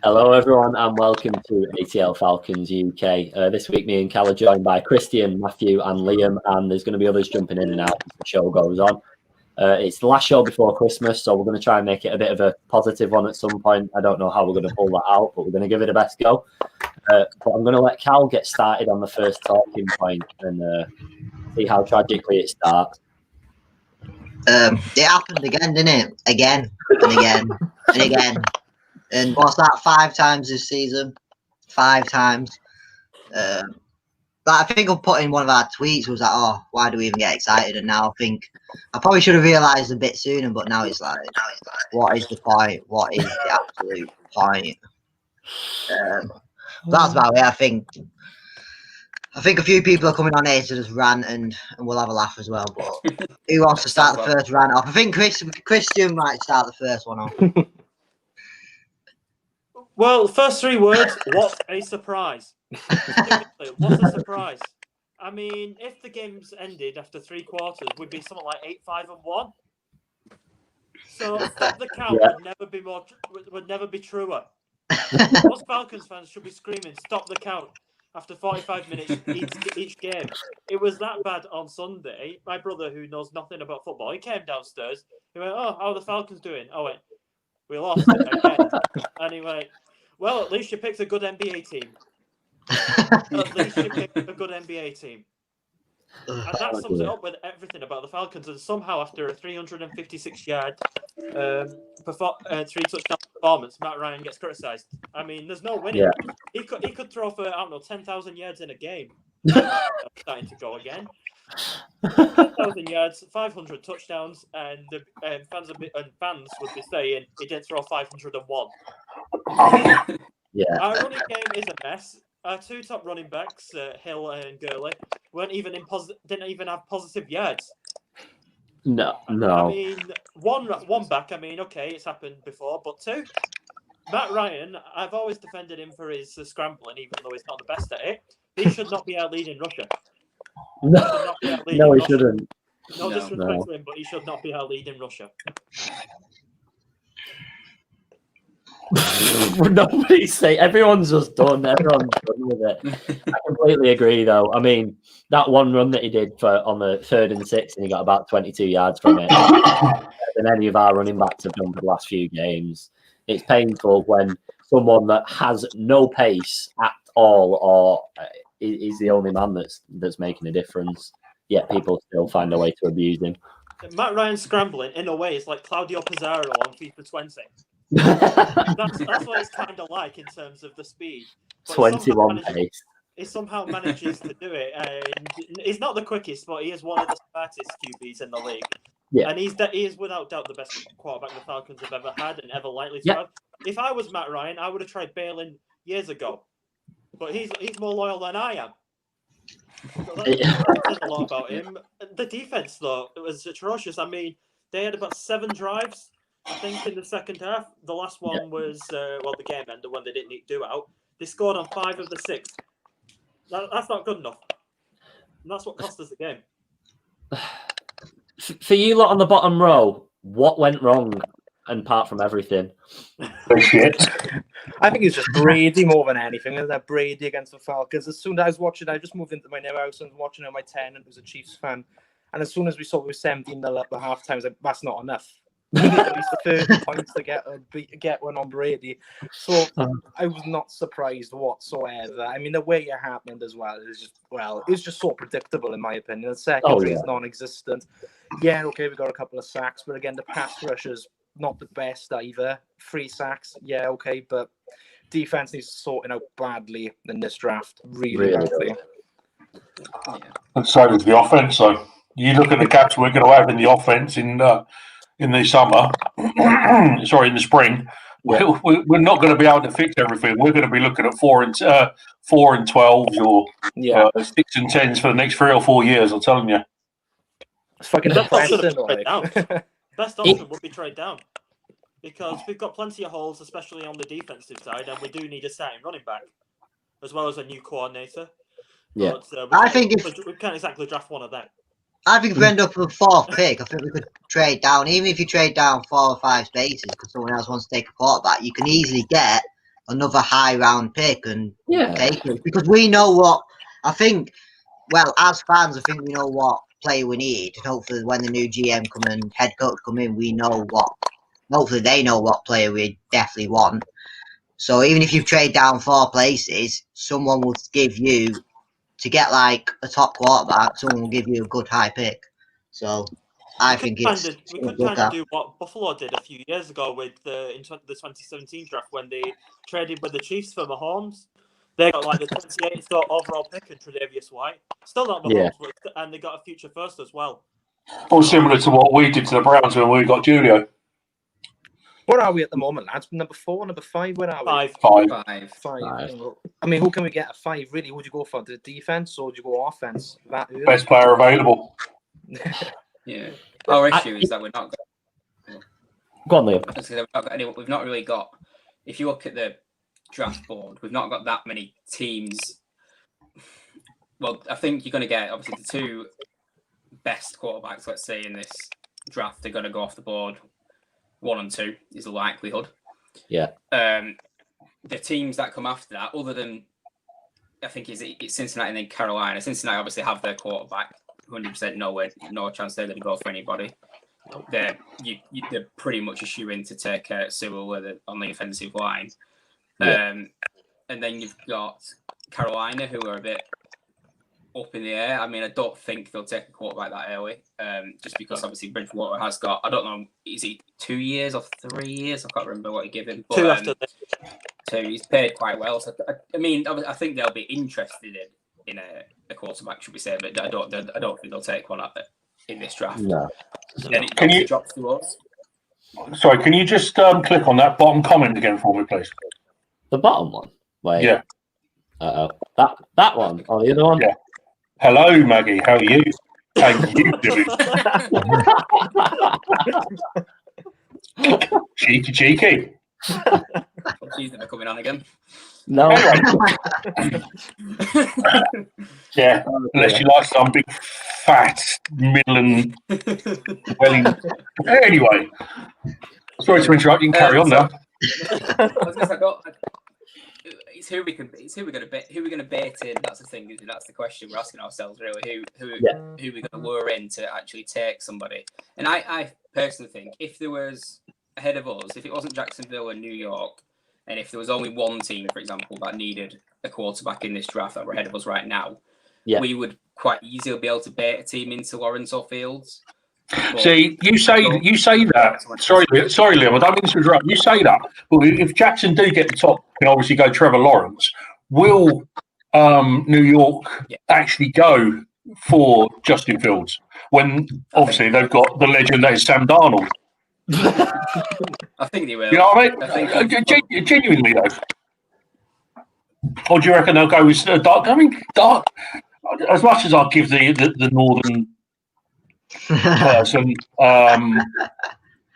Hello, everyone, and welcome to ATL Falcons UK. This week, me and Cal are joined by Christian, Matthew, and Liam, and there's going to be others jumping in and out as the show goes on. It's the last show before Christmas, so we're going to try and make it a bit of a positive one at some point. I don't know how we're going to pull that out, but we're going to give it a best go. But I'm going to let Cal get started on the first talking point and see how tragically it starts. It happened again, didn't it? Again and again and again. And what's that? 5 times this season. 5 times. But I think I put in one of our tweets was like, "Oh, why do we even get excited?" And now I think I probably should have realised a bit sooner. But now it's like, what is the point? What is the absolute point? That's about it. I think a few people are coming on here to just rant and we'll have a laugh as well. But who wants to start the first rant off? I think Christian might start the first one off. Well, first 3 words, what a surprise. What a surprise. I mean, if the game's ended after 3 quarters, we'd be something like 8-5-1. So stop the count would never be truer. Most Falcons fans should be screaming, stop the count after 45 minutes each game. It was that bad on Sunday. My brother, who knows nothing about football, he came downstairs. He went, "Oh, how are the Falcons doing?" I went, "We lost again." And he went, "Well, at least you picked a good NBA team. At least you picked a good NBA team." And that sums it up with everything about the Falcons. And somehow, after a 356-yard, 3-touchdown performance, Matt Ryan gets criticised. I mean, there's no winning. Yeah. He could throw for, 10,000 yards in a game. Starting to go again. 10,000 yards, 500 touchdowns, and fans would be saying he didn't throw 501. Yeah. Our running game is a mess. Our 2 top running backs, Hill and Gurley, didn't even have positive yards. No. I mean, one back. I mean, okay, it's happened before, but 2. Matt Ryan, I've always defended him for his scrambling, even though he's not the best at it. He should not be our leading rusher. No, he shouldn't. No disrespect to him, but he should not be our leading rusher. Everyone's just done. Everyone's done with it. I completely agree, though. I mean, that one run that he did on the 3rd and 6, and he got about 22 yards from it, than any of our running backs have done for the last few games. It's painful when someone that has no pace at all, or is the only man that's making a difference, yet people still find a way to abuse him. Matt Ryan scrambling, in a way, is like Claudio Pizarro on FIFA 20. That's what it's kind of like in terms of the speed. But 21 pace. He somehow manages to do it. And he's not the quickest, but he is one of the smartest QBs in the league. Yeah. And he is without doubt the best quarterback the Falcons have ever had and ever likely to have. If I was Matt Ryan, I would have tried bailing years ago. But he's more loyal than I am. So that says a lot about him. The defense, though, it was atrocious. I mean, they had about 7 drives, I think, in the second half. The last one was, the game ended when they didn't do out. They scored on 5 of the 6. That's not good enough. And that's what cost us the game. For you lot on the bottom row, what went wrong apart from everything? Shit. I think it's just Brady more than anything. Is that Brady against the Falcons? As soon as I was watching, I just moved into my new house and watching it with my tenant who's a Chiefs fan. And as soon as we saw we were 17-0 up at halftime, I was like, that's not enough. We need at least the 30 points to get one on Brady. So I was not surprised whatsoever. I mean, the way it happened as well is it's just so predictable in my opinion. The secondary is non-existent. Yeah, okay, we got a couple of sacks, but again, the pass rush is not the best either. 3 sacks, yeah, okay, but defense needs sorting out badly in this draft, really badly. And so does the offense. So you look at the gaps we're going to have in the offense in the summer. Sorry, in the spring. Yeah. We're not going to be able to fix everything. We're going to be looking at 4 and 12s or 6 and 10s for the next 3 or 4 years. I'm telling you. It's fucking depressing. Best option would be trade down because we've got plenty of holes, especially on the defensive side, and we do need a starting running back as well as a new coordinator. Yeah, but, I think we can't exactly draft one of them. I think if we end up with a 4th pick, I think we could trade down. Even if you trade down 4 or 5 spaces because someone else wants to take a quarterback, you can easily get another high round pick and Yeah. take it, because we know what I think. Well, as fans, I think we know what player we need, and hopefully, when the new GM come and head coach come in, we know what. Hopefully, they know what player we definitely want. So even if you trade down 4 places, someone will give you to get like a top quarterback. Someone will give you a good high pick. So I think it's we could kind of do what Buffalo did a few years ago with the 2017 draft when they traded with the Chiefs for Mahomes. They got like the 28th overall pick and Tre'Davious White. Still not Mahomes, and they got a future first as well. Or similar to what we did to the Browns when we got Julio. What are we at the moment, lads? Number 4, number 5? Where are we? 5. 5. I mean, who can we get at 5? Really, would you go for the defense or would you go offense? Best player available. Yeah. Our issue is that we're not. Go on, Liam. We've not really got. If you look at the draft board, we've not got that many teams. Well, I think you're going to get obviously the 2 best quarterbacks, let's say, in this draft. They're going to go off the board. 1 and 2 is the likelihood. Yeah. The teams that come after that, other than I think it's Cincinnati and then Carolina. Cincinnati obviously have their quarterback. 100% no chance they're going to go for anybody. They're pretty much a shoe-in to take Sewell on the offensive line. Yeah. And then you've got Carolina, who are a bit up in the air. I mean, I don't think they'll take a quarterback that early, just because obviously Bridgewater has got, I don't know, is he 2 years or 3 years? I can't remember what he gave him. But, 2 after this. 2. He's paid quite well. So I mean, I think they'll be interested in a quarterback, should we say? But I don't think they'll take one up in this draft. No. And it obviously drops to us. Sorry, can you just click on that bottom comment again for me, please? The bottom one? Wait. Yeah. That one? Or the other one? Yeah. Hello, Maggie. How are you? How you doing? Cheeky. She's never coming on again. No. Anyway. Yeah, unless you like some big, fat, Midland, welling. Anyway, sorry to interrupt. You can carry on now. It's who we're going to bait in. That's the thing. That's the question we're asking ourselves, really. Who we're going to lure in to actually take somebody? And I personally think if there was ahead of us, if it wasn't Jacksonville and New York, and if there was only one team, for example, that needed a quarterback in this draft that were ahead of us right now, we would quite easily be able to bait a team into Lawrence or Fields. But see, you say that. Sorry, Liam, I don't mean to interrupt. You say that, but if Jackson do get the top, can obviously go Trevor Lawrence. Will New York actually go for Justin Fields when obviously they've got the legend that is Sam Darnold? I think they will. You know what I mean? Genuinely though. Or do you reckon they'll go with Dark? I mean, Dark. As much as I'll give the northern person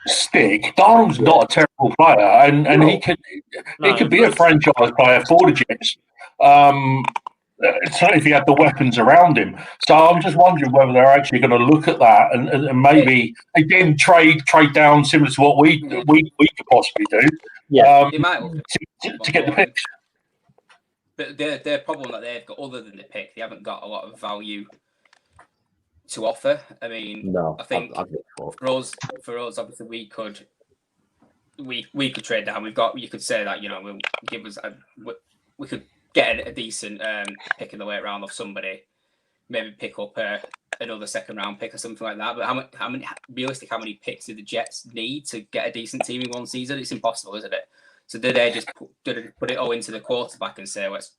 stick, Darnold's not a terrible player, and he could be a franchise player for the Jets. Certainly if he had the weapons around him. So I'm just wondering whether they're actually going to look at that and maybe again trade down similar to what we could possibly do. Yeah, they might to get the picks. But their problem that they've got, other than the pick, they haven't got a lot of value to offer. I mean, I think for us, obviously, we could trade down. You could say that we'll give us we could get a decent pick in the late round of somebody, maybe pick up another second round pick or something like that. But how many picks do the Jets need to get a decent team in one season? It's impossible, isn't it? So did they just put it all into the quarterback and say let's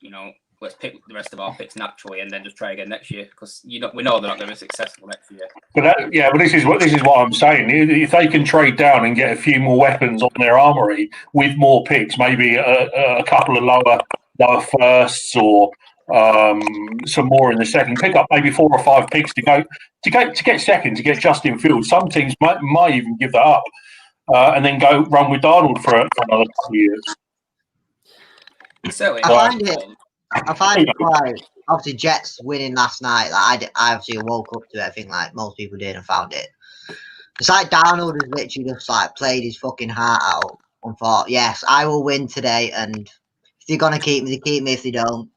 pick the rest of our picks naturally and then just try again next year? Because we know they're not going to be successful next year. But this is what I'm saying. If they can trade down and get a few more weapons on their armory with more picks, maybe a couple of lower firsts or some more in the second, pick up maybe 4 or 5 picks to get second, to get Justin Fields. Some teams might even give that up and then go run with Darnold for another couple of years. I find it quite obviously Jets winning last night. Like I obviously woke up to it. I think like most people did and found it. It's like Darnold has literally just like played his fucking heart out and thought, yes, I will win today, and they're gonna keep me, they keep me. If they don't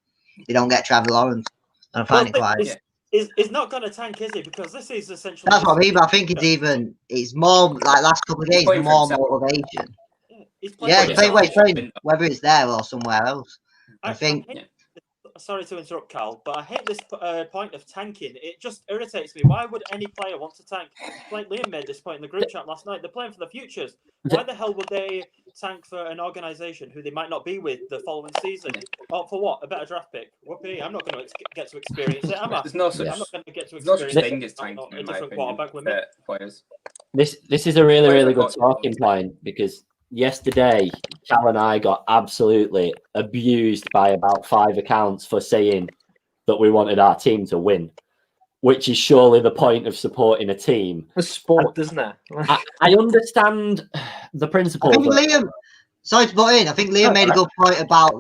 get Trevor Lawrence. And I find it quite. It's not going to tank, is it? Because this is essentially. That's what I mean. But I think it's more like last couple of days, more motivation. He's playing whether it's there or somewhere else. I think. Sorry to interrupt, Cal, but I hate this point of tanking. It just irritates me. Why would any player want to tank? Like Liam made this point in the group chat last night. They're playing for the futures. Why the hell would they tank for an organisation who they might not be with the following season? Oh, for what? A better draft pick? Whoopee! I'm not going to get to experience it, am I? I'm not going to get to experience thing as tanking a different quarterback with me. Players. This is a really good talking point because yesterday, Cal and I got absolutely abused by about 5 accounts for saying that we wanted our team to win, which is surely the point of supporting a team. A sport, isn't it? I understand the principle. I think Liam, sorry to butt in, I think Liam made a good point about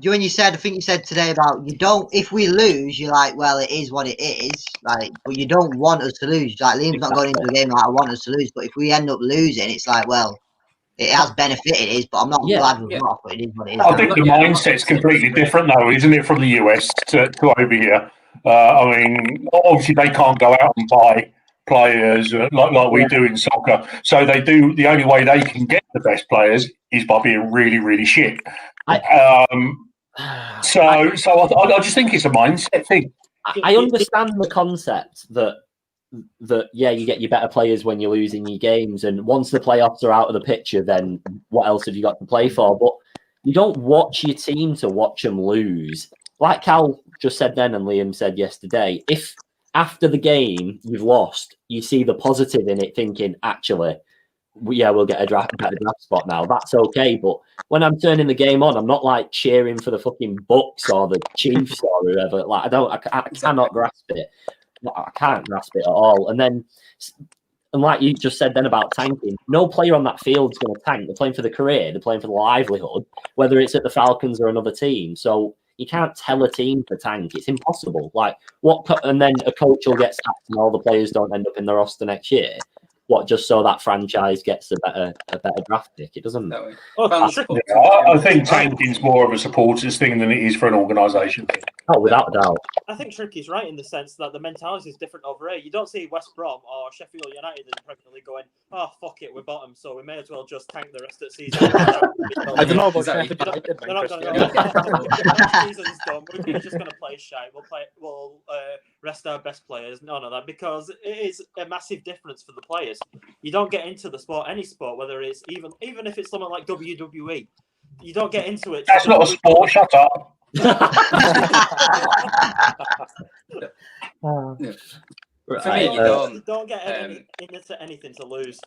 when you said, I think you said today about if we lose, you're like, well, it is what it is, like, but you don't want us to lose. Like, Liam's not going into a game like, I want us to lose, but if we end up losing, it's like, well, it has benefited us, but I'm not glad we've lost, but it is what it is. I think the mindset's completely different, though, isn't it, from the US to over here? I mean, obviously they can't go out and buy players like we do in soccer. So they do. The only way they can get the best players is by being really, really shit. So I just think it's a mindset thing. I understand the concept that you get your better players when you're losing your games, and once the playoffs are out of the picture, then what else have you got to play for? But you don't watch your team to watch them lose. Like Cal just said then, and Liam said yesterday, if after the game you've lost, you see the positive in it, thinking, actually, we'll get a better draft spot now. That's okay. But when I'm turning the game on, I'm not like cheering for the fucking Bucs or the Chiefs or whoever. Like I cannot grasp it. I can't grasp it at all. And like you just said then about tanking, no player on that field is going to tank. They're playing for the career. They're playing for the livelihood, whether it's at the Falcons or another team. So you can't tell a team to tank. It's impossible. Like and then a coach will get sacked and all the players don't end up in the roster next year. What, just so that franchise gets a better draft pick? It doesn't. I think tanking's more of a supporters thing than it is for an organisation thing. Oh, without a doubt. I think Tricky's right in the sense that the mentality is different over here. You don't see West Brom or Sheffield United in the Premier League going, "Oh fuck it, we're bottom, so we may as well just tank the rest of the season." I don't know about Sheffield United. They're not going to go. The season's done. We're just going to play shite. We'll rest our best players. None of that, because it is a massive difference for the players. You don't get into the sport, any sport, whether it's even if it's something like WWE. You don't get into it. That's not a sport. Shut up. For me, you don't get into anything to lose.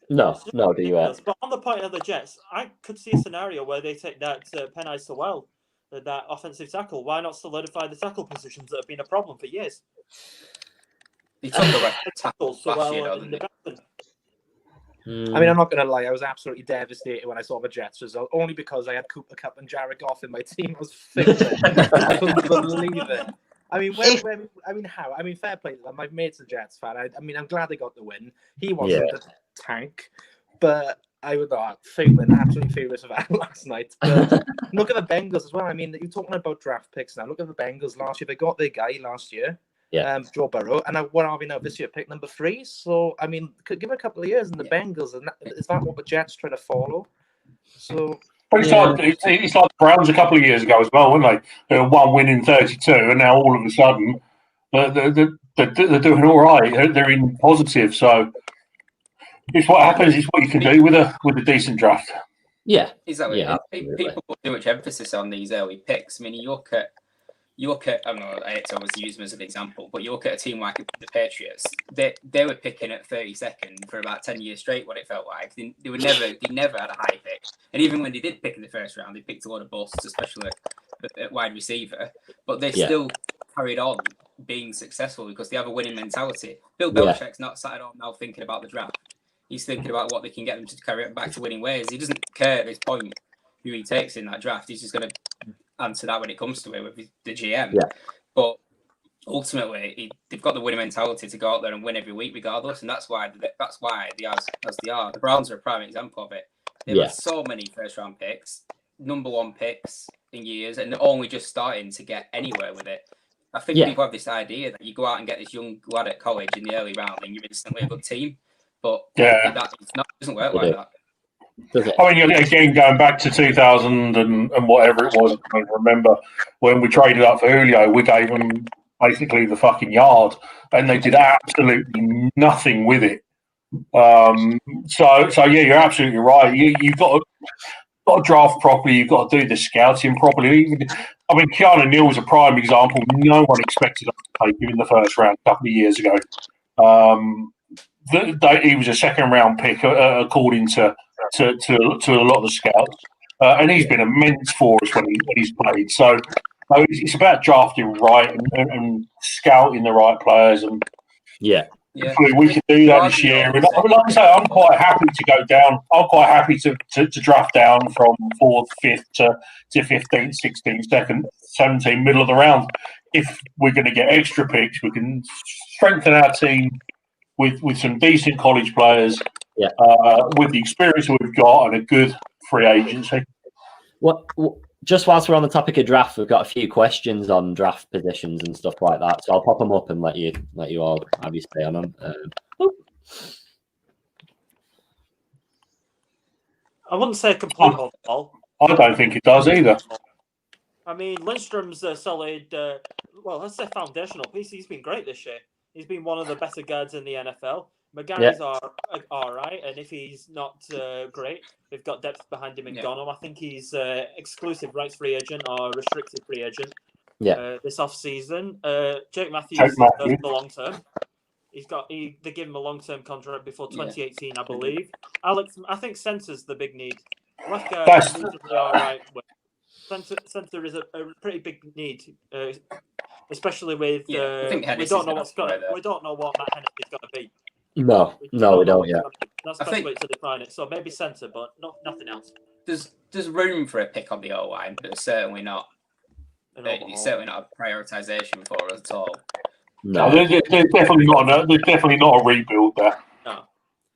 No, do you? But on the point of the Jets, I could see a scenario where they take that Penei Sewell, that offensive tackle. Why not solidify the tackle positions that have been a problem for years? He took the right tackle last year, I mean, I'm not going to lie. I was absolutely devastated when I saw the Jets result, only because I had Cooper Kupp and Jared Goff in my team. I was thinking, I couldn't believe it. I mean, how? I mean, fair play to them. My mate's a Jets fan. I mean, I'm glad they got the win. He wasn't the tank, but I was feeling absolutely furious about it last night. But look at the Bengals as well. I mean, you're talking about draft picks now. Look at the Bengals last year. They got their guy last year. Joe Burrow, and what are we now this year? Pick number 3. So I mean, could give it a couple of years, and the Bengals, and is that what the Jets trying to follow? So it's like the Browns a couple of years ago as well, weren't they? They were 1 win in 32, and now all of a sudden they're doing all right. They're in positive, so it's what happens. It's what you can do with a decent draft. Yeah, exactly. Yeah, people put too much emphasis on these early picks. I mean, you look at I don't know, I always use them as an example, but you look at a team like the Patriots, they were picking at 32nd for about 10 years straight, what it felt like. They never had a high pick. And even when they did pick in the first round, they picked a lot of busts, especially at wide receiver. But they still carried on being successful because they have a winning mentality. Bill Belichick's not sat at home now thinking about the draft. He's thinking about what they can get them to carry it back to winning ways. He doesn't care at this point who he takes in that draft. He's just going to answer that when it comes to it with the GM. Yeah. But ultimately, they've got the winning mentality to go out there and win every week regardless, and that's why they are as they are. The Browns are a prime example of it. They've had so many first-round picks. number one picks in years and only just starting to get anywhere with it. I think Yeah. people have this idea that you go out and get this young lad at college in the early round and you're instantly a good team. But Yeah. it doesn't work like that. Does it? I mean, again, going back to 2000 and whatever it was, I remember when we traded up for Julio, we gave them basically the fucking yard, and they did absolutely nothing with it. So yeah, you're absolutely right. You've got to draft properly. You've got to do the scouting properly. I mean, Keanu Neal's a prime example. No one expected us to take him in the first round a couple of years ago. He was a second round pick, according to a lot of the scouts, and he's been immense for us when he's played. So it's about drafting right and scouting the right players, and hopefully we can do that this year. And like I say, I'm quite happy to go down. I'm quite happy to draft down from 4th, 5th to 15th, 16th, 2nd, 17th, middle of the round. If we're going to get extra picks, we can strengthen our team with some decent college players, with the experience we've got and a good free agency. Just whilst we're on the topic of draft, we've got a few questions on draft positions and stuff like that. So I'll pop them up and let you all have your say on them. I wouldn't say a complete overhaul. I don't think it does either. I mean, Lindstrom's a solid, let's say foundational piece. He's been great this year. He's been one of the better guards in the NFL. McGarry's all right, and if he's not great, we've got depth behind him in Gonham. I think he's exclusive rights free agent or restricted free agent this off-season. Jake Matthews for the long term. They give him a long-term contract before 2018, I believe. Alex, I think center's the big need. Left guard is reasonably all right. Center is a pretty big need, especially with we don't know what Matt Hennessy's going to be. No, we don't yet. That's the best way to define it. So maybe centre, but nothing else. There's room for a pick on the O-line, but it's certainly not. It's certainly not a prioritisation for us at all. No, there's definitely not a rebuild there. No,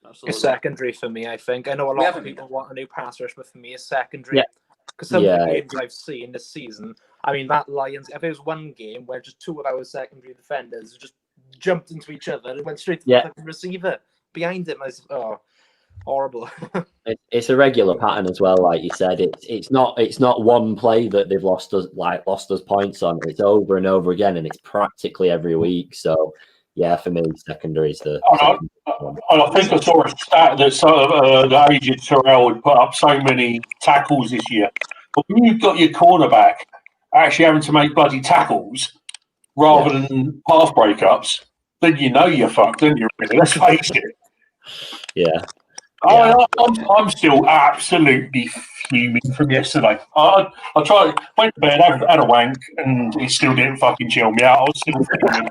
absolutely. It's secondary for me, I think. I know a lot of people want a new pass rush, but for me, it's secondary. Because some of the games I've seen this season, I mean, that Lions, if there was one game where just two of our secondary defenders just jumped into each other and went straight to the receiver behind him, horrible. It's a regular pattern as well, like you said. It's not one play that they've lost us points on. It's over and over again, and it's practically every week. So yeah, for me, secondary is the. I think I saw a stat that Agent Terrell would put up so many tackles this year. But when you've got your cornerback actually having to make bloody tackles rather than pass breakups, then you know you're fucked, don't you? Really? Let's face it. Yeah. I'm still absolutely fuming from yesterday. I went to bed, had a wank, and it still didn't fucking chill me out. I was still fuming.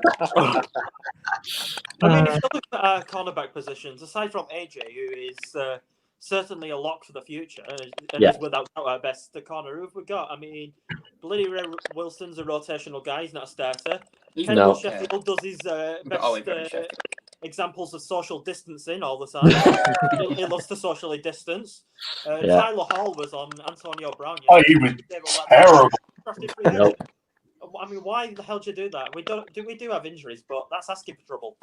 I mean, if you look at our cornerback positions, aside from AJ, who is certainly a lock for the future, and is without doubt our best corner, who have we got? I mean, Bloody Ray Wilson's a rotational guy, he's not a starter. Kendall Sheffield does his best examples of social distancing all the time. He loves to socially distance. Tyler Hall was on Antonio Brown. He was terrible. I mean, why the hell do you do that? We do have injuries, but that's asking for trouble.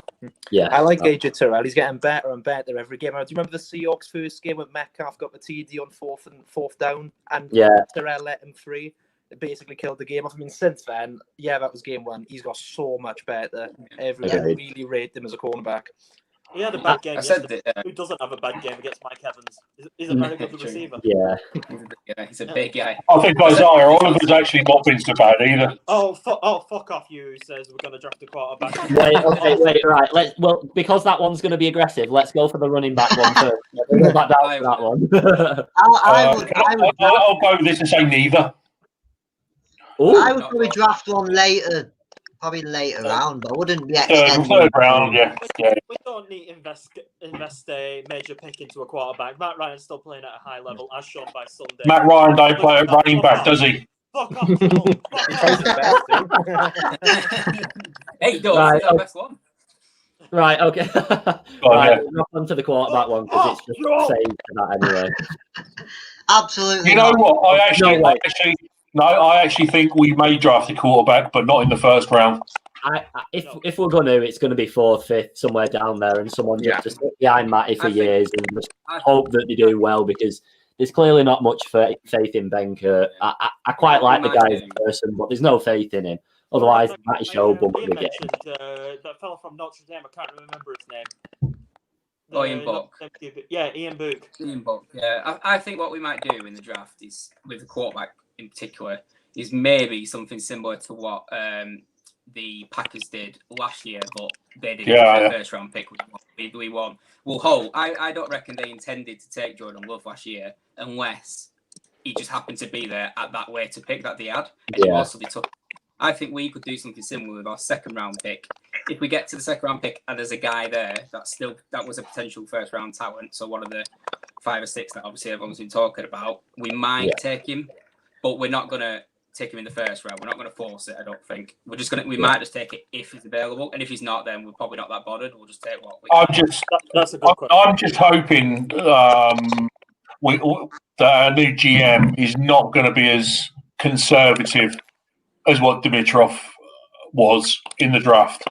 Yeah, I like AJ Terrell. He's getting better and better every game. Do you remember the Seahawks first game when Metcalf got the TD on fourth down and Terrell let him free? It basically killed the game off. I mean, since then, that was game one. He's got so much better. Everyone really rated him as a cornerback. He had a bad game yesterday. Who doesn't have a bad game against Mike Evans? He's a very good receiver. Yeah. He's a big guy. I think Isaiah Oliver's actually not been so bad either. Fuck off you who says we're going to draft a quarterback. Wait, right. Because that one's going to be aggressive, let's go for the running back one first. Go back down to that one. I'll go with this and say neither. I would probably draft one later round, but I wouldn't be extending. Third round, We don't need to invest a major pick into a quarterback. Matt Ryan's still playing at a high level, as shown by Sunday. Matt Ryan don't play at running back, does he? Fuck off, Phil. Hey, no, it's the best one. Right, okay. We'll knock on to the quarterback one because it's just saved for that anyway. Absolutely. You know not. what? I actually think we may draft a quarterback, but not in the first round. If we're going to, it's going to be 4th, 5th, somewhere down there, and someone just to sit behind Matty for years and just hope that they do well, because there's clearly not much faith in Benker. I quite like the guy as a person, but there's no faith in him. Otherwise, Matty Shelby would get that fella from Notre Dame. I can't remember his name. Ian Buck. Yeah, Ian Buck. Ian Buck. Yeah, I think what we might do in the draft is, with the quarterback in particular, is maybe something similar to what the Packers did last year, but they didn't get their first round pick. We won. Well, I don't reckon they intended to take Jordan Love last year unless he just happened to be there at that way to pick that they had. And also they took. I think we could do something similar with our 2nd round pick. If we get to the 2nd round pick and there's a guy there that was a potential first round talent, so one of the 5 or 6 that obviously everyone's been talking about, we might take him, but we're not going to take him in the first round. We're not going to force it, I don't think. We might just take it if he's available, and if he's not, then we're probably not that bothered. We'll just take what we That's a good question. I'm just hoping that our new GM is not going to be as conservative as what Dimitrov was in the draft,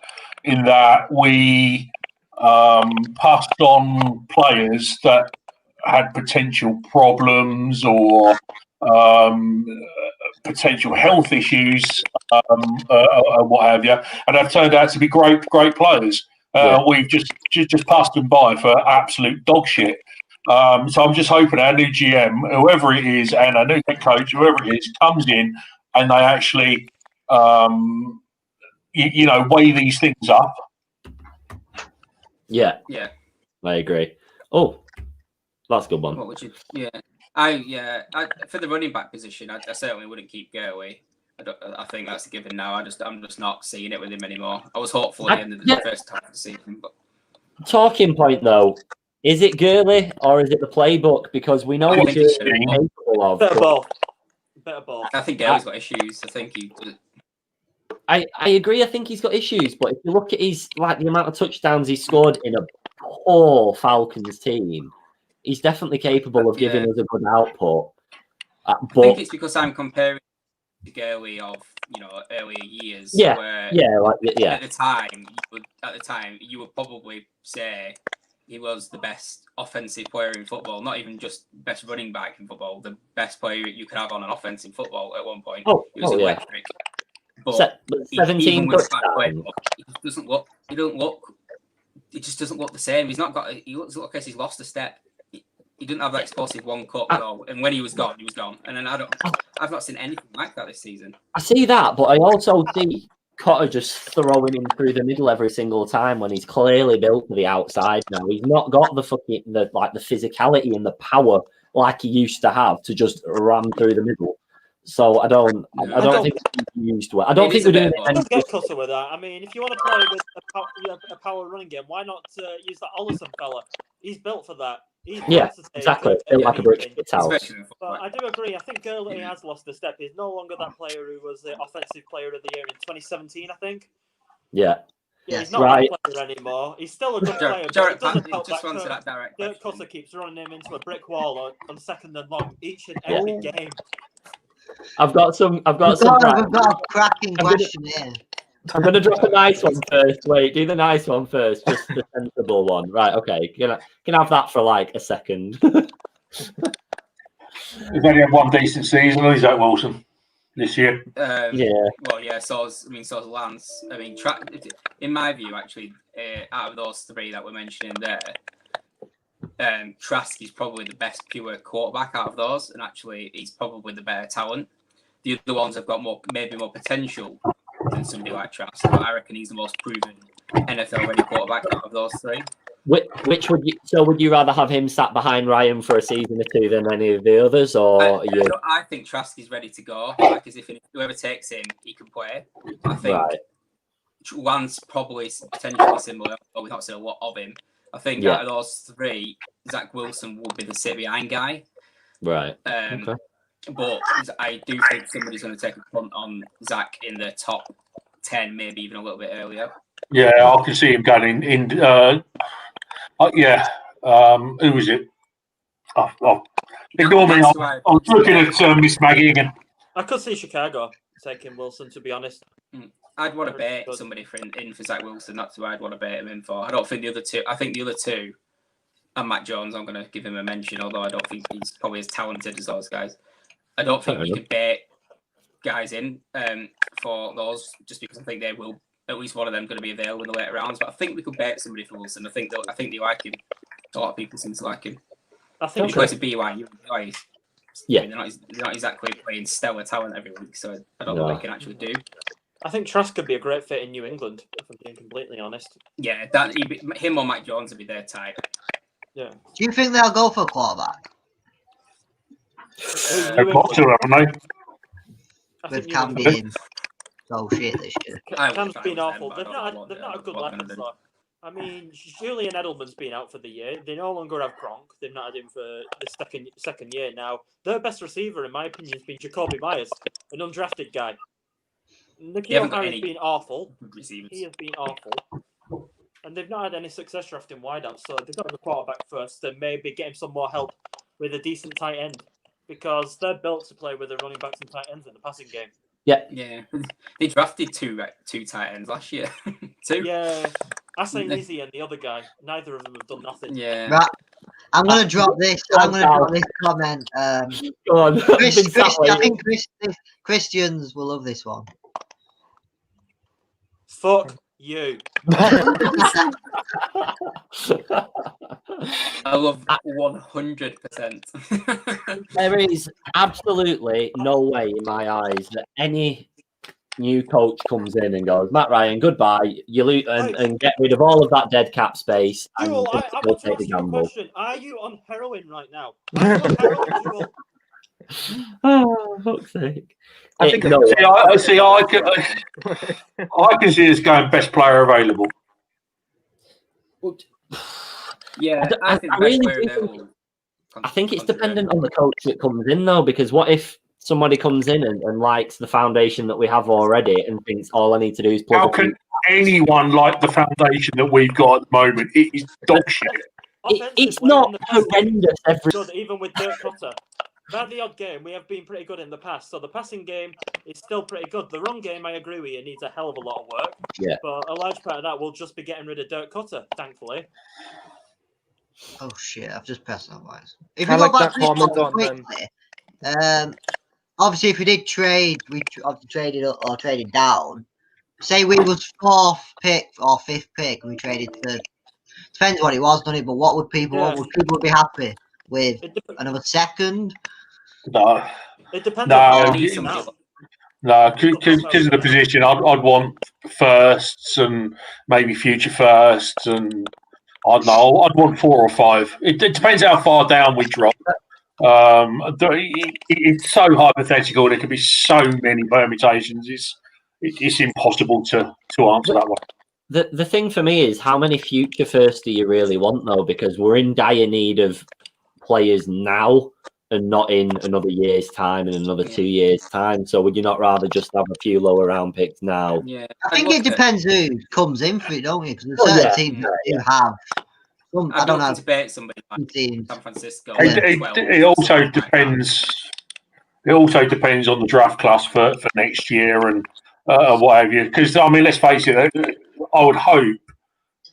in that we passed on players that had potential problems or potential health issues, what have you, and have turned out to be great players. We've just passed them by for absolute dog shit. So I'm just hoping our new GM, whoever it is, and our new head coach, whoever it is, comes in and they actually, weigh these things up. Yeah, I agree. Oh, that's a good one. What would you? For the running back position, I certainly wouldn't keep Gurley. I think that's a given now. I'm just not seeing it with him anymore. I was hopeful at the end of the first half of the season, but talking point though, is it Gurley or is it the playbook? Because we know what Gurley is capable of. Better ball. I think Gurley's got issues. I think he. I agree. I think he's got issues, but if you look at the amount of touchdowns he scored in a poor Falcons team, he's definitely capable of giving us a good output. I think it's because I'm comparing to Gurley of earlier years. At the time you would probably say he was the best offensive player in football, not even just best running back in football, the best player you could have on an offense in football at one point. He was electric. But 17 touchdowns. He just doesn't look the same. He's not got. He looks like he's lost a step. He didn't have that explosive one cut at all. And when he was gone, he was gone. And then I've not seen anything like that this season. I see that, but I also see Cotter just throwing him through the middle every single time when he's clearly built for the outside now. He's not got the physicality and the power like he used to have to just ram through the middle. So I don't think he's used well. I don't think we're doing it. Don't get Cutter with that. I mean, if you want to play with a power running game, why not use that Ollison fella? He's built for that. Exactly. Built like a brick house. But I do agree. I think Gurley has lost a step. He's no longer that player who was the offensive player of the year in 2017, I think. Yeah. He's not a player anymore. He's still a good player. Dirk Cutter keeps running him into a brick wall on 2nd and long each and every game. I've got some. I've got a cracking question here. I'm going to drop a nice one first. Wait, do the nice one first, just the sensible one. Right, okay. Can have that for like a second. He's only had one decent season, is Zach Wilson, this year. So is Lance. I mean, in my view, actually, out of those 3 that we're mentioning there, Trask is probably the best pure quarterback out of those, and actually he's probably the better talent. The other ones have got maybe more potential than somebody like Trask, but I reckon he's the most proven NFL ready quarterback out of those 3. Which would you rather have him sat behind Ryan for a season or 2 than any of the others, or I think Trask is ready to go. Like, as if whoever takes him, he can play. I think Lance probably potentially similar, but we've not seen a lot of him. I think out of those 3, Zach Wilson would be the sit behind guy. Right. Okay. But I do think somebody's going to take a punt on Zach in the top 10, maybe even a little bit earlier. Yeah, I can see him going in. Who was it? Ignore me. I was looking at Miss Maggie again. I could see Chicago taking Wilson, to be honest. I'd want to bet somebody in for Zach Wilson. That's who I'd want to bet him in for. I don't think the other two. I think the other two, and Matt Jones, I'm going to give him a mention, although I don't think he's probably as talented as those guys. I don't think you could bet guys in for those, just because I think they will. At least one of them going to be available in the later rounds. But I think we could bet somebody for Wilson. I think they like him. A lot of people seem to like him. I think he plays at BYU. Yeah, they're not exactly playing stellar talent every week, so I don't know what they can actually do. I think Trask could be a great fit in New England, if I'm being completely honest. Yeah, him or Matt Jones would be their type. Yeah. Do you think they'll go for a quarterback? They've got to, haven't they? With Cam being so shit this year. Cam's been awful. They've not a good weapons though. I mean, Julian Edelman's been out for the year. They no longer have Gronk. They've not had him for the second year now. Their best receiver, in my opinion, has been Jacoby Myers, an undrafted guy. Nikhil Harry's been awful. He has been awful. And they've not had any success drafting wideouts, so they've got the quarterback first and maybe get him some more help with a decent tight end, because they're built to play with the running backs and tight ends in the passing game. Yeah. They drafted two tight ends last year. Two. Yeah. Asan Lizzie and the other guy. Neither of them have done nothing. Yeah. Right. I'm gonna drop this. I'm gonna drop this comment. Go on. I think Christians will love this one. Fuck you. I love 100%. There is absolutely no way in my eyes that any new coach comes in and goes, Matt Ryan, goodbye. You lose and get rid of all of that dead cap space. Jewel, I want to ask you a question. Are you on heroin right now? Are you on heroin, Jewel? Oh, fuck's sake. I can see us going best player available. Yeah, I think it's dependent on the coach that comes in, though, because what if somebody comes in and likes the foundation that we have already and thinks all I need to do is plug. How can anyone like the foundation that we've got at the moment? It is dog shit. It's not horrendous every. Good, even with Dirk Cutter. About the odd game, we have been pretty good in the past. So the passing game is still pretty good. The run game, I agree with you, needs a hell of a lot of work. Yeah. But a large part of that will just be getting rid of Dirk Cutter, thankfully. Oh shit! I've just pressed that once. If I we like go back that to comment this on quickly, obviously, if we did trade, we traded up or traded down. Say we was 4th pick or 5th pick, and we traded to. Depends what it was, doesn't it? But what would people? Yeah. What would people be happy with? Another second? No. It depends. No, because of the position, I'd want firsts and maybe future firsts, and I don't know. I'd want 4 or 5. It depends how far down we drop. It's so hypothetical. There could be so many permutations. It's impossible to answer that one. The thing for me is how many future firsts do you really want, though? Because we're in dire need of players now and not in another year's time and another 2 years' time. So would you not rather just have a few lower round picks now? Yeah, I think it depends who comes in for it, don't you? Because certain teams do have. I don't know. Debate somebody like San Francisco. It also depends. It also depends on the draft class for next year and what have you. Because I mean, let's face it. I would hope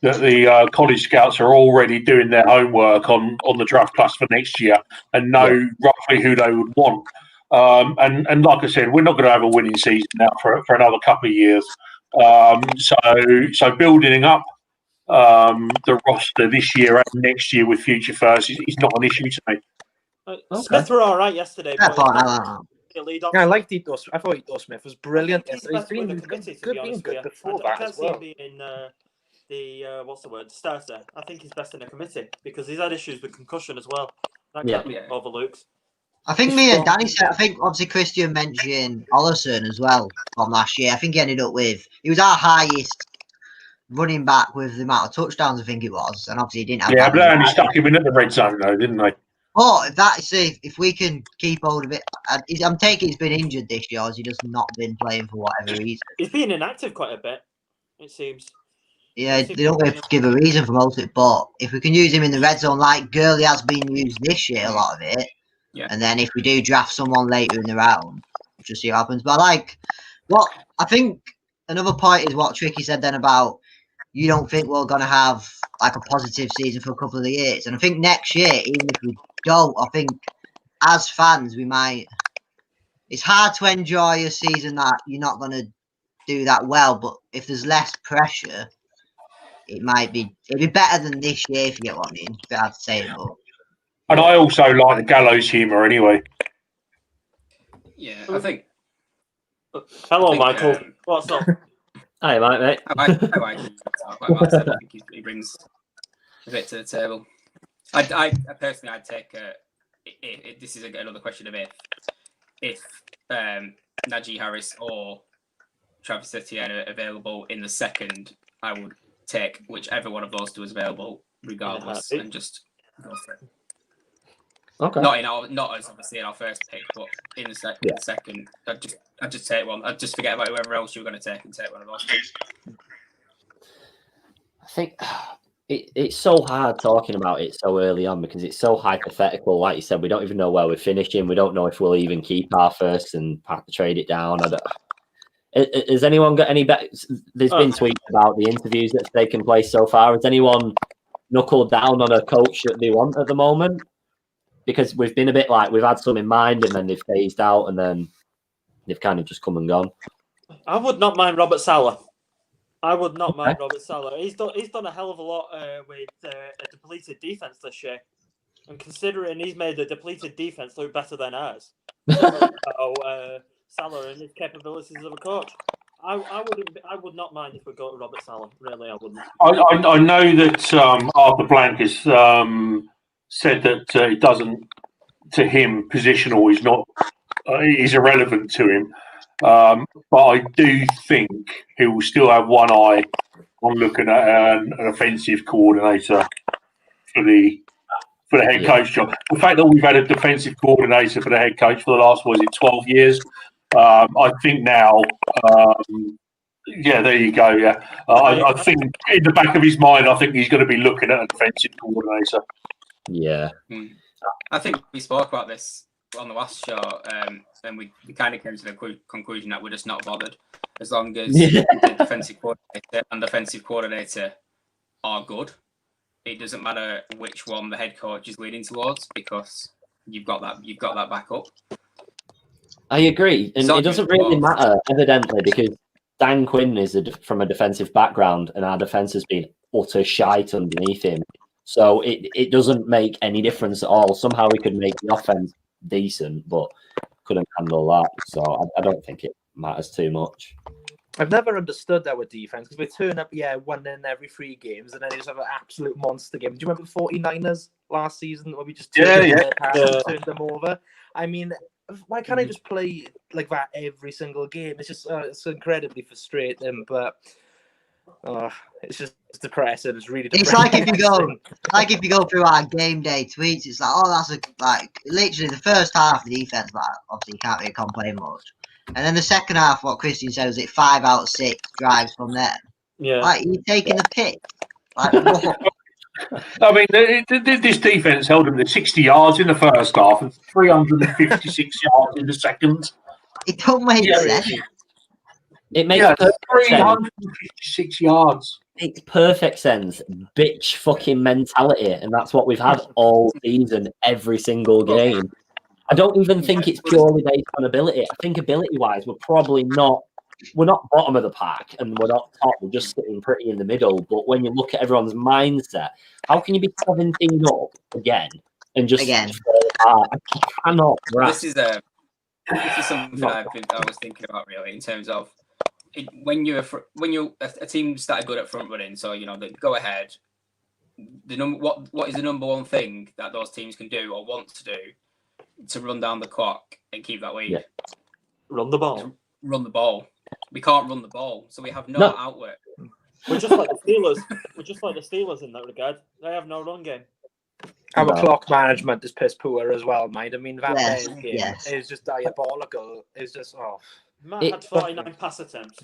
that the college scouts are already doing their homework on the draft class for next year and know roughly who they would want. And like I said, we're not going to have a winning season now for another couple of years. So building up the roster this year and next year with future first is not an issue to me. Smith were all right yesterday. I liked Ito. I thought Ito Smith was brilliant. He's been good before that as well. The what's the word? Starter. I think he's best in a committee because he's had issues with concussion as well. That can't be overlooked. I think me and Danny said. I think obviously Christian mentioned Ollison as well from last year. I think he ended up with. He was our highest running back with the amount of touchdowns. I think it was, and obviously he didn't have. Yeah, but they only stuck him in at the red zone though, didn't they? But if we can keep hold of it, I'm taking he's been injured this year. Or has he just not been playing for whatever reason? He's been inactive quite a bit. It seems. Yeah, they don't really give a reason for most of it, but if we can use him in the red zone like Gurley has been used this year, a lot of it, Yeah. And then if we do draft someone later in the round, just see what happens. But I think another point is what Tricky said then about you don't think we're going to have like a positive season for a couple of years. And I think next year, even if we don't, I think as fans, we might. It's hard to enjoy a season that you're not going to do that well. But if there's less pressure, it'd be better than this year, if you get what I mean. It's a bit hard to say it, but. And I also like the gallows humour anyway. Yeah, I think. Hello, Michael. What's up? Hi, mate. I think he brings a bit to the table. I personally, I'd take. This is another question of if Najee Harris or Travis Etienne are available in the second, I would take whichever one of those two is available, regardless, and just go for it. Okay. Not as obviously in our first pick, but in the second, I'd just take one. I'd just forget about whoever else you were going to take and take one of those two. I think it's so hard talking about it so early on because it's so hypothetical. Like you said, we don't even know where we're finishing. We don't know if we'll even keep our first and have to trade it down. Has anyone got any bets? There's been tweets about the interviews that's taken place so far. Has anyone knuckled down on a coach that they want at the moment? Because we've been a bit like we've had some in mind and then they've phased out and then they've kind of just come and gone. I would not mind Robert Saleh. Robert Saleh. He's done a hell of a lot with a depleted defense this year, and considering he's made the depleted defense look better than ours, Saleh and his capabilities of a coach. I would not mind if we go to Robert Saleh. Really, I wouldn't. I know that Arthur Blank has said that it doesn't, to him, positional is not is irrelevant to him. But I do think he will still have one eye on looking at an offensive coordinator for the head coach job. The fact that we've had a defensive coordinator for the head coach for the last 12 years, I think now. There you go. Yeah, I think in the back of his mind, I think he's going to be looking at a defensive coordinator. Yeah, I think we spoke about this on the last show, and we kind of came to the conclusion that we're just not bothered as long as the defensive coordinator and defensive coordinator are good. It doesn't matter which one the head coach is leaning towards because you've got that backup. I agree, and it doesn't really matter evidently because Dan Quinn is from a defensive background, and our defense has been utter shite underneath him. So it doesn't make any difference at all. Somehow we could make the offense decent, but couldn't handle that. So I don't think it matters too much. I've never understood our defense because we turn up, one in every 3 games, and then they just have an absolute monster game. Do you remember the 49ers last season where we just turned them over? I mean, why can't I just play like that every single game? It's just it's incredibly frustrating, but it's just depressing. It's really depressing. It's like if you go through our game day tweets, it's like literally the first half of the defense, like obviously you can't really complain much. And then the second half, what Christian said was 5 out of 6 drives from there. Yeah. Like you're taking the pick. Like what? I mean, this defense held them to 60 yards in the first half and 356 yards in the second. It don't make sense. It makes 356 yards. Makes perfect sense. Bitch fucking mentality, and that's what we've had all season, every single game. I don't even think it's purely based on ability. I think ability-wise, we're probably not. We're not bottom of the pack, and we're not top. We're just sitting pretty in the middle. But when you look at everyone's mindset, how can you be 17 up again and just I cannot. This is something I was thinking about really in terms of when you're a team's that are good at front running. So they go ahead. What is the number one thing that those teams can do or want to do to run down the clock and keep that lead? Yeah. Run the ball. Run the ball. We can't run the ball, so we have no outlet. We're just like the Steelers. We're just like the Steelers in that regard. They have no run game. Our clock management is piss poor as well, mate. I mean, that game is just diabolical. It's just Matt had 49 pass attempts.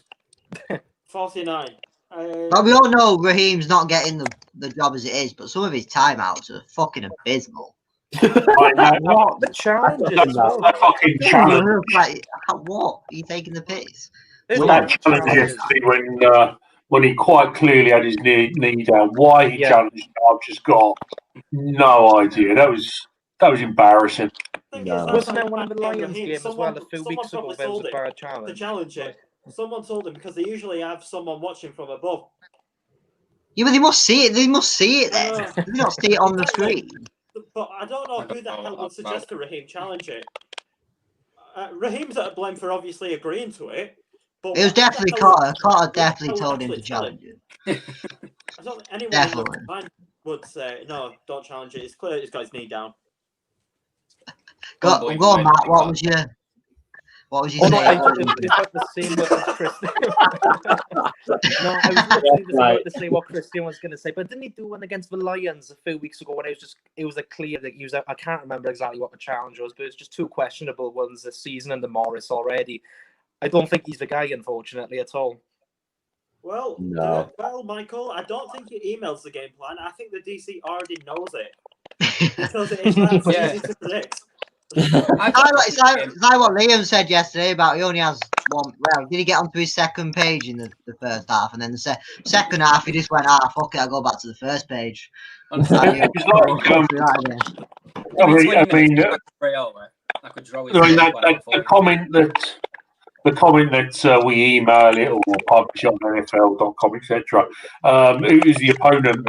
49. But we all know Raheem's not getting the job as it is, but some of his timeouts are fucking abysmal. What the challenge is? That's a fucking challenge. Like, what? Are you taking the piss? Well, that challenge yesterday when he quite clearly had his knee down. Why he challenged, I've just got no idea. That was embarrassing. Wasn't there one of the Lions games as well a few weeks ago? There was a bad challenge. To challenge it. Someone told him because they usually have someone watching from above. Yeah, but they must see it. They must see it then. They not see it on the screen. But I don't know who the hell would suggest to Raheem challenge it. Raheem's at blame for obviously agreeing to it. But it was definitely Carter. Carter definitely told him to challenge it. I don't think anyone in the would say, no, don't challenge it. It's clear he's got his knee down. Go on, Matt. What was your saying? It's like the same as Christian. No, I was literally just about to say what Christian was going to say, but didn't he do one against the Lions a few weeks ago when it was a clear that he was, I can't remember exactly what the challenge was, but it's just two questionable ones this season and the Morris already. I don't think he's the guy, unfortunately, at all. Well, Michael, I don't think he emails the game plan. I think the DC already knows it because it is that easy to predict. It's like what Liam said yesterday about he only has one. Well, did he get onto his second page in the first half, and then the second half he just went, fuck it, I'll go back to the first page. The comment that we email it or publish on NFL.com, etc. It was the opponent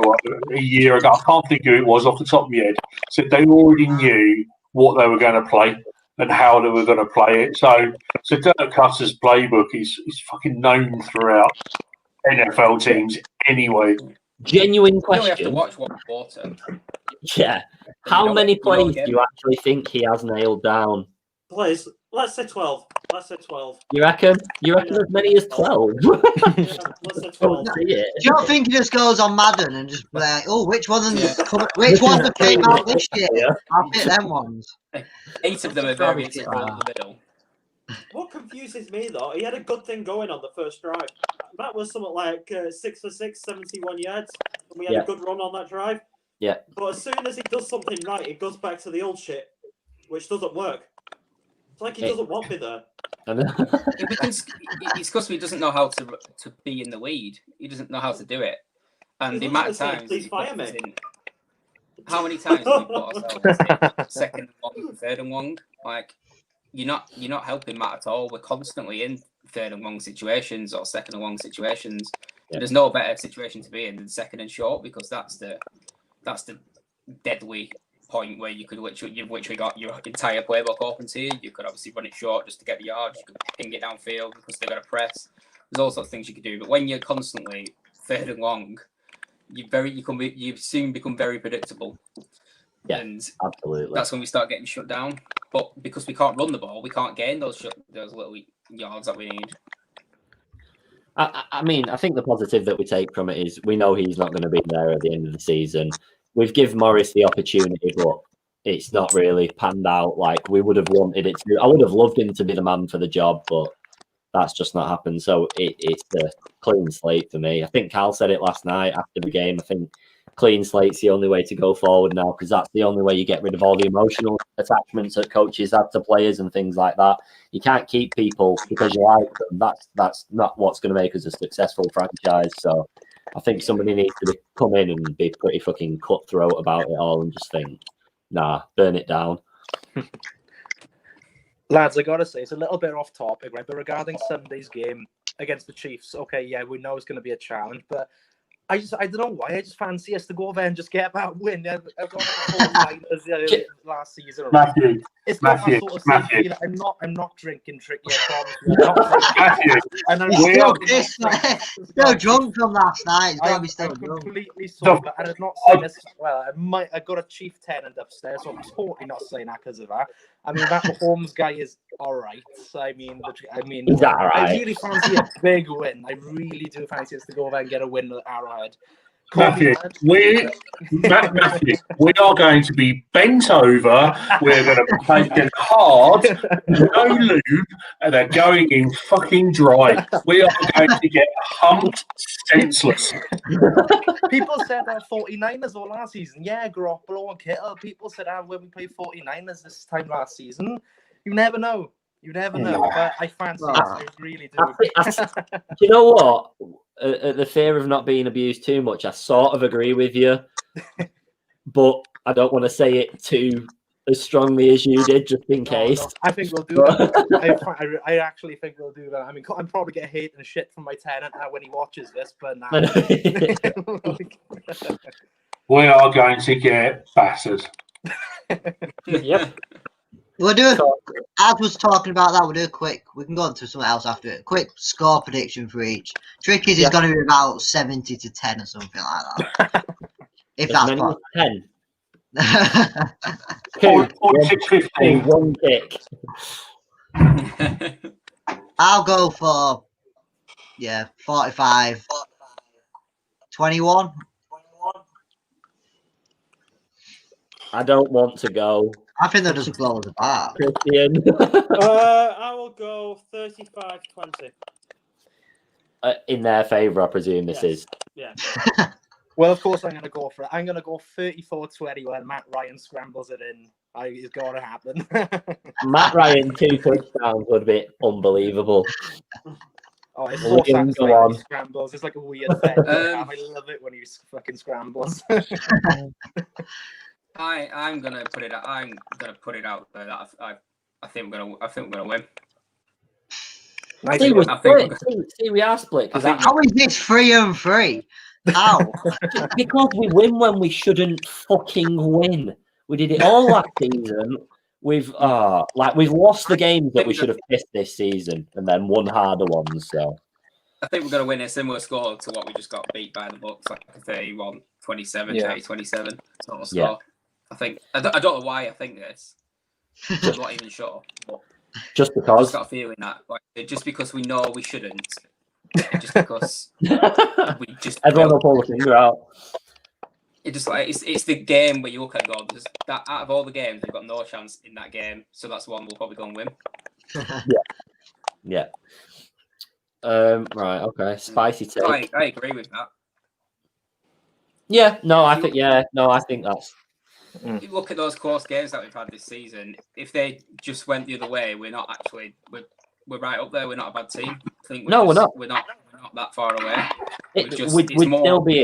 a year ago. I can't think who it was off the top of my head. Said they already knew what they were going to play and how they were going to play it. So Dirk Cutter's playbook is fucking known throughout NFL teams anyway. Genuine question. You have to watch one quarter. Yeah. How many plays do you actually think he has nailed down? Plays. Let's say 12. Let's say 12. You reckon? As many as 12? Let's say 12. Do you not think he just goes on Madden and just like, which ones have came out this year? I'll pick them ones. 8 of them are very in the middle. What confuses me though, he had a good thing going on the first drive. That was something like 6 for 6, 71 yards, and we had a good run on that drive. Yeah. But as soon as he does something right, it goes back to the old shit, which doesn't work. It's like he doesn't want me there. It's because he doesn't know how to be in the lead. He doesn't know how to do it. And the amount of times... Please fire me. How many times have we put ourselves in second and long, third and long? Like, you're not helping Matt at all. We're constantly in third and long situations or second and long situations. Yeah. There's no better situation to be in than second and short because that's the deadly point where you've literally got your entire playbook open to you. You could obviously run it short just to get the yards. You could ping it downfield because they've got to press. There's all sorts of things you could do. But when you're constantly third and long, you soon become very predictable. Yeah, and absolutely. That's when we start getting shut down. But because we can't run the ball, we can't gain those little yards that we need. I mean, I think the positive that we take from it is we know he's not going to be there at the end of the season. We've given Morris the opportunity, but it's not really panned out like we would have wanted it to. I would have loved him to be the man for the job, but that's just not happened. So it's a clean slate for me. I think Cal said it last night after the game. I think clean slate's the only way to go forward now because that's the only way you get rid of all the emotional attachments that coaches have to players and things like that. You can't keep people because you like them. That's not what's going to make us a successful franchise. So I think somebody needs to come in and be pretty fucking cutthroat about it all and just think, nah, burn it down. Lads, I got to say, it's a little bit off topic, right? But regarding Sunday's game against the Chiefs, okay, yeah, we know it's going to be a challenge, but I don't know why. I just fancy us to go there and just get that win. I've got last season. Matthew, it's not that sort of Matthew. I'm not drinking tricky. And I'm still drunk from last night. He's got to be still drunk. Completely sober, and I'm not saying this. Well, I got a chief tenant upstairs, so I'm totally not saying that because of that. I mean, that Mahomes guy is all right. I mean, he's all right. I really fancy a big win. I really do fancy us to go over and get a win at Arrowhead. Matthew, we are going to be bent over. We're going to be taken hard, no lube, and they're going in fucking dry. We are going to get humped senseless. People said 49ers all last season. Yeah, Garoppolo and Kittle. People said when we play 49ers this time last season. You never know. You never know. But I fancy it. I really do. Do you know what? The fear of not being abused too much, I sort of agree with you, but I don't want to say it too as strongly as you did, just in case. No, I think we'll do that. I actually think we'll do that. I mean, I'm probably get hate and shit from my tenant when he watches this, but now we are going to get battered. Yep. We'll do it. As was talking about that, we'll do a quick. We can go on to something else after it. Quick score prediction for each. Tricky's is going to be about 70-10 or something like that. If that's possible. 10. 2.615. One kick. I'll go for 45. 21. I don't want to go. I think they'll just blow us apart. Christian. I will go 35-20. In their favour, I presume this is. Yeah. Well, of course, I'm going to go for it. I'm going to go 34-20 when Matt Ryan scrambles it in. It's got to happen. Matt Ryan, 2 touchdowns would be unbelievable. Oh, it's so satisfying when he scrambles. It's like a weird thing. I love it when he fucking scrambles. I'm gonna put it out. I'm gonna put it out there that I think we're gonna win. See, we are split. How is this 3-3? How? Because we win when we shouldn't fucking win. We did it all last season. We've lost the games that we should have pissed this season, and then won harder ones. So I think we're gonna win a similar score to what we just got beat by the Bucs, like 31-27, 30-27 sort of score. Yeah. I don't know why I think this. I'm not even sure. But just because. I've just got a feeling that just because we know we shouldn't. Just because we just everyone will pull the finger out. It just it's the game where you look at God. That out of all the games, we've got no chance in that game, so that's one we'll probably go and win. Yeah. Right. Okay. Spicy take. I agree with that. Yeah. No. I think that's. You look at those close games that we've had this season. If they just went the other way, we're not actually. We're right up there. We're not a bad team. I think we're not. We're not that far away. We'd still be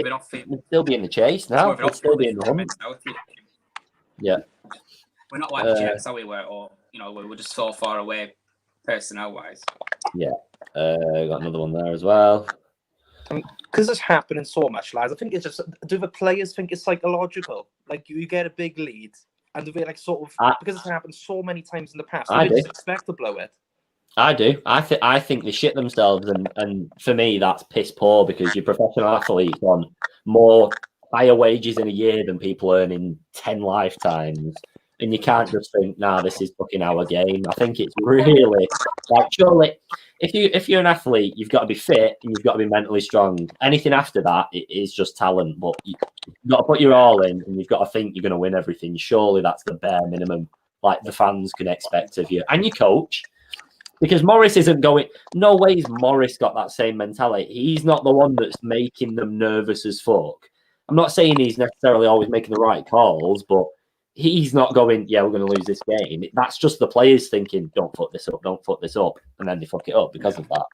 in the chase now. We'd still be in the hunt. Yeah. We're not like the Jets, how we were, or we're just so far away, personnel-wise. Yeah. Got another one there as well. Because it's happening so much, lads. I think it's just. Do the players think it's psychological? Like you get a big lead, and do they because it's happened so many times in the past? They just expect to blow it. I do. I think they shit themselves, and for me, that's piss poor because you're professional athletes on more higher wages in a year than people earn in 10 lifetimes, and you can't just think, "Nah, this is fucking our game." I think it's really surely if you're an athlete, you've got to be fit and you've got to be mentally strong. Anything after that is just talent, but you've got to put your all in, and you've got to think you're going to win everything. Surely that's the bare minimum, like the fans can expect of you and your coach. Because Morris isn't going. No ways Morris got that same mentality. He's not the one that's making them nervous as fuck. I'm not saying he's necessarily always making the right calls, but he's not going, yeah, we're going to lose this game. That's just the players thinking, don't fuck this up, and then they fuck it up because of that.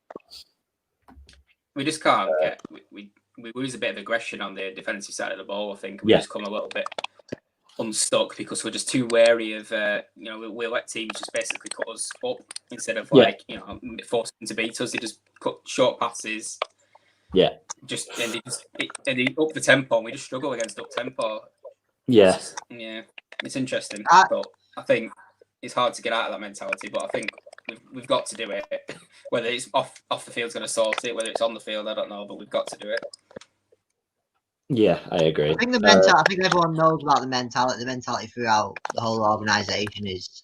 We just can't get. We lose a bit of aggression on the defensive side of the ball. I think we just come a little bit unstuck because we're just too wary of we let teams just basically cut us up instead of forcing them to beat us. They just cut short passes. Yeah. And they up the tempo and we just struggle against up tempo. Yeah. It's interesting. But I think it's hard to get out of that mentality, but I think we've got to do it. Whether it's off the field's gonna sort it, whether it's on the field, I don't know, but we've got to do it. Yeah, I agree. I think I think everyone knows about the mentality. The mentality throughout the whole organisation is,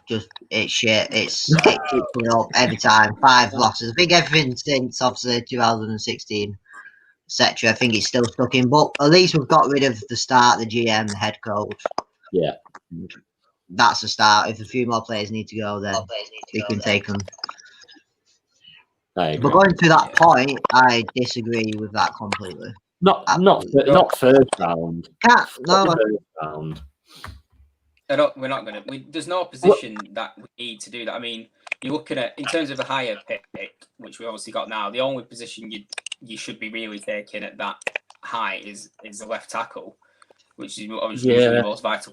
just it's shit. It's coming up every time. 5 losses. I think everything since obviously 2016 etc. I think it's still stuck in, but at least we've got rid of the start, the GM, the head coach. Yeah. That's a start. If a few more players need to go, then we can take them. But going to that point, I disagree with that completely. Not first round. No. First round. We're not going to. There's no position that we need to do that. I mean, you're looking at, in terms of the higher pick, which we obviously got now, the only position you should be really taking at that high is the left tackle, which is obviously usually the most vital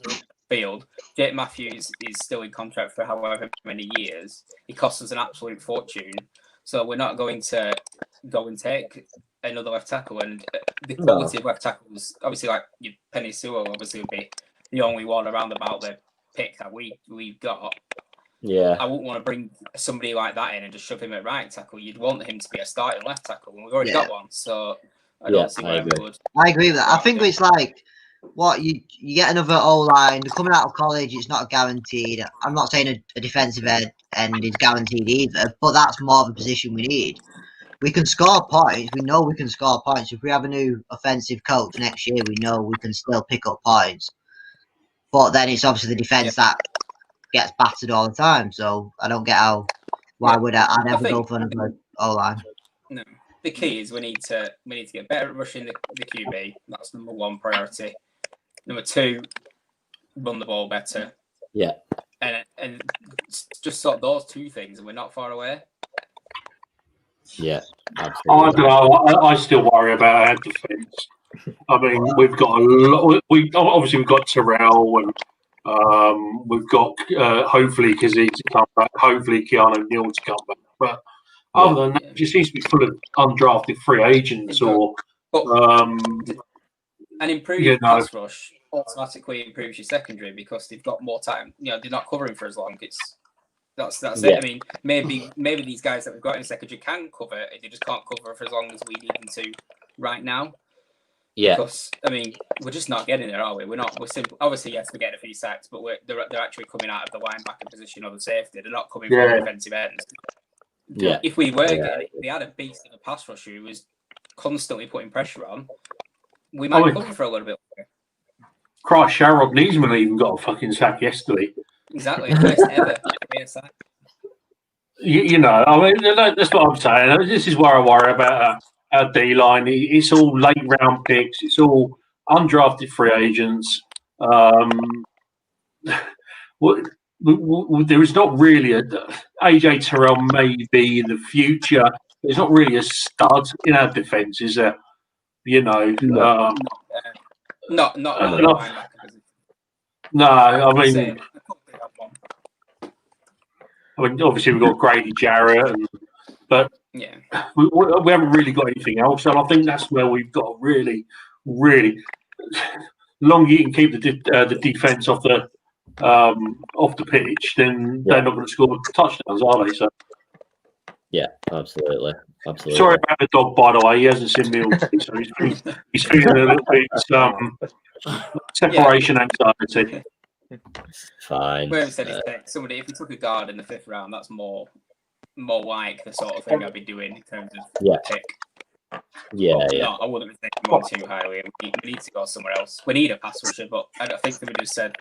field. Jake Matthews is still in contract for however many years. He costs us an absolute fortune. So we're not going to go and take another left tackle. And the quality of left tackles, obviously, like Penny Sewell, obviously would be the only one around about the pick that we've got. Yeah. I wouldn't want to bring somebody like that in and just shove him at right tackle. You'd want him to be a starting left tackle, and we've already got one. So I don't see why we would. I agree with that. I think it's like you get another O-line coming out of college. It's not guaranteed. I'm not saying a defensive end is guaranteed either, but that's more of a position we need. We can score points. We know we can score points. If we have a new offensive coach next year, we know we can still pick up points. But then it's obviously the defense that gets battered all the time. So I don't get why would I never go for another O-line? No. The key is we need to get better at rushing the QB. That's number one priority. Number two, run the ball better. Yeah. And just sort those two things, and we're not far away. Yeah, absolutely. I don't know. I still worry about our defence. I mean, we've got a lot. We've got Terrell, and we've got hopefully Kazee to come back. Hopefully Keanu Neal to come back. But other than that, it just seems to be full of undrafted free agents and improved pass rush automatically improves your secondary because they've got more time. They're not covering for as long. That's it. I mean, maybe these guys that we've got in secondary can cover. They just can't cover for as long as we need them to right now. Yeah. Because I mean, we're just not getting there, are we? We're not. We're simple. Obviously, yes, we're getting a few sacks, but they're actually coming out of the linebacker position or the safety. They're not coming from the defensive ends. Yeah. If we were getting, they had a beast of a pass rusher who was constantly putting pressure on. We might cover for a little bit longer. Christ, Sharrod Niesman even got a fucking sack yesterday. Exactly, first ever. I mean, that's what I'm saying. This is where I worry about our D-line. It's all late round picks. It's all undrafted free agents. There is not really AJ Terrell may be in the future. There's not really a stud in our defence, is there? Not No, I mean, obviously we've got Grady Jarrett, but we haven't really got anything else, and I think that's where we've got really, really long. You can keep the defense off the pitch, then they're not going to score touchdowns, are they? So. Yeah, absolutely. Sorry about the dog, by the way. He hasn't seen me all day, so he's feeling a little bit separation anxiety. Fine. We haven't said somebody. If we took a guard in the 5th round, that's more like the sort of thing I'd be doing in terms of pick. Yeah. No, I wouldn't be thinking one too highly. We need to go somewhere else. We need a pass rusher, but I don't think that we just said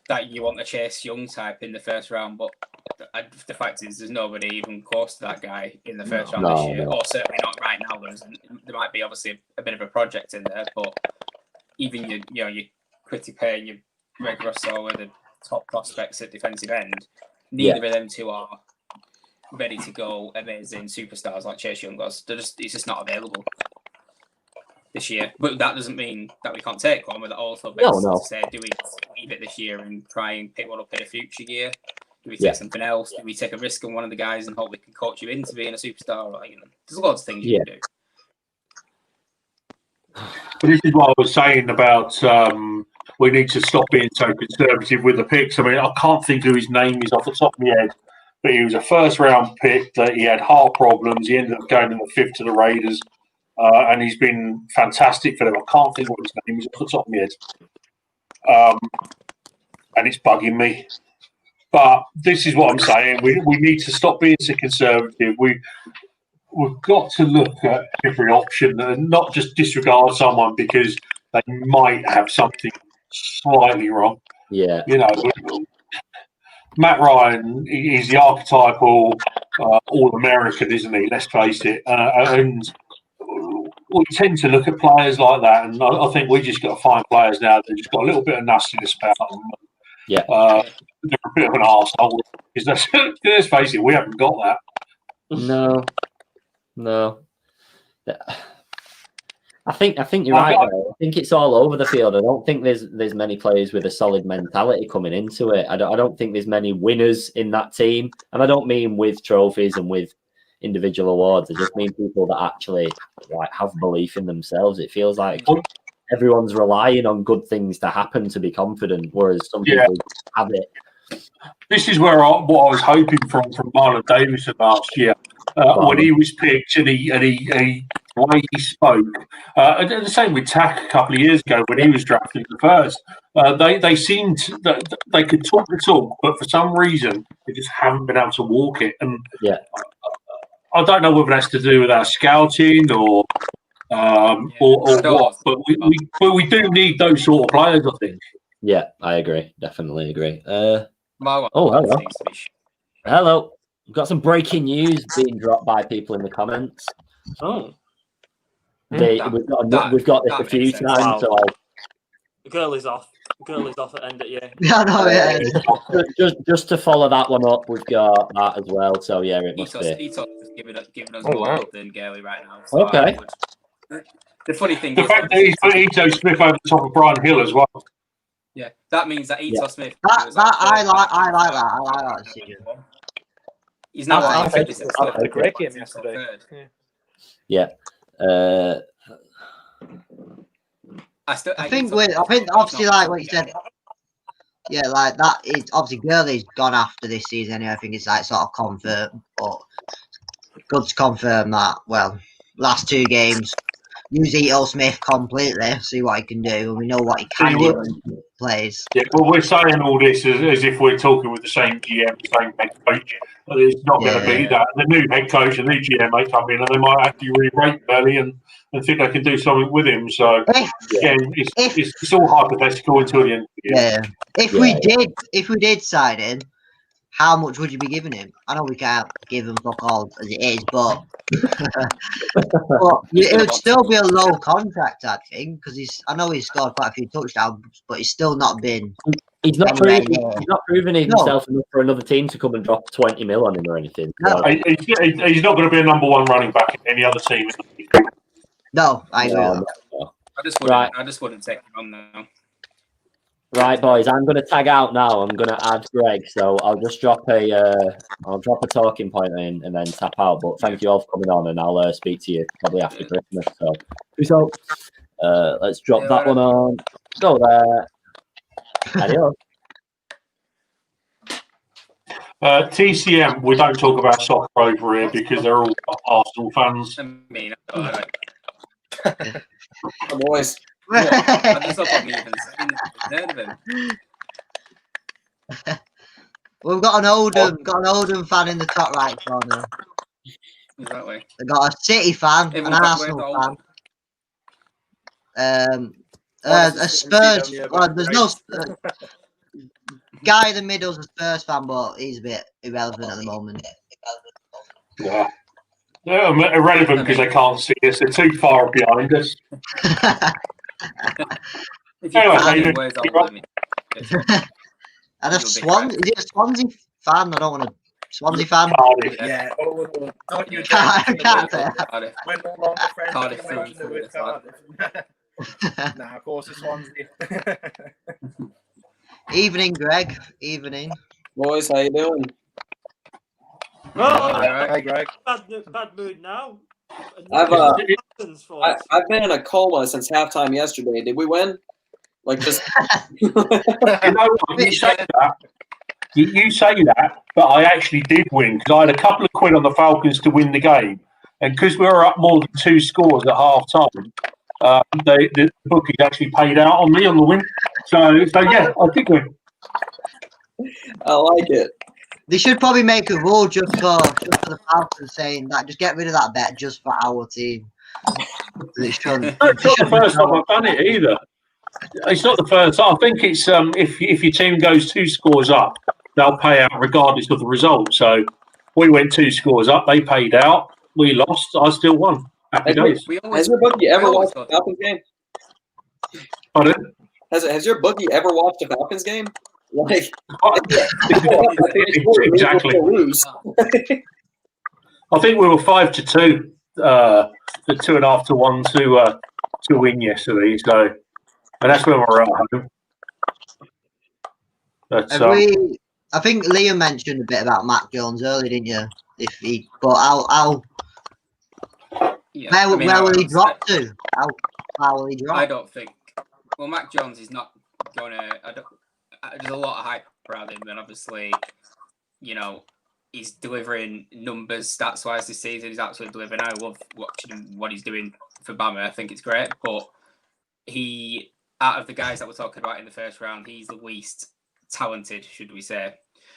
that you want a Chase Young type in the 1st round, but the fact is there's nobody even close to that guy in the 1st round this year, or certainly not right now. There might be obviously a bit of a project in there, but even your Quitty Payne, your Greg Russell, are the top prospects at defensive end. Neither of them two are ready to go amazing superstars like Chase Young was. It's just not available this year. But that doesn't mean that we can't take one. But that also makes to say, do we leave it this year and try and pick one up in a future year? Do we take something else? Do we take a risk on one of the guys and hope we can coach you into being a superstar? There's lots of things you can do. But this is what I was saying about we need to stop being so conservative with the picks. I mean, I can't think who his name is off the top of my head, but he was a 1st round pick that he had heart problems. He ended up going in the 5th to the Raiders, and he's been fantastic for them. I can't think what his name is off the top of my head, and it's bugging me. But this is what I'm saying. We need to stop being so conservative. we've got to look at every option and not just disregard someone because they might have something slightly wrong. Yeah. You know, Matt Ryan is the archetypal All-American, isn't he? Let's face it. And we tend to look at players like that, and I think we just got to find players now that just got a little bit of nastiness about them. Yeah. They're a bit of an arsehole. Because let's face it, we haven't got that. No. I think you're right. Though. I think it's all over the field. I don't think there's many players with a solid mentality coming into it. I don't think there's many winners in that team, and I don't mean with trophies and with individual awards. I just mean people that actually have belief in themselves. It feels like everyone's relying on good things to happen to be confident, whereas some people have it. This is what I was hoping from Marlon Davison last year when he was picked and the way he spoke. And the same with Tack a couple of years ago when he was drafted the first. They seemed that they could talk the talk, but for some reason they just haven't been able to walk it. And I don't know whether that's to do with our scouting or what, but we do need those sort of players, I think. Yeah, I agree. Definitely agree. Hello. Hello. We've got some breaking news being dropped by people in the comments. Oh. We've got this a few times. Wow. So the girl is off. The girl is off at end of year. Just to follow that one up, we've got that as well. So yeah, it must be. Ethos is giving us more than Gurley right now. So okay. The funny thing is, fact that he's put Ethos Smith over the top of Brian Hill as well. Yeah, that means that Ethos Smith. I like that decision. He's now a great game yesterday. Yeah. I think obviously like what you said. Yeah, like that is obviously Gurley's gone after this season anyway. I think it's like sort of confirmed, but good to confirm that. Well, last two games, use Ethos Smith completely, see what he can do, and we know what he can do when he plays. Yeah, well, we're saying all this as if we're talking with the same GM, same head coach. It's not going to be that. The new head coach and the new GM may come in and they might actually re-rate Gurley and think they can do something with him. So again, it's all hypothetical until the end of the year. Yeah. If we did sign him, how much would you be giving him? I know we can't give him fuck all as it is, but it would still be a low contract, I think, because I know he's scored quite a few touchdowns, but he's still not been. He's not proven himself enough for another team to come and drop 20 mil on him or anything. No. He's not going to be a number one running back in any other team. No, I agree. No. I just wouldn't take him on now. Right, boys, I'm going to tag out now. I'm going to add Greg, so I'll just drop a talking point in and then tap out. But thank you all for coming on, and I'll speak to you probably after Christmas. So, peace out. Let's drop that one on. Go there. Adios. TCM, we don't talk about soccer over here because they're all Arsenal fans. I mean, boys. We've got an Oldham fan in the top right corner. Exactly. We've got a City fan, an Arsenal fan, a Spurs. Well, there's no guy in the middle's a Spurs fan, but he's a bit irrelevant at the moment. Yeah. They're irrelevant because they can't see us. They're too far behind us. And a Swansea, is it a Swansea fan? I don't want to. Swansea fan? Cardiff. Yeah. Don't you can't say that. We're no longer friends. Cardiff with Cardiff. Nah, of course it's Swansea. Evening, Greg. Evening. Boys, how you doing? Hi, Greg. Bad mood now. I've been in a coma since halftime yesterday. Did we win? Like just you say that. You say that, but I actually did win because I had a couple of quid on the Falcons to win the game, and because we were up more than 2 scores at half time, the bookies actually paid out on me on the win. So yeah, I did win. I like it. They should probably make a rule just for the Falcons saying that just get rid of that bet just for our team. It shouldn't. It's not the first time I've done it either. It's not the first time. I think it's if your team goes 2 scores up, they'll pay out regardless of the result. So we went 2 scores up, they paid out. We lost, I still won. Happy days. Has your bookie ever watched a Falcons game? Pardon? Has your bookie ever watched a Falcons game? Like exactly. I think we were 5-2, the 2.5 to 1 to win yesterday. So, and that's when we were at home. But, I think Liam mentioned a bit about Mac Jones earlier, didn't you? But I'll. Yeah, where will he drop to? How will he drop? I don't think. Well, Mac Jones is not going to. There's a lot of hype around him, and obviously, he's delivering numbers stats wise this season. He's absolutely delivering. I love watching what he's doing for Bama. I think it's great. But out of the guys that we're talking about in the first round, he's the least talented, should we say?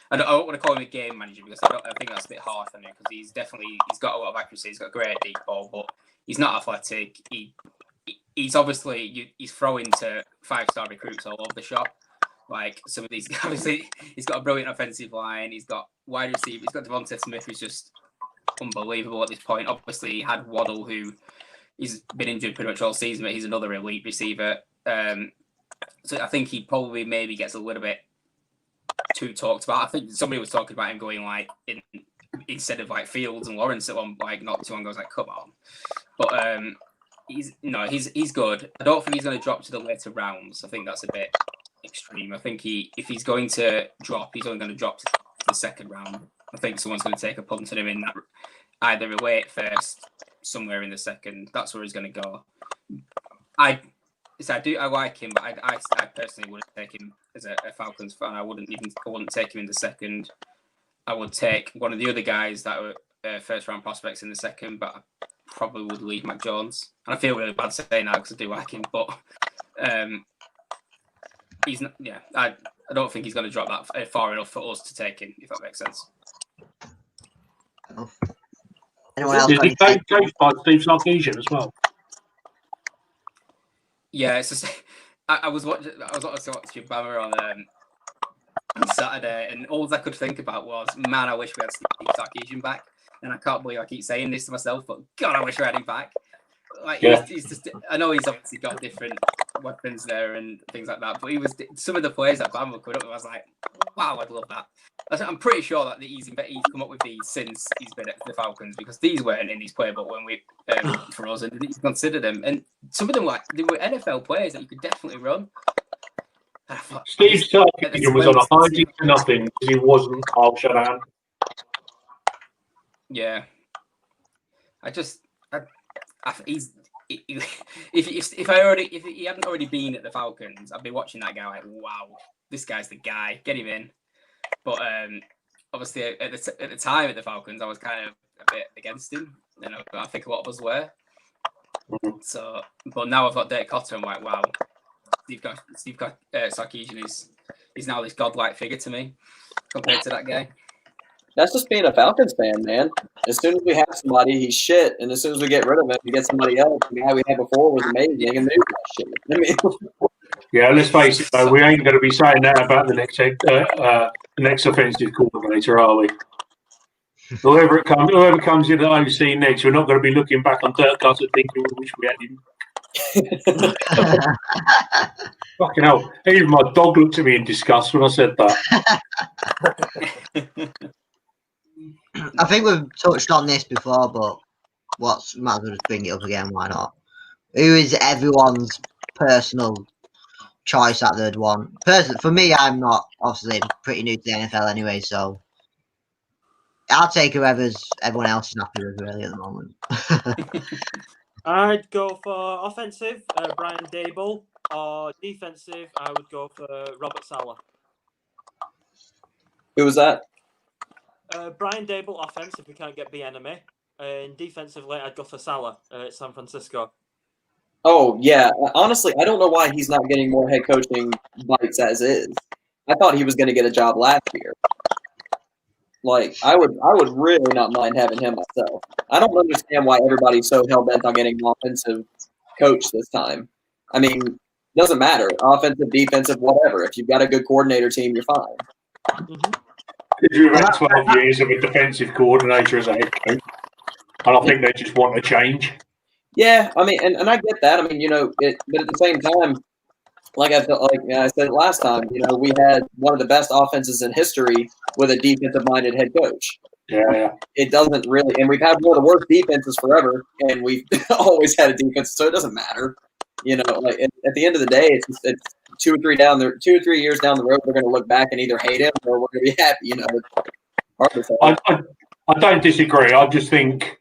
I don't want to call him a game manager because I think that's a bit harsh on him because he's got a lot of accuracy. He's got great deep ball, but he's not athletic. He's obviously he's throwing to 5-star recruits all over the shop. Like some of these, obviously, he's got a brilliant offensive line. He's got wide receiver. He's got Devontae Smith, who's just unbelievable at this point. Obviously, he had Waddle, who he's been injured pretty much all season, but he's another elite receiver. So I think he probably maybe gets a little bit too talked about. I think somebody was talking about him going like instead of like Fields and Lawrence at one like not too long ago. I was like, come on. But he's good. I don't think he's going to drop to the later rounds. I think that's a bit extreme. I think if he's going to drop, he's only going to drop to the second round. I think someone's going to take a punt on him in that either away at first, somewhere in the second. That's where he's going to go. I like him, but I personally wouldn't take him as a Falcons fan. I wouldn't take him in the second. I would take one of the other guys that were first round prospects in the second, but I probably would leave Mac Jones. And I feel really bad saying that because I do like him, but he's not. Yeah, I don't think he's going to drop that far enough for us to take him, if that makes sense. Anyone else? Did he coach by Steve Sarkisian as well? Yeah, it's just I was watching Bama on Saturday, and all I could think about was, man, I wish we had Steve Sarkisian back. And I can't believe I keep saying this to myself, but God, I wish we had him back. Like he's just, I know he's obviously got different weapons there and things like that, but he was some of the players that Bama put up. I was like, wow, I'd love that. I'm pretty sure that he's come up with these since he's been at the Falcons because these weren't in his playbook when we for us and didn't consider them. And some of them they were NFL players that you could definitely run. Steve Sarkisian was on a 100 to nothing because he wasn't Kyle Shanahan. Yeah, if he hadn't already been at the Falcons, I'd be watching that guy like, wow, this guy's the guy. Get him in. But obviously at the time at the Falcons, I was kind of a bit against him. I think a lot of us were. So, but now I've got Dirk Cotter. I'm like, wow, Steve Sarkisian is now this godlike figure to me compared to that guy. That's just being a Falcons fan, man. As soon as we have somebody, he's shit, and as soon as we get rid of him, we get somebody else. The guy we had before was amazing, and maybe that shit. I mean, yeah, let's face it, though, we ain't going to be saying that about the next offensive coordinator, are we? Whoever comes in at OC next, we're not going to be looking back on Dirk Cotter thinking we wish we had him. Fucking hell! Even my dog looked at me in disgust when I said that. I think we've touched on this before, but might as well just bring it up again. Why not? Who is everyone's personal choice at third one? For me, I'm not obviously pretty new to the NFL anyway, so I'll take whoever's everyone else is happy with really at the moment. I'd go for offensive, Brian Daboll, or defensive, I would go for Robert Saleh. Who was that? Brian Daboll, offense, if we can't get Bieniemy. And defensively, I'd go for Saleh at San Francisco. Oh, yeah. Honestly, I don't know why he's not getting more head coaching bites as is. I thought he was going to get a job last year. Like I would really not mind having him myself. I don't understand why everybody's so hell bent on getting an offensive coach this time. I mean, doesn't matter, offensive, defensive, whatever. If you've got a good coordinator team, you're fine. Because you've had 12 years of a defensive coordinator as a head coach, and I think they just want a change. Yeah, I mean, and I get that. I mean, but at the same time, like I said last time, we had one of the best offenses in history with a defensive-minded head coach. Yeah. It doesn't really, and we've had one of the worst defenses forever, and we've always had a defense, so it doesn't matter. Like at the end of the day, it's 2 or 3 years down the road, we're going to look back and either hate him or we're going to be happy. It's hard to say. I don't disagree. I just think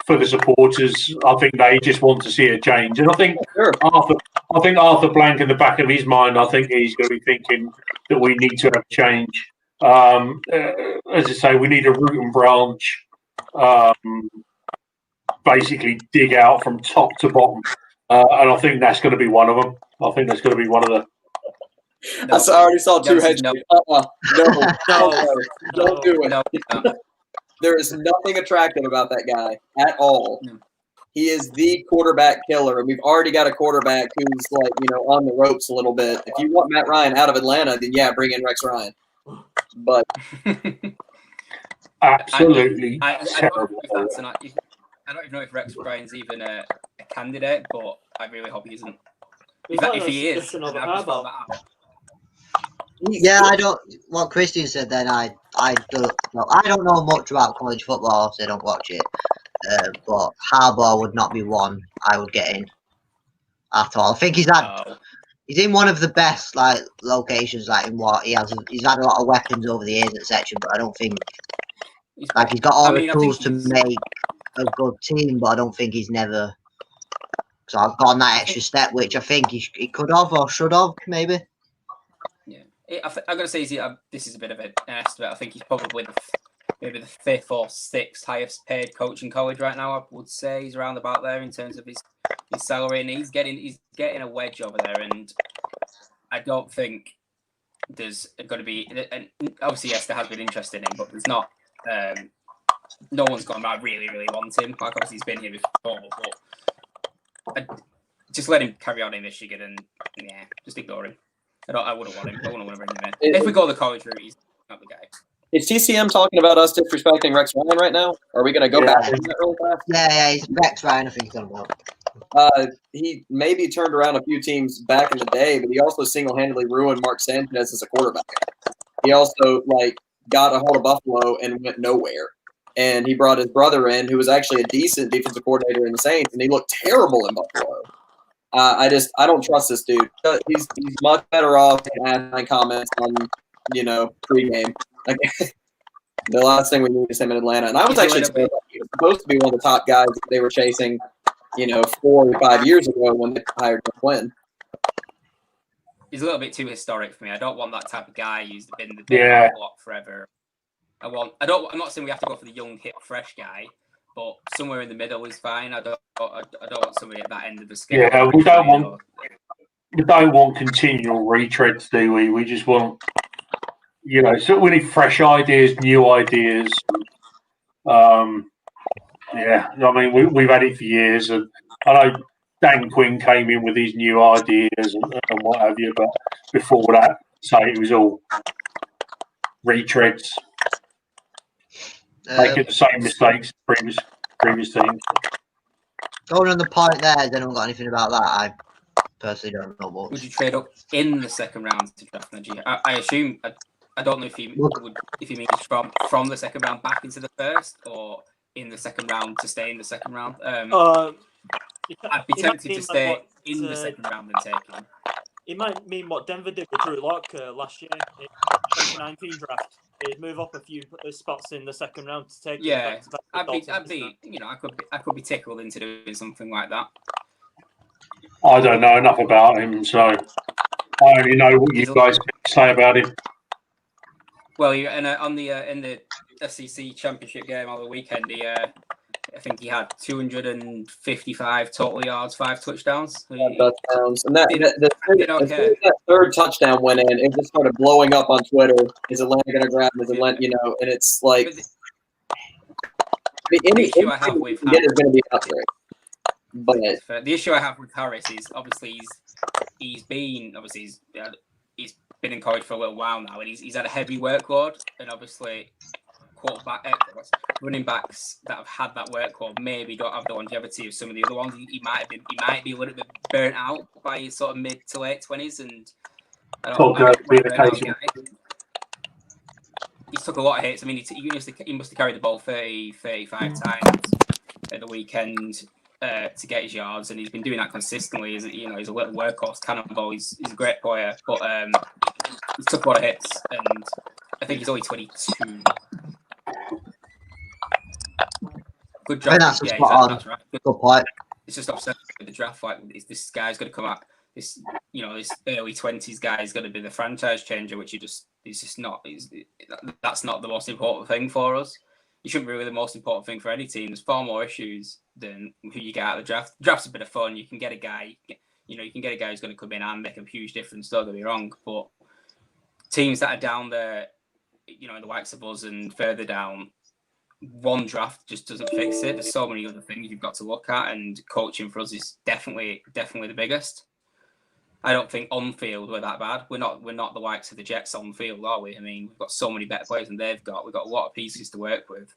for the supporters, I think they just want to see a change, and I think Arthur Blank in the back of his mind, I think he's going to be thinking that we need to have a change. As I say, we need a root and branch. Basically, dig out from top to bottom. And I think that's going to be one of them. I think that's going to be one of the. I already saw two heads. No, don't do it. No. There is nothing attractive about that guy at all. No. He is the quarterback killer, and we've already got a quarterback who's on the ropes a little bit. If you want Matt Ryan out of Atlanta, then yeah, bring in Rex Ryan. But absolutely terrible. I don't even know if Rex Ryan's even a candidate, but I really hope he isn't. If he is, yeah, I don't. What Christian said then, I don't know. I don't know much about college football, so I don't watch it. But Harbaugh would not be one I would get in at all. I think he's in one of the best locations, in what he's had a lot of weapons over the years, etc. But I don't think he's got all the tools to make a good team. But I don't think he's never sort of gone that extra step, which I think he could have or should have maybe. I'm going to say this is a bit of an estimate. I think he's probably maybe the 5th or 6th highest paid coach in college right now. I would say he's around about there in terms of his salary, and he's getting a wedge over there. And I don't think there's going to be. And obviously, yes, there has been interest in him, but there's not. No one's gone. I really, really want him. Like obviously, he's been here before, but just let him carry on in Michigan, and just ignore him. I wouldn't want him. I wouldn't want to bring him in. If we go the college route, he's not the guy. Is TCM talking about us disrespecting Rex Ryan right now? Are we going to go back to that real fast? Yeah, he's Rex Ryan, I think he's talking about. He maybe turned around a few teams back in the day, but he also single-handedly ruined Mark Sanchez as a quarterback. He also got a hold of Buffalo and went nowhere. And he brought his brother in, who was actually a decent defensive coordinator in the Saints, and he looked terrible in Buffalo. I don't trust this dude. He's much better off asking comments on pregame. The last thing we need is him in Atlanta. And I was actually he was supposed to be one of the top guys that they were chasing, 4 or 5 years ago when they hired Quinn. He's a little bit too historic for me. I don't want that type of guy who's been the block forever. I'm not saying we have to go for the young, hip, fresh guy, but somewhere in the middle is fine. I don't want somebody at that end of the scale. Yeah, we don't want continual retreads, do we? We just want, so we need fresh ideas, new ideas. I mean, we've had it for years, and I know Dan Quinn came in with these new ideas and what have you, but before that, it was all retreads. Making the same mistakes previous teams. Going on the point there, I don't got anything about that. I personally don't know much. Would you trade up in the second round to draft Najee? I assume I don't know if he means from the second round back into the first, or in the second round to stay in the second round. I'd be tempted to stay in the second round and take him. It might mean what Denver did with Drew Lock last year in 2019 draft. It'd move up a few spots in the second round to take. Yeah, I could be tickled into doing something like that. I don't know enough about him, so I only know what you guys say about him. Well, in the SEC championship game on the weekend, I think he had 255 total yards, 5 touchdowns. Touchdowns. And that third touchdown went in, it just started blowing up on Twitter. Is Atlanta going to grab him? Is Atlanta, and it's like any issue I have with Harris is going to be up there. But the issue I have with Harris is obviously he's been been in college for a little while now, and he's had a heavy workload, and obviously running backs that have had that workload maybe don't have the longevity of some of the other ones. He might be a little bit burnt out by his sort of mid to late 20s, and he took a lot of hits. I mean, he must have carried the ball 35 times at the weekend to get his yards, and he's been doing that consistently. He's a little workhorse cannonball. He's a great player, but he took a lot of hits, and I think he's only 22. Good draft. That's right. Good point. It's just upset with the draft. Like, this guy's going to come out. This early 20s guy is going to be the franchise changer, which he's just not. That's not the most important thing for us. It shouldn't be really the most important thing for any team. There's far more issues than who you get out of the draft. The draft's a bit of fun. You can get a guy. You can get a guy who's going to come in and make a huge difference. Don't get me wrong, but teams that are down there, the likes of us and further down, one draft just doesn't fix it. There's so many other things you've got to look at, and coaching for us is definitely the biggest. I don't think on field we're that bad. We're not the likes of the Jets on field, are we? I mean, we've got so many better players than they've got. We've got a lot of pieces to work with.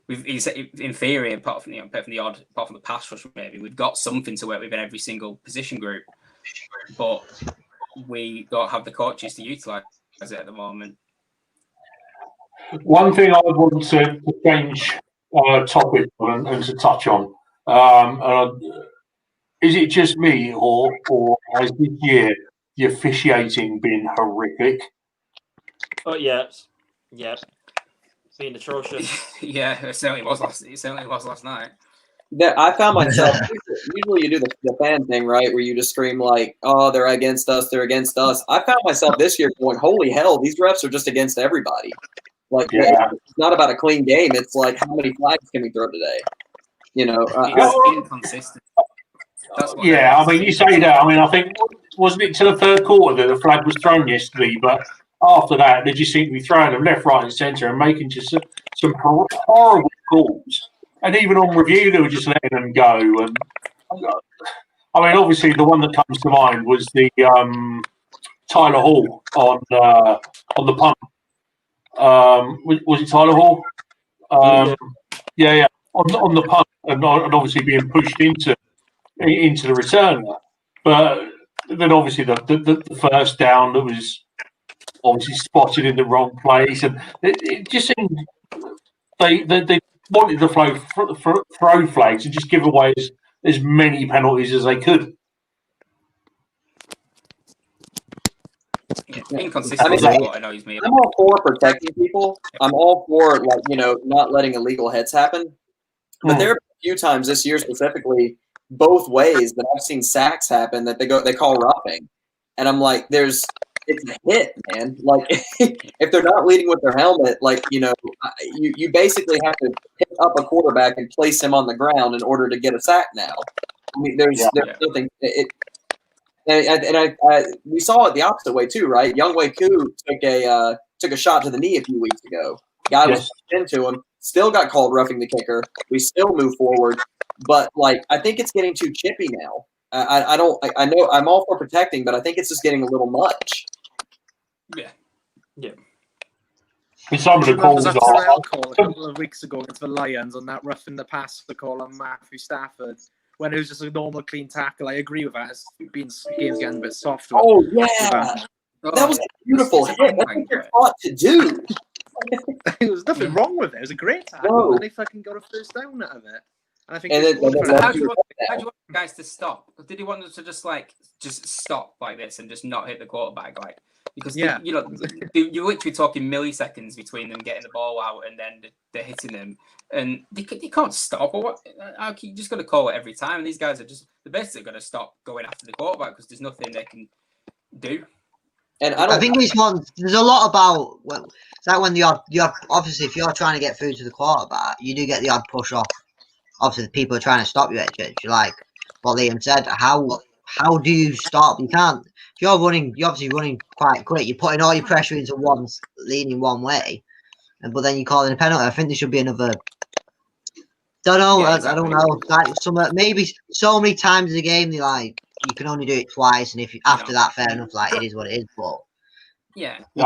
In theory, apart from the pass rush, maybe we've got something to work with in every single position group, but we don't have the coaches to utilise it at the moment. One thing I would want to change topic and to touch on, is it just me or has this year the officiating been horrific? Oh yeah, being atrocious. Yeah, it certainly was last night. Yeah, I found myself. Usually, you do the fan thing, right, where you just scream like, "Oh, they're against us! They're against us!" I found myself this year going, "Holy hell, these refs are just against everybody!" Like, it's not about a clean game. It's like, how many flags can we throw today? It's inconsistent. I mean, you say that. I mean, I think, wasn't it to the third quarter that the flag was thrown yesterday? But after that, they just seem to be throwing them left, right, and centre and making just some horrible calls. And even on review, they were just letting them go. And I mean, obviously, the one that comes to mind was the Tyler Hall on the punt. Was it Tyler Hall? Yeah. On the punt, and obviously being pushed into the returner. But then obviously the first down that was obviously spotted in the wrong place, and it just seemed they wanted to throw flags and just give away as many penalties as they could. Inconsistency is what annoys me. I'm all for protecting people. I'm all for not letting illegal hits happen. But there are a few times this year specifically, both ways, that I've seen sacks happen that they call roughing, and I'm like, it's a hit, man. Like, if they're not leading with their helmet, you basically have to pick up a quarterback and place him on the ground in order to get a sack now. I mean, there's nothing. We saw it the opposite way too, right? Younghoe Koo took a shot to the knee a few weeks ago. Guy was into him, still got called roughing the kicker. We still move forward, but I think it's getting too chippy now. I know I'm all for protecting, but I think it's just getting a little much. Yeah. Some of the calls a couple of weeks ago against the Lions on that roughing the passer call on Matthew Stafford, when it was just a normal clean tackle. I agree with that. It's been games getting a bit softer. Oh yeah, that was a beautiful hit. That's what you're taught to do. There was nothing wrong with it. It was a great tackle, and they fucking got a first down out of it. And I think how do you want guys to stop? Did he want them to just stop like this and just not hit the quarterback? Because you're literally talking milliseconds between them getting the ball out and then they're hitting them, and they can't stop. Or what? You just got to call it every time. And these guys are just the best. They're going to stop going after the quarterback because there's nothing they can do. And I think these ones, there's a lot about, it's like when you have obviously if you're trying to get through to the quarterback, you do get the odd push off obviously the people are trying to stop you at church. You're like what Liam said. How do you stop? You can't. If you're running, you're obviously running quite quick. You're putting all your pressure into one, leaning one way, but then you're calling a penalty. I think there should be another. Don't know. Yeah, I don't know. Like maybe so many times in the game, they like you can only do it twice, and if after that, fair enough. Like it is what it is. But yeah, you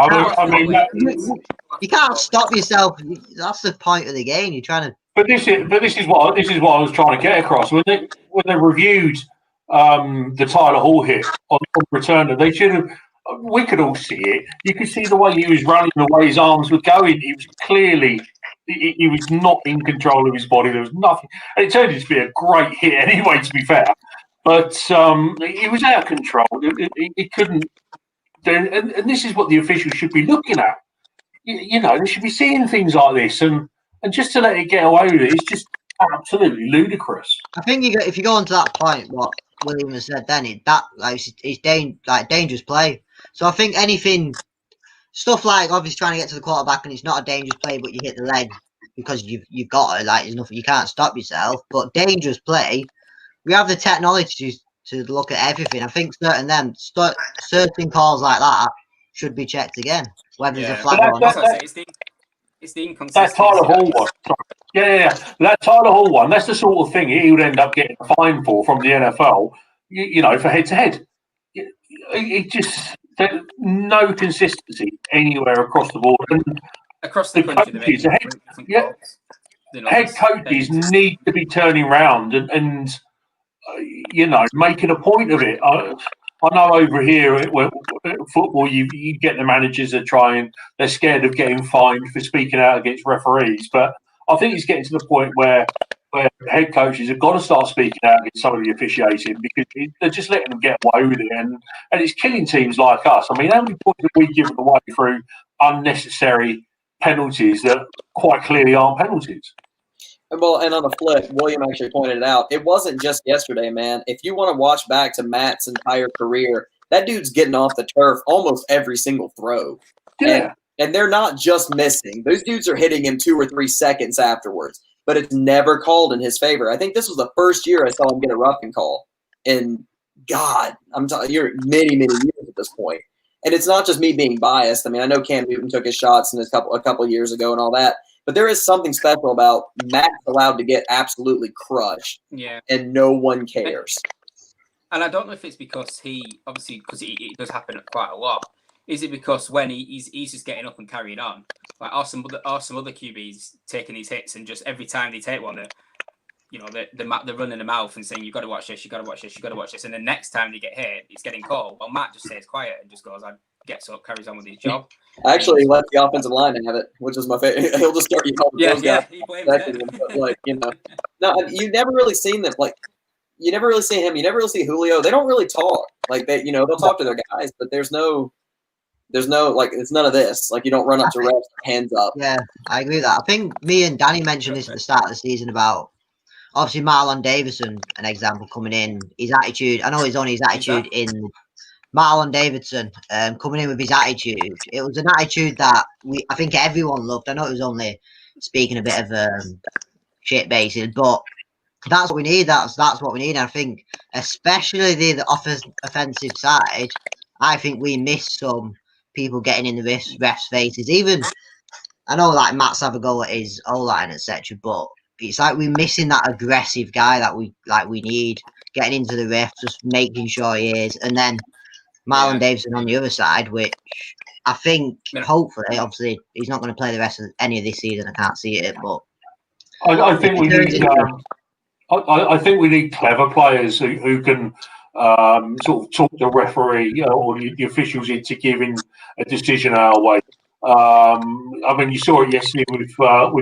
can't stop yourself. That's the point of the game. You're trying to. But this is what I was trying to get across when they reviewed the Tyler Hall hit on return. They should have. We could all see it. You could see the way he was running, the way his arms were going. He was clearly. He was not in control of his body. There was nothing. And it turned out to be a great hit anyway, to be fair. But he was out of control. He couldn't. And this is what the officials should be looking at. You know, they should be seeing things like this. And just to let it get away with it, it's just absolutely ludicrous. I think if you go on to that point, what William has said then, it's dangerous play. So I think anything... Stuff like obviously trying to get to the quarterback and it's not a dangerous play, but you hit the leg because you've got it. Like there's nothing, you can't stop yourself. But dangerous play, we have the technology to look at everything. I think certain calls like that should be checked again, whether there's a flag or not. It's the inconsistency. That Tyler Hall one. Yeah. That Tyler Hall one. That's the sort of thing he would end up getting a fine for from the NFL. You know, for head to head. It just. There's no consistency anywhere across the board. And across the country, head coaches need to be turning around and you know, making a point of it. I know over here at football, you get the managers that they're scared of getting fined for speaking out against referees. But I think it's getting to the point where head coaches have got to start speaking out against some of the officiating because they're just letting them get away with it. And it's killing teams like us. I mean, how many points have we given away through unnecessary penalties that quite clearly aren't penalties? Well, and on the flip, William actually pointed it out. It wasn't just yesterday, man. If you want to watch back to Matt's entire career, that dude's getting off the turf almost every single throw. Yeah. And they're not just missing. Those dudes are hitting him 2 or 3 seconds afterwards. But it's never called in his favor. I think this was the first year I saw him get a roughing call. And God, I'm telling you, many, many years at this point. And it's not just me being biased. I mean, I know Cam Newton took his shots in a couple years ago and all that. But there is something special about Matt's allowed to get absolutely crushed. Yeah. And no one cares. And I don't know if it's because because it does happen quite a lot. Is it because when he's just getting up and carrying on? Like are some other QBs taking these hits and just every time they take one, they're running the mouth and saying you've got to watch this, you've got to watch this, you've got to watch this, and the next time they get hit, it's getting called. Well, Matt just stays quiet and just gets up, carries on with his job. Actually, he let the offensive line have it, which is my favorite. He'll just start yelling. He blames him. But no, you never really seen them. Like, you never really see him. You never really see Julio. They don't really talk. Like they'll talk to their guys, but there's no like it's none of this. Like you don't run up to refs, hands up. Yeah, I agree with that. I think me and Danny mentioned this at the start of the season about obviously Marlon Davidson, an example coming in. His attitude. I know he's only his attitude in Marlon Davidson coming in with his attitude. It was an attitude that I think everyone loved. I know it was only speaking a bit of shit basis, but that's what we need. That's what we need. And I think especially the offensive side, I think we missed some people getting in the refs' faces. Even I know like Matt's have a go at his O-line, etc. But it's like we're missing that aggressive guy that we need getting into the refs, just making sure he is. And then Marlon Davidson on the other side, which I think hopefully, obviously, he's not going to play the rest of any of this season. I can't see it, but I think we need. I think we need clever players who can sort of talk the referee or the officials into giving a decision our way. I mean, you saw it yesterday with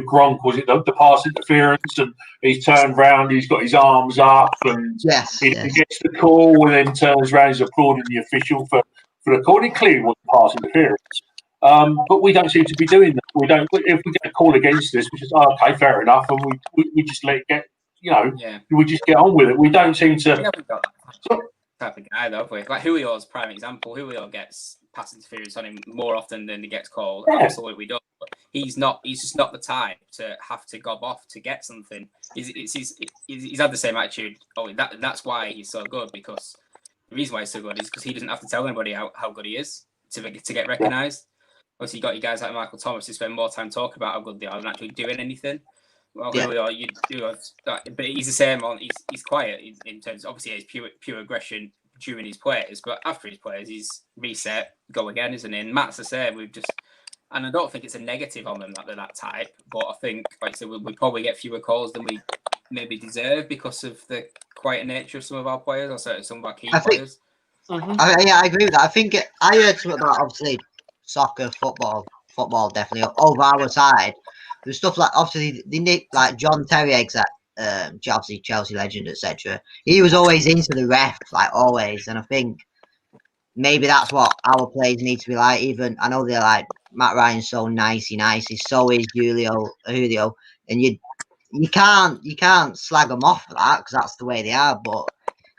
Gronk. Was it the pass interference? And he's turned round, he's got his arms up, and he gets the call, and then turns around, he's applauding the official for the call. It clearly was pass interference. But we don't seem to be doing that. We don't. If we get a call against this, we just okay, fair enough, and we just let it get. We just get on with it. We don't seem to. We haven't got that type of guy, though, have we? Like Julio's prime example. Julio gets pass interference on him more often than he gets called. Yeah. Absolutely, we don't. But he's just not the type to have to gob off to get something. He's had the same attitude. That's why he's so good, because the reason why he's so good is because he doesn't have to tell anybody how good he is to get recognised. Obviously, you got your guys like Michael Thomas who spend more time talking about how good they are than actually doing anything. Well, you do, but he's the same. He's quiet in terms. Obviously, he's pure aggression during his plays, but after his plays, he's reset, go again, isn't he? And Matt's the same. And I don't think it's a negative on them that they're that type, but I think, like I said, we probably get fewer calls than we maybe deserve because of the quiet nature of some of our players, or certainly some of our key players. I agree with that. I think I heard something about, obviously, soccer, football definitely over our side. There's stuff like, obviously, like John Terry, Chelsea legend, etc. He was always into the ref, like always, and I think maybe that's what our players need to be like. Even I know they're like, Matt Ryan's so nicey, so is Julio, and you can't slag them off for that, because that's the way they are. But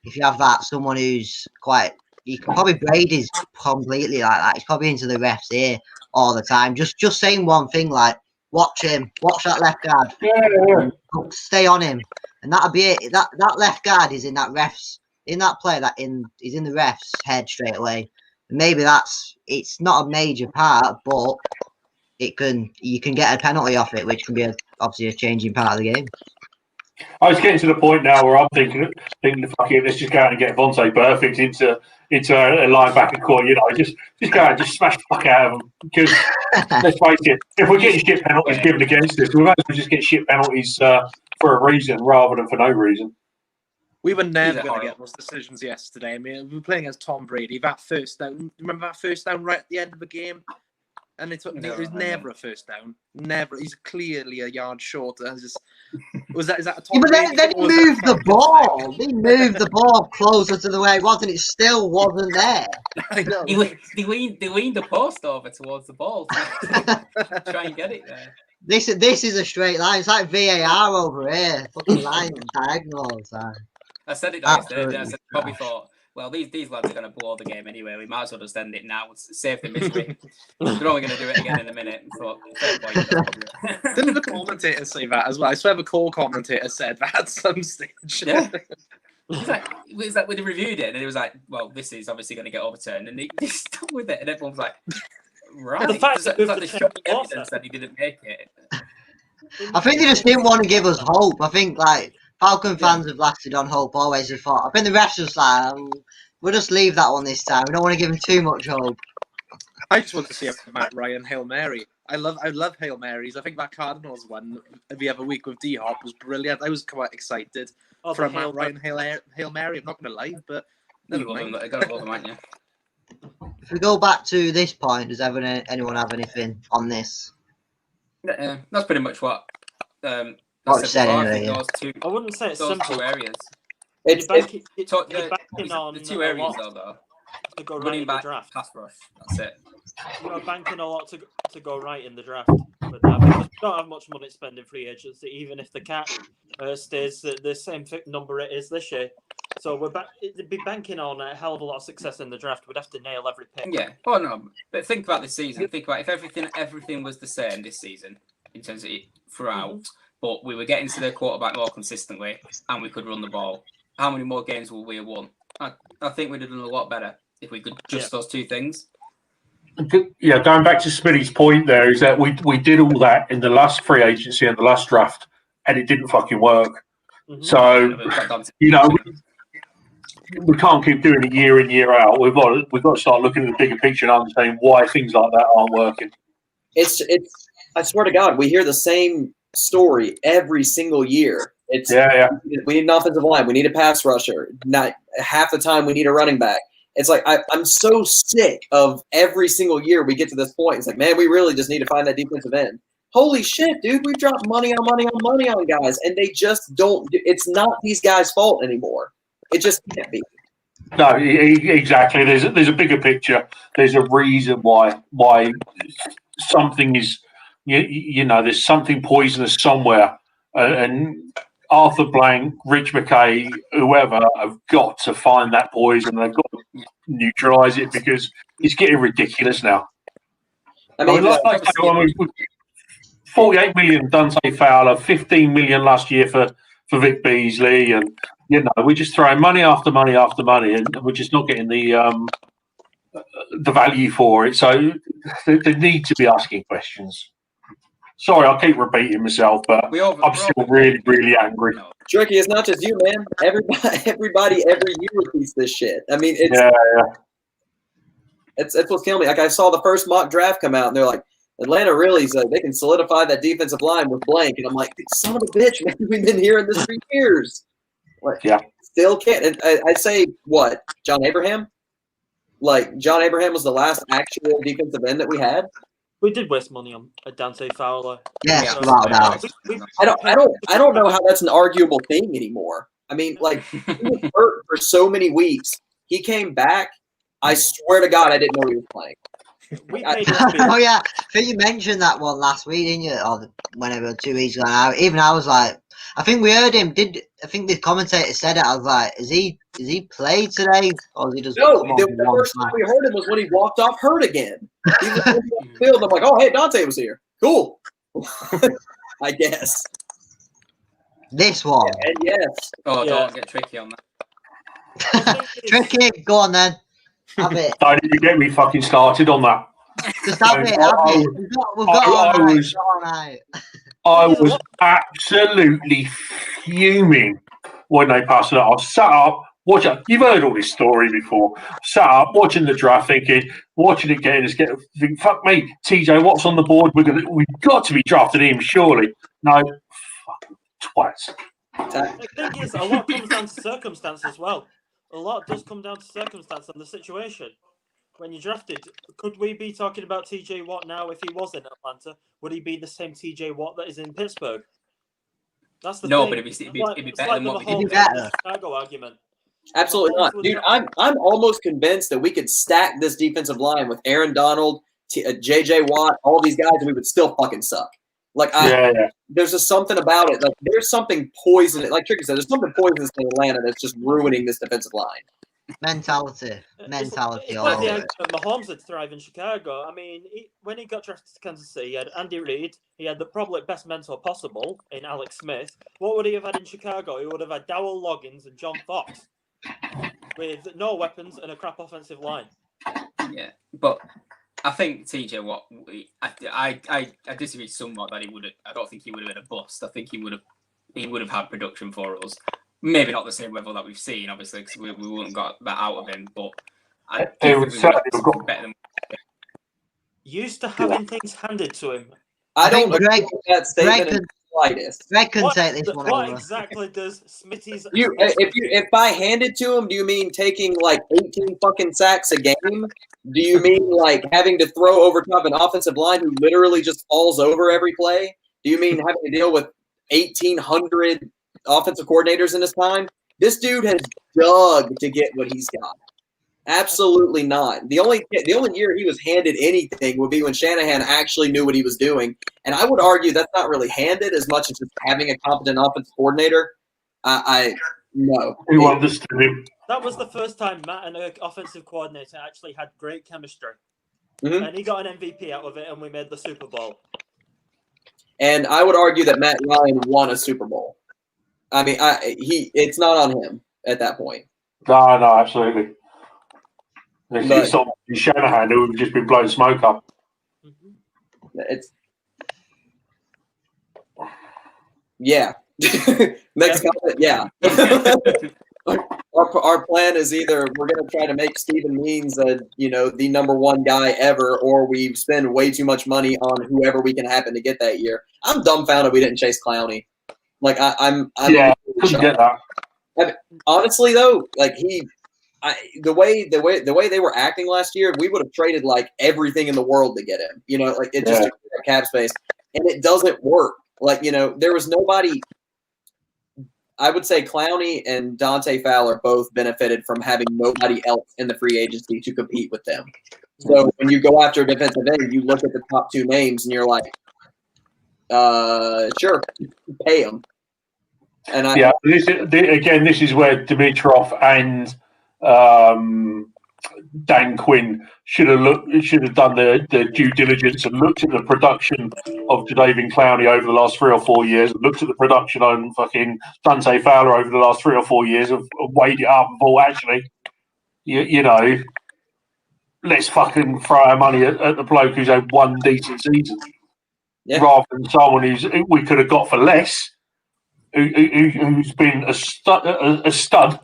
if you have that someone who's probably Brady's completely like that. He's probably into the ref's ear all the time, just saying one thing like, watch that left guard, stay on him, and that'll be it. That left guard is in that ref's, in that play, he's in the ref's head straight away. And maybe it's not a major part, but you can get a penalty off it, which can be obviously a changing part of the game. I was getting to the point now where I'm thinking, fuck it, let's just go out and get Vontae Perfect into a linebacker core. Just go out and just smash the fuck out of them. Because let's face it, if we're getting shit penalties given against us, we might as well just get shit penalties for a reason rather than for no reason. We were never going to get those decisions yesterday. I mean, we were playing as Tom Brady. That first down, remember that first down right at the end of the game? And it was never a first down. Never. He's clearly a yard short. Is that a Tom Brady? Then he moved the ball. He moved the ball closer to the way it was, and it still wasn't there. I know. They leaned the post over towards the ball to try and get it there. This is a straight line. It's like VAR over here. Fucking line diagonal all the time. I said it yesterday. I probably thought, well, these lads are going to blow the game anyway. We might as well just end it now. Save the misery. They're only going to do it again in a minute. So, didn't the commentator say that as well? I swear the call commentator said that at some stage. Yeah. It was like when they reviewed it, and it was like, well, this is obviously going to get overturned. And they stuck with it, and everyone was like, right. The fact that the shocking evidence that he didn't make it. I think they just didn't want to give us hope. I think, like, Falcon fans have lasted on hope always. I think the refs just like, we'll just leave that one this time. We don't want to give him too much hope. I just want to see a Matt Ryan Hail Mary. I love Hail Marys. I think that Cardinals one the other week with D-Hop was brilliant. I was quite excited for a Matt Ryan Hail Mary. I'm not going to lie, but never mind. I got to love them, aren't you? If we go back to this point, does anyone have anything on this? That's pretty much what. I wouldn't say it's those simple. Two areas. You're banking on the two areas though. To go right running in back, the draft. pass rush. That's it. You're banking a lot to go right in the draft with that, because we don't have much money to spend in free agency, even if the cap stays the same number it is this year. So it'd be banking on a hell of a lot of success in the draft. We'd have to nail every pick. Yeah. Oh no. But think about this season. Think about if everything was the same this season in terms of it throughout. But we were getting to their quarterback more consistently, and we could run the ball. How many more games will we have won? I think we'd have done a lot better if we could just those two things. Yeah, going back to Smitty's point there is that we did all that in the last free agency and the last draft, and it didn't fucking work. Mm-hmm. So, we can't keep doing it year in, year out. We've got to start looking at the bigger picture and understanding why things like that aren't working. It's. I swear to God, we hear the same story every single year. We need an offensive line. We need a pass rusher. Not half the time we need a running back. It's like I'm so sick of every single year we get to this point. It's like, man, we really just need to find that defensive end. Holy shit, dude, we've dropped money on guys, and they just don't. It's not these guys' fault anymore. It just can't be. No, exactly. There's a bigger picture. There's a reason why something is. There's something poisonous somewhere, and Arthur Blank, Rich McKay, whoever have got to find that poison. They've got to neutralise it because it's getting ridiculous now. I mean, 48 million Dante Fowler, 15 million last year for Vic Beasley, and we're just throwing money after money after money, and we're just not getting the value for it. So they need to be asking questions. Sorry, I'll keep repeating myself, but I'm still really, really angry. Tricky, it's not just you, man. Everybody every year repeats this shit. I mean, it's what's killing me. Like, I saw the first mock draft come out, and they're like, Atlanta really said they can solidify that defensive line with blank. And I'm like, son of a bitch, man, we've been hearing this for years. Like, still can't. And I'd say, what, John Abraham? Like, John Abraham was the last actual defensive end that we had. We did waste money on Dante Fowler. Yes, without doubt. I don't know how that's an arguable thing anymore. I mean, like, he was hurt for so many weeks. He came back. I swear to God, I didn't know he was playing. Oh yeah, I think you mentioned that one last week, didn't you? Or whenever 2 weeks ago now. Even I was like, I think we heard him. I think the commentator said it? I was like, is he played today, or is he just? No, the first time we heard him was when he walked off hurt again. He was on the field. I'm like, oh hey, Dante was here. Cool. I guess. This one. Yeah, and yes. Oh, don't get tricky on that. Tricky. Go on then. Have it. Don't even get me fucking started on that. Just have it. We've got all night. I was absolutely fuming when they passed it out. I sat up, watching. You've heard all this story before. Sat up, watching the draft, watching it thinking, fuck me, TJ Watt's on the board. We've got to be drafting him, surely. No, fucking twats. The thing is, a lot comes down to circumstance as well. A lot does come down to circumstance and the situation. When you drafted, could we be talking about TJ Watt now if he was in Atlanta? Would he be the same TJ Watt that is in Pittsburgh? That's the thing. But it'd be better than what we did. Chicago argument. Absolutely not. Dude, I'm almost convinced that we could stack this defensive line with Aaron Donald, JJ Watt, all these guys, and we would still fucking suck. Like, there's just something about it. Like, there's something poisonous. Like Tricky said, there's something poisonous in Atlanta that's just ruining this defensive line. Mentality. It's like Mahomes would thrive in Chicago. I mean, when he got drafted to Kansas City, he had Andy Reid. He had the probably best mentor possible in Alex Smith. What would he have had in Chicago? He would have had Dowell Loggins and John Fox with no weapons and a crap offensive line. Yeah, but I think TJ Watt. I disagree somewhat that he would have. I don't think he would have been a bust. I think he would have had production for us. Maybe not the same level that we've seen, obviously, because we wouldn't got that out of him. But I think we would have got better than. Used to having things handed to him. I don't agree with that statement in the slightest. Greg can take this one. What exactly does Smitty's? If I hand it to him, do you mean taking like 18 fucking sacks a game? Do you mean like having to throw over top an offensive line who literally just falls over every play? Do you mean having to deal with 1,800 offensive coordinators in his time? This dude has dug to get what he's got. Absolutely not. The only year he was handed anything would be when Shanahan actually knew what he was doing. And I would argue that's not really handed as much as just having a competent offensive coordinator. No. Who understood him? That was the first time Matt and an offensive coordinator actually had great chemistry. Mm-hmm. And he got an MVP out of it, and we made the Super Bowl. And I would argue that Matt Ryan won a Super Bowl. I mean, it's not on him at that point. No, absolutely. It's on Shanahan, who would just been blowing smoke up. It's next comment. Yeah. Our plan is either we're going to try to make Steven Means the number one guy ever, or we spend way too much money on whoever we can happen to get that year. I'm dumbfounded we didn't chase Clowney. Like I'm couldn't get that. I mean, honestly though, like the way they were acting last year, we would have traded like everything in the world to get him. Like it just took cap space, and it doesn't work. Like there was nobody. I would say Clowney and Dante Fowler both benefited from having nobody else in the free agency to compete with them. So when you go after a defensive end, you look at the top two names and you're like, sure, pay them. And this is where Dimitrov and Dan Quinn should have done the due diligence and looked at the production of Jadeveon Clowney over the last 3 or 4 years, and looked at the production on fucking Dante Fowler over the last 3 or 4 years, and weighed it up and thought, actually, you know, let's fucking throw our money at the bloke who's had one decent season, rather than someone who we could have got for less, who's been a stud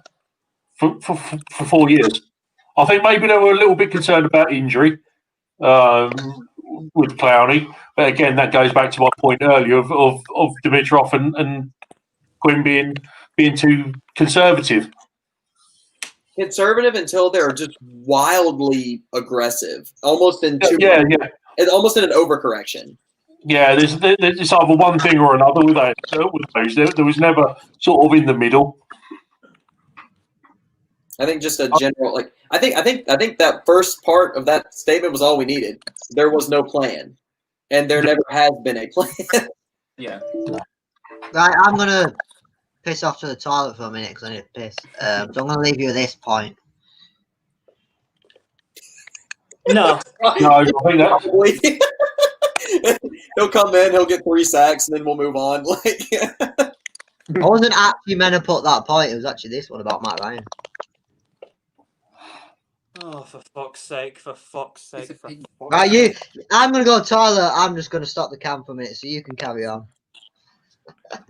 for 4 years. I think maybe they were a little bit concerned about injury with Clowney, but again, that goes back to my point earlier of Dimitrov and Quinn being too conservative. Conservative until they're just wildly aggressive, almost in almost in an overcorrection. Yeah, there's either one thing or another with those. There was never sort of in the middle. I think just a general I think that first part of that statement was all we needed. There was no plan, and there never has been a plan. Yeah. Right, I'm gonna piss off to the toilet for a minute because I need to piss. So I'm gonna leave you at this point. No, I think that he'll come in, he'll get 3 sacks, and then we'll move on. I wasn't actually meant to put that point. It was actually this one about Matt Ryan. oh, for fuck's sake! Right, you. I'm gonna go to the toilet. I'm just gonna stop the cam for a minute so you can carry on.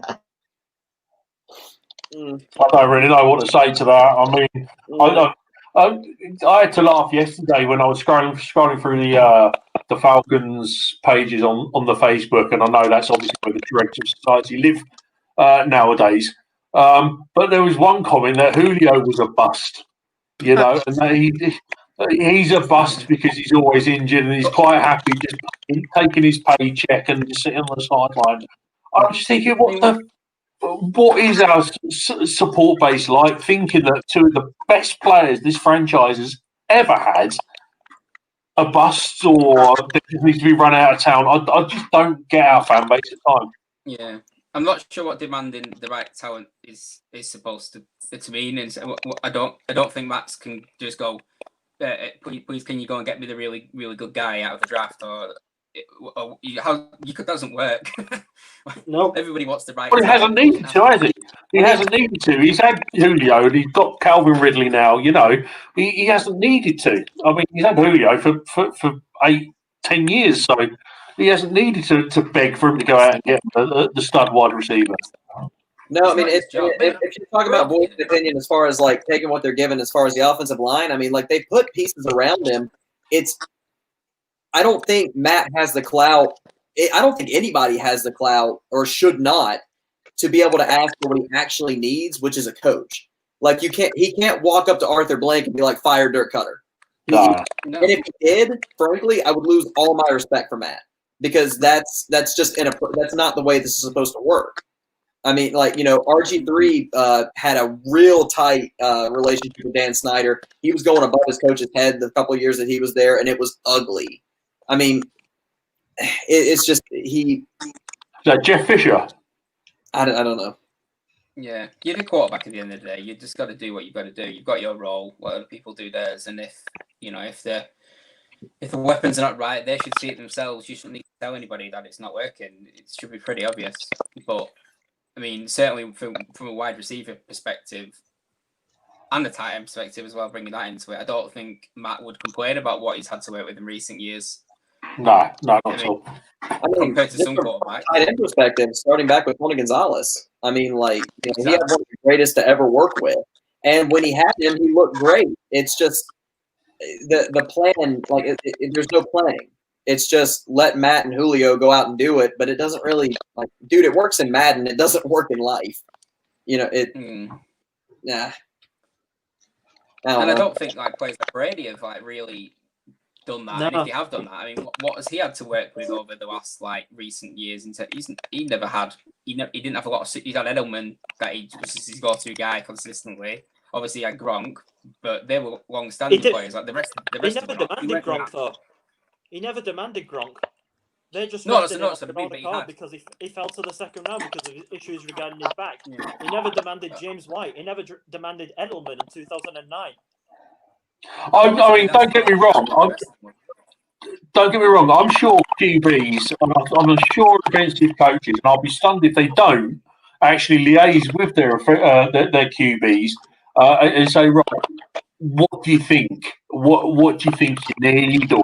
I don't really know what to say to that. I mean, I had to laugh yesterday when I was scrolling through the Falcons pages on the Facebook, and I know that's obviously where the dregs of society live nowadays. But there was one comment that Julio was a bust, you know, and that he's a bust because he's always injured and he's quite happy just taking his paycheck and just sitting on the sideline. I was just thinking, what is our support base like, thinking that two of the best players this franchise has ever had are busts or they just need to be run out of town? I just don't get our fan base at times. Yeah. I'm not sure what demanding the right talent is supposed to mean. And I don't think Max can just go, please can you go and get me the really, really good guy out of the draft, or that doesn't work. no. Everybody wants the right. Well, he hasn't needed to, has he? He hasn't needed to. He's had Julio and he's got Calvin Ridley now. You know, he hasn't needed to. I mean, he's had Julio for 8-10 years, so he hasn't needed to beg for him to go out and get the stud wide receiver. No, I mean, if you talk about voice of opinion as far as like taking what they're given as far as the offensive line, I mean, like they put pieces around him. I don't think Matt has the clout. I don't think anybody has the clout or should not to be able to ask for what he actually needs, which is a coach. Like he can't walk up to Arthur Blank and be like, fire Dirk Cutter. No. And if he did, frankly, I would lose all my respect for Matt, because that's just that's not the way this is supposed to work. I mean, like, you know, RG3 had a real tight relationship with Dan Snyder. He was going above his coach's head the couple of years that he was there, and it was ugly. I mean, it's just Is that Jeff Fisher? I don't know. Yeah, you're the quarterback at the end of the day. You just got to do what you've got to do. You've got your role. What other people do theirs, and if the weapons are not right, they should see it themselves. You shouldn't need to tell anybody that it's not working. It should be pretty obvious. But I mean, certainly from a wide receiver perspective and the tight end perspective as well, bringing that into it, I don't think Matt would complain about what he's had to work with in recent years. No, not at all. I mean, compared to some quarterbacks. Tight end perspective, starting back with Tony Gonzalez. I mean, like, you know, he had one of the greatest to ever work with, and when he had him, he looked great. It's just the plan, like, there's no planning. It's just let Matt and Julio go out and do it, but it doesn't really, like, dude, it works in Madden. It doesn't work in life. You know, yeah. I don't think like players like Brady have like really done that. No. And if they have done that, I mean, what has he had to work with over the last like recent years? He didn't have a lot of. He had Edelman that he was his go-to guy consistently. Obviously, he had Gronk, but they were long-standing players. Like the rest he never demanded Gronk though. He never demanded Gronk. They just because he fell to the second round because of issues regarding his back. Yeah. He never demanded James White. He never demanded Edelman in 2009. I mean, don't get me wrong. Don't get me wrong. I'm sure QBs, I'm sure defensive coaches, and I'll be stunned if they don't actually liaise with their QBs and say, right, what do you think? What do you think you need? Or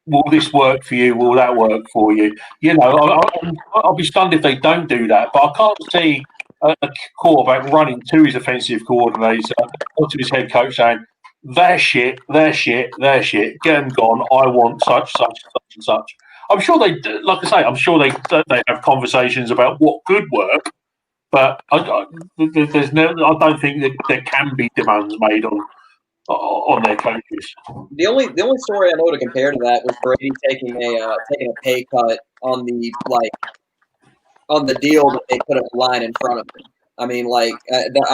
will this work for you? Will that work for you? You know, I'll be stunned if they don't do that. But I can't see a quarterback running to his offensive coordinator or to his head coach saying, "They're shit, they're shit, they're shit. Get them gone. I want such, and such." I'm sure they, like I say, I'm sure they have conversations about what could work. But there's no. I don't think that there can be demands made on their coaches. The only story I know to compare to that was Brady taking a pay cut on the deal that they put a line in front of him. I mean, I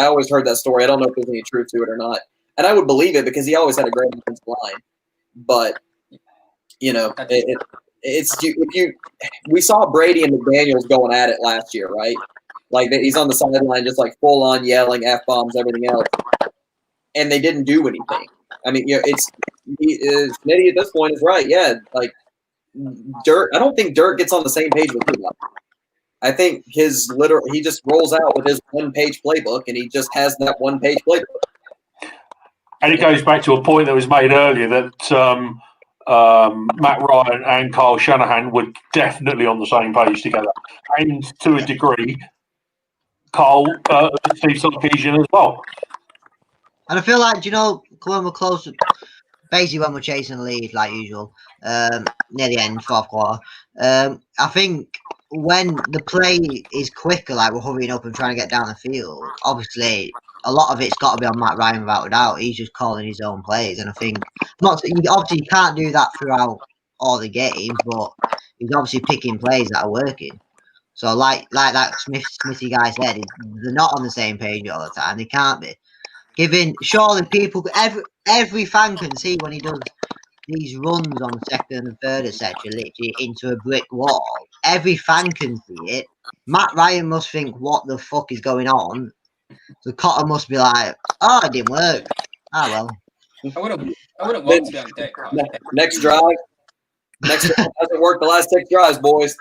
always heard that story. I don't know if there's any truth to it or not, and I would believe it because he always had a great offensive line. But you know, we saw Brady and McDaniels going at it last year, right? Like he's on the sideline, just like full on yelling F-bombs, everything else. And they didn't do anything. I mean, you know, Smitty at this point is right. Yeah, like Dirk. I don't think Dirk gets on the same page with Eli. I think he just rolls out with his one-page playbook, and he just has that one-page playbook. And it goes back to a point that was made earlier that Matt Ryan and Kyle Shanahan were definitely on the same page together, and to a degree, Steve Sarkisian as well. And I feel like, you know, when we're close, basically when we're chasing the lead, like usual, near the end, fourth quarter, I think when the play is quicker, like we're hurrying up and trying to get down the field, obviously a lot of it's got to be on Matt Ryan without a doubt. He's just calling his own plays. And I think, obviously you can't do that throughout all the games, but he's obviously picking plays that are working. So like that Smithy guy said, they're not on the same page all the time. They can't be. Surely people, every fan can see when he does these runs on the second and third, etc., literally into a brick wall. Every fan can see it. Matt Ryan must think, what the fuck is going on? So Cotter must be like, oh, it didn't work. Ah, well. I wouldn't want to be on deck. Next drive. Hasn't worked the last 6 drives, boys.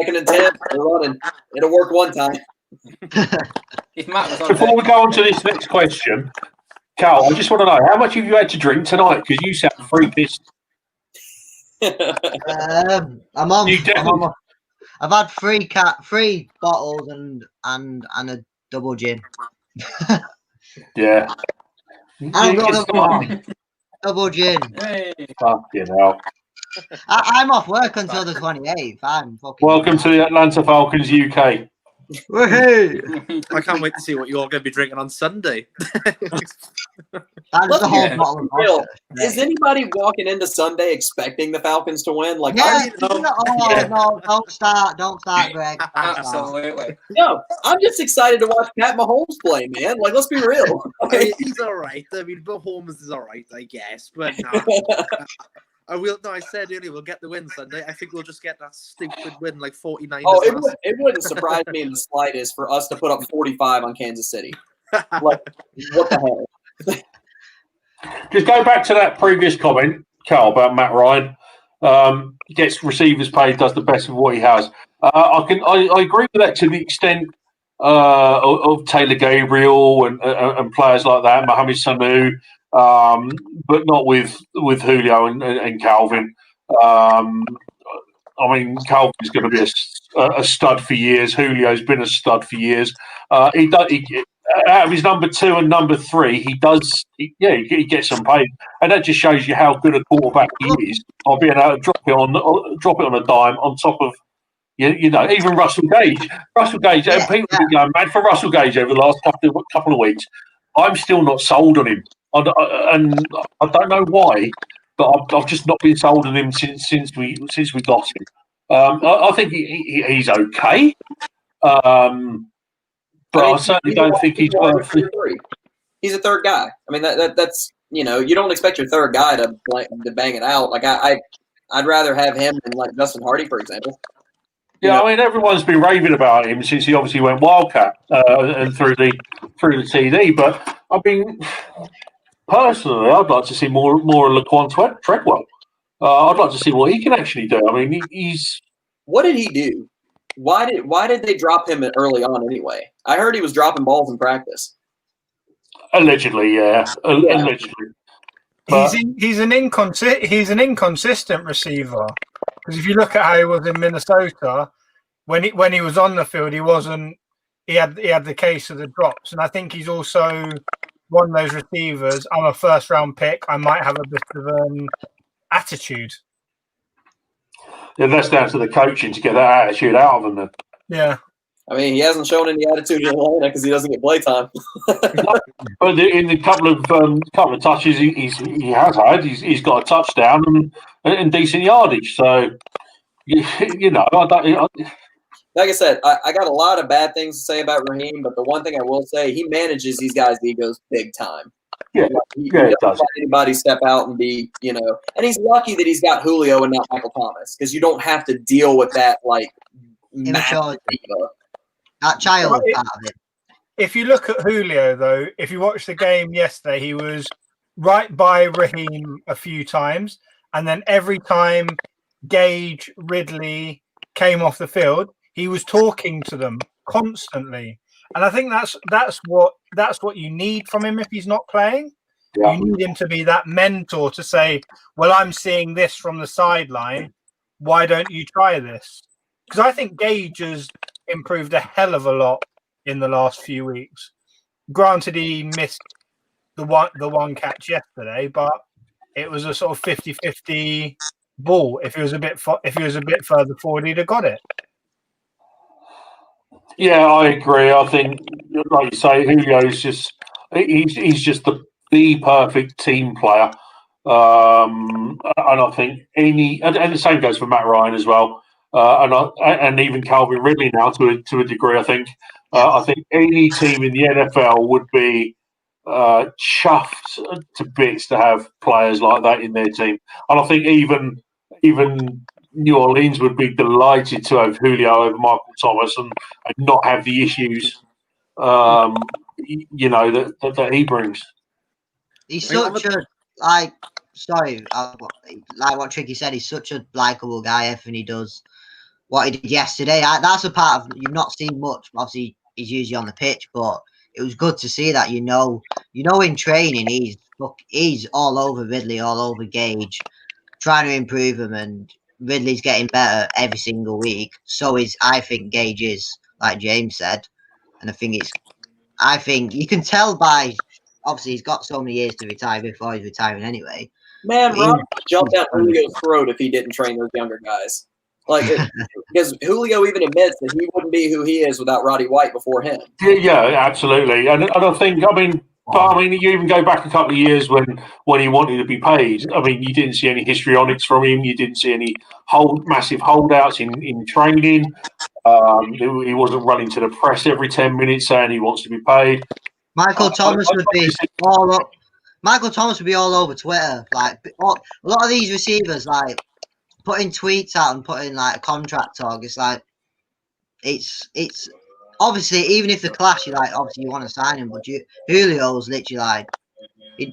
2nd and 10, we're running. It'll work one time. Before we go on to this next question, Cal, I just want to know, how much have you had to drink tonight? Because you sound free pissed. I'm on. I've had 3 bottles and a double gin. Yeah. I've got double gin. Hey. Fucking hell. I'm off work until the 28th. I'm fucking. Welcome to the Atlanta Falcons UK. Hey! I can't wait to see what you're going to be drinking on Sunday. That's the whole bottle of vodka. Is anybody walking into Sunday expecting the Falcons to win? Like, yeah, no, don't start, Greg. Absolutely. No, I'm just excited to watch Pat Mahomes play, man. Like, let's be real. Okay. He's all right. I mean, Mahomes is all right, I guess, but no. I said earlier we'll get the win Sunday. I think we'll just get that stupid win, like 49. Oh, it wouldn't surprise me in the slightest for us to put up 45 on Kansas City. Like, what the hell? Just go back to that previous comment, Carl, about Matt Ryan. Gets receivers paid, does the best of what he has. I agree with that to the extent of Taylor Gabriel and players like that, Mohamed Sanu. But not with Julio and Calvin. I mean, Calvin's going to be a stud for years. Julio's been a stud for years. Out of his number 2 and number 3, he gets some paid, and that just shows you how good a quarterback he is. By being able to drop it on a dime on top of. You know, even Russell Gage, and people have been going mad for Russell Gage over the last couple of weeks. I'm still not sold on him. And I don't know why, but I've just not been sold on him since we got him. I think he's okay, but I certainly don't think he's worth it. He's a third guy. I mean, that's you don't expect your third guy to bang it out. Like I'd rather have him than like Justin Hardy, for example. Yeah, I mean, everyone's been raving about him since he obviously went Wildcat and through the TD. But I mean, personally, I'd like to see more of Laquan Treadwell. I'd like to see what he can actually do. I mean, he's. What did he do? Why did they drop him early on anyway? I heard he was dropping balls in practice. Allegedly, yeah. Allegedly. But, he's an inconsistent receiver. Because if you look at how he was in Minnesota, when he was on the field, he wasn't. He had the case of the drops, and I think he's also one of those receivers. I'm a first round pick. I might have a bit of an attitude. Yeah, that's down to the coaching to get that attitude out of him. Then. Yeah. I mean, he hasn't shown any attitude in Atlanta because he doesn't get play time. But in the couple of touches he has had, he's got a touchdown and decent yardage. So like I said, I got a lot of bad things to say about Raheem, but the one thing I will say, he manages these guys' egos big time. Yeah, he doesn't let anybody step out and be, and he's lucky that he's got Julio and not Michael Thomas because you don't have to deal with that massive ego. That child part of it. If you look at Julio, though, if you watch the game yesterday, he was right by Raheem a few times, and then every time Gage, Ridley came off the field, he was talking to them constantly. And I think that's what you need from him if he's not playing. Yeah. You need him to be that mentor to say, well, I'm seeing this from the sideline. Why don't you try this? Because I think Gage has improved a hell of a lot in the last few weeks. Granted, he missed the one catch yesterday, but it was a sort of 50-50 ball. If he was a bit further forward, he'd have got it. Yeah, I agree. I think, like you say, Julio's just he's just the perfect team player, and I think and the same goes for Matt Ryan as well, and even Calvin Ridley now to a degree. I think any team in the NFL would be chuffed to bits to have players like that in their team, and I think even New Orleans would be delighted to have Julio over Michael Thomas and not have the issues, that he brings. He's such a like what Tricky said. He's such a likable guy. Everything he does, what he did yesterday, that's a part of you've not seen much. Obviously, he's usually on the pitch, but it was good to see that. In training, he's all over Ridley, all over Gage, trying to improve him and. Ridley's getting better every single week. So I think Gage is, like James said, and I think you can tell by obviously he's got so many years to retire before he's retiring anyway. Man, Rob jumped down Julio's throat if he didn't train those younger guys. Because Julio even admits that he wouldn't be who he is without Roddy White before him. Yeah, absolutely. And I think, you even go back a couple of years when he wanted to be paid. I mean, you didn't see any histrionics from him. You didn't see any massive holdouts in training. He wasn't running to the press every 10 minutes saying he wants to be paid. Michael Thomas would be all up. Michael Thomas would be all over Twitter. A lot of these receivers, putting tweets out and putting a contract talk. It's obviously, even if the clash, obviously you want to sign him, but Julio's literally he's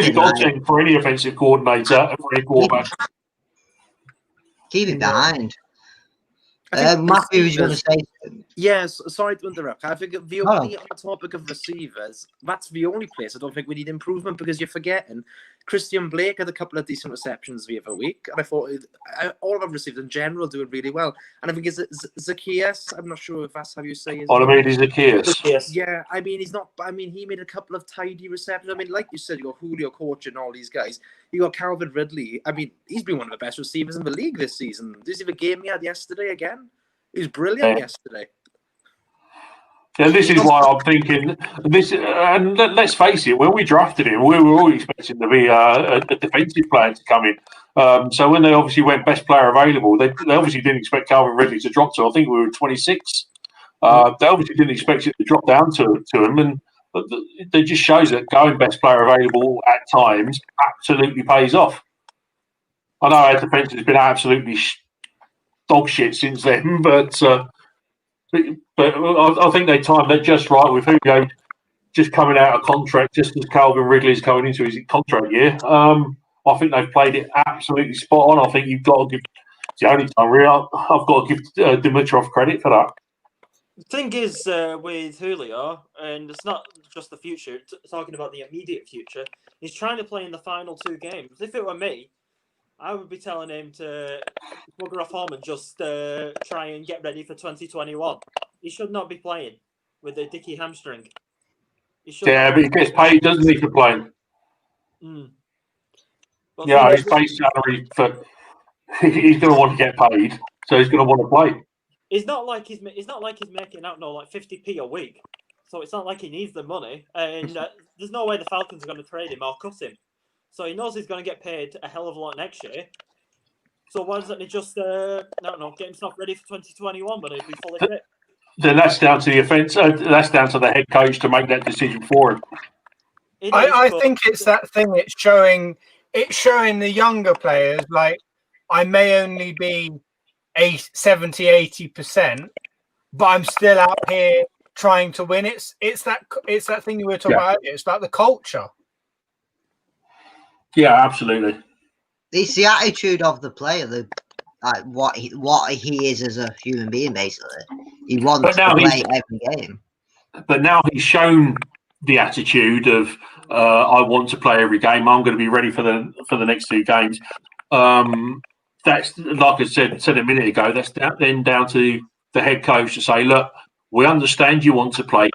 a godsend for any offensive coordinator and for any quarterback. Keep it behind. Matthew was going to say. Yes, sorry to interrupt. I think on the topic of receivers, that's the only place I don't think we need improvement because you're forgetting Christian Blake had a couple of decent receptions the other week, and I thought all of our receivers in general doing really well. And I think it's Zacchaeus. I'm not sure if that's how you say his name. He's Zacchaeus. Yeah, he's not. He made a couple of tidy receptions. Like you said, you got Julio Coach and all these guys. You got Calvin Ridley. He's been one of the best receivers in the league this season. Did you see the game he had yesterday again? He was brilliant yesterday. Yeah, this is why I'm thinking this. And let's face it, when we drafted him, we were all expecting to be a defensive player to come in. So when they obviously went best player available, they obviously didn't expect Calvin Ridley to drop to. I think we were 26. They obviously didn't expect it to drop down to him, and it just shows that going best player available at times absolutely pays off. I know our defense has been absolutely dog shit since then, but I think they timed that just right with Julio just coming out of contract, just as Calvin Ridley's going into his contract year. I think they've played it absolutely spot on. I think you've got to give. It's the only time really I've got to give Dimitrov credit for that. The thing is with Julio, and it's not just the future, talking about the immediate future, he's trying to play in the final 2 games. If it were me, I would be telling him to bugger off home and just try and get ready for 2021. He should not be playing with a dicky hamstring. Yeah, but he gets paid, doesn't he, for playing? Yeah, his base salary he's going to want to get paid, so he's going to want to play. It's not like he's making out like 50p a week, so it's not like he needs the money. And there's no way the Falcons are going to trade him or cut him. So he knows he's going to get paid a hell of a lot next year. So why doesn't he just get himself ready for 2021 when he'll be fully fit? Then that's down to the offense. That's down to the head coach to make that decision for him. I think it's that thing. It's showing the younger players, like, I may only be 70, 80%, but I'm still out here trying to win. It's that thing you were talking about earlier. It's like the culture. Yeah, absolutely. It's the attitude of the player, what he is as a human being, basically. He wants to play every game. But now he's shown the attitude of I want to play every game. I'm going to be ready for the next 2 games. That's, like I said a minute ago, that's then down to the head coach to say, look, we understand you want to play.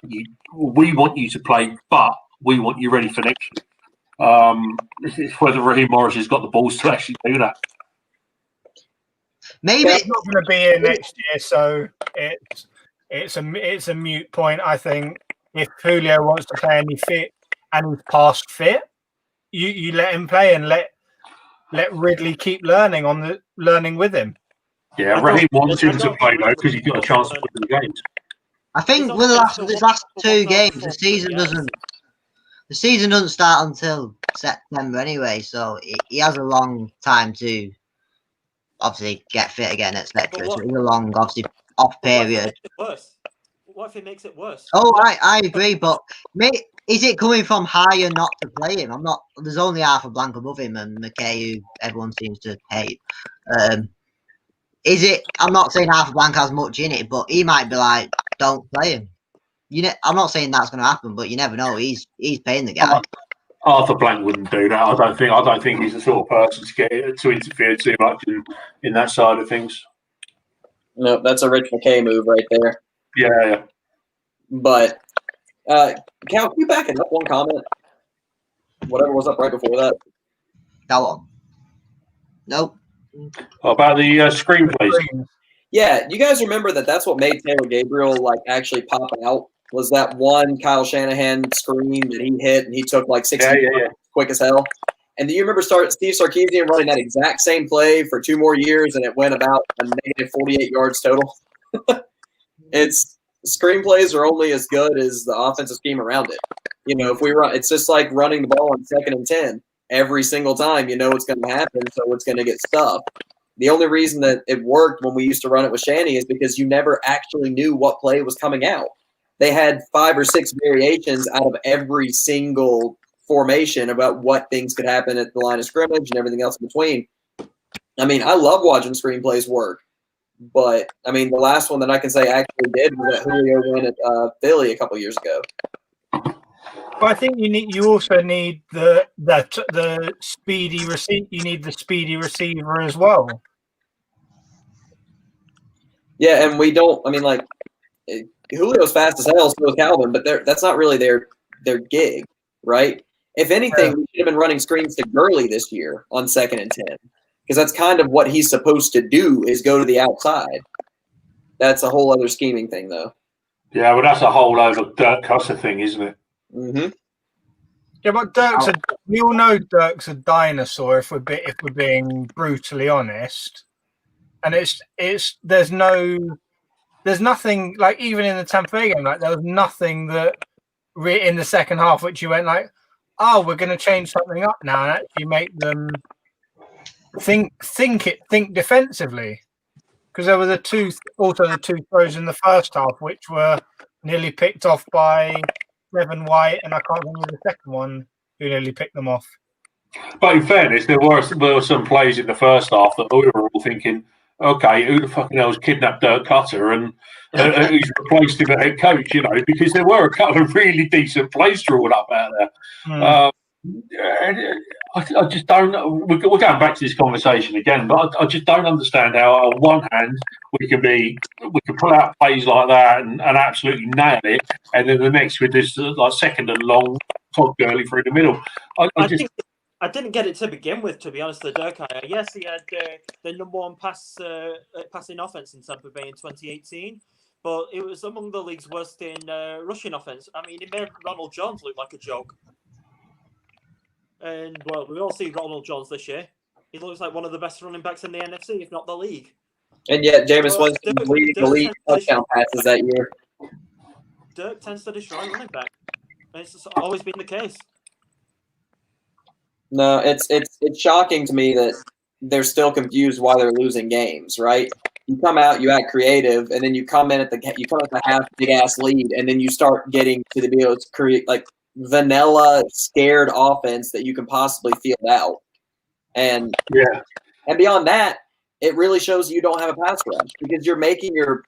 We want you to play, but we want you ready for next year. It's whether Raheem Morris has got the balls to actually do that. Maybe it's not going to be here next year, so it's a moot point. I think if Julio wants to play and he's fit and he's past fit, you let him play and let Ridley keep learning with him. Yeah, Raheem wants him to play though because he's got a chance to win the games. I think with the last 2 games, the season doesn't start until September anyway, so he has a long time to obviously get fit again, etc. So it's a long, obviously, off period. What if it makes it worse? Oh, I agree, but is it coming from higher not to play him? There's only half a blank above him, and McKay, who everyone seems to hate. Is it? I'm not saying half a blank has much in it, but he might be like, don't play him. I'm not saying that's going to happen, but you never know. He's paying the guy. Arthur Blank wouldn't do that. I don't think he's the sort of person to interfere too much in that side of things. No, that's a Rich McKay move right there. Yeah. But Cal, can you back it up one comment? Whatever was up right before that. That one. Nope. About the screenplays. Yeah, you guys remember that's what made Taylor Gabriel actually pop out, was that one Kyle Shanahan screen that he hit and he took 60 quick as hell. And do you remember Steve Sarkisian running that exact same play for 2 more years and it went about a negative 48 yards total? Screenplays are only as good as the offensive scheme around it. If we run, it's just like running the ball on 2nd and 10 every single time. You know it's going to happen, so it's going to get stuffed. The only reason that it worked when we used to run it with Shanny is because you never actually knew what play was coming out. They had 5 or 6 variations out of every single formation about what things could happen at the line of scrimmage and everything else in between. I mean, I love watching screenplays work, but I mean, the last one that I can say actually did was that Julio win at Philly a couple years ago. But I think you also need the speedy receiver. You need the speedy receiver as well. Yeah, and we don't. I mean, Julio's fast as hell, so is Calvin, but that's not really their gig, right? If anything, we should have been running screens to Gurley this year on 2nd and 10, because that's kind of what he's supposed to do, is go to the outside. That's a whole other scheming thing, though. Yeah, well, that's a whole other Dirk Custer thing, isn't it? Mm-hmm. Yeah, but we all know Dirk's a dinosaur. If we're being brutally honest, and there's nothing even in the Tampa Bay game, there was nothing that in the second half which you went oh, we're going to change something up now and actually make them think defensively, because there were the two throws in the first half which were nearly picked off by Devin White, and I can't remember the second one who nearly picked them off. But in fairness, there were some plays in the first half that we were all thinking, okay, who the fucking hell's kidnapped Dirk Cutter and who's replaced him as head coach, because there were a couple of really decent plays drawn up out there. I just don't. We're going back to this conversation again, but I just don't understand how, on one hand, we can pull out plays like that and absolutely nail it, and then the next with this like second and long Todd Gurley through the middle. I didn't get it to begin with, to be honest. The Dirk hire. Yes, he had the number one passing offense in Tampa Bay in 2018, but it was among the league's worst in rushing offense. I mean, it made Ronald Jones look like a joke. And, well, we all see Ronald Jones this year. He looks like one of the best running backs in the NFC, if not the league. And yet, Jameis Winston leading the league touchdown passes that year. Dirk tends to destroy running back. And it's always been the case. No, it's shocking to me that they're still confused why they're losing games, right? You come out, you act creative, and then you come at the half big ass lead, and then you start getting to be able to create like vanilla scared offense that you can possibly field out. And beyond that, it really shows you don't have a pass rush because you're making your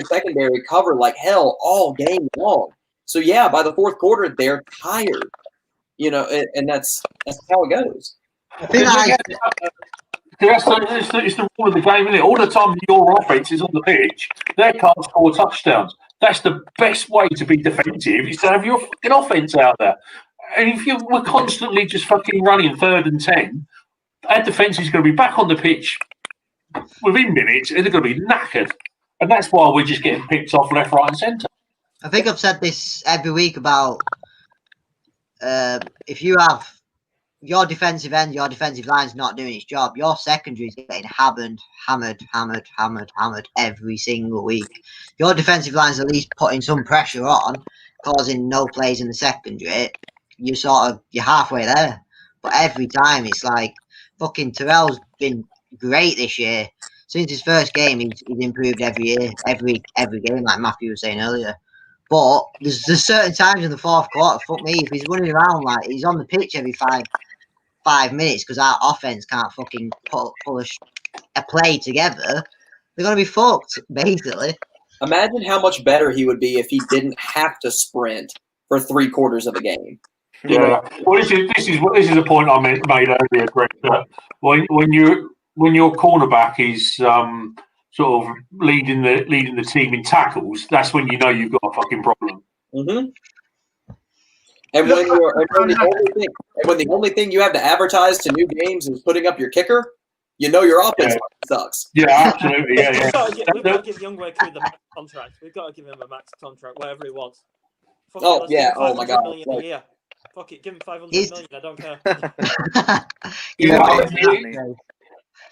secondary cover like hell all game long. So yeah, by the fourth quarter they're tired. And that's how it goes. I think it's the rule of the game, isn't it? All the time your offense is on the pitch, they can't score touchdowns. That's the best way to be defensive, is to have your fucking offense out there. And if we're constantly just fucking running 3rd and 10, our defense is going to be back on the pitch within minutes, and they're going to be knackered. And that's why we're just getting picked off left, right, and centre. I think I've said this every week about if you have your defensive end, your defensive line's not doing its job, your secondary is getting hammered every single week. Your defensive line's at least putting some pressure on, causing no plays in the secondary. You're halfway there. But every time it's like fucking Terrell's been great this year. Since his first game, he's improved every year, every game, like Matthew was saying earlier. But there's certain times in the fourth quarter, fuck me, if he's running around like he's on the pitch every five minutes because our offense can't fucking pull a play together, they're going to be fucked, basically. Imagine how much better he would be if he didn't have to sprint for 3/4 of a game. Yeah. Well, this is a point I made earlier, Greg. That when your cornerback is sort of leading the team in tackles, that's when you know you've got a fucking problem. Mm-hmm. And when the only thing you have to advertise to new games is putting up your kicker, you know your offense sucks. Yeah, absolutely. Yeah. We've got to give Youngway the max contract. We've got to give him a max contract, whatever he wants. Oh my God! Million a year. Fuck it, give him 500 million. I don't care.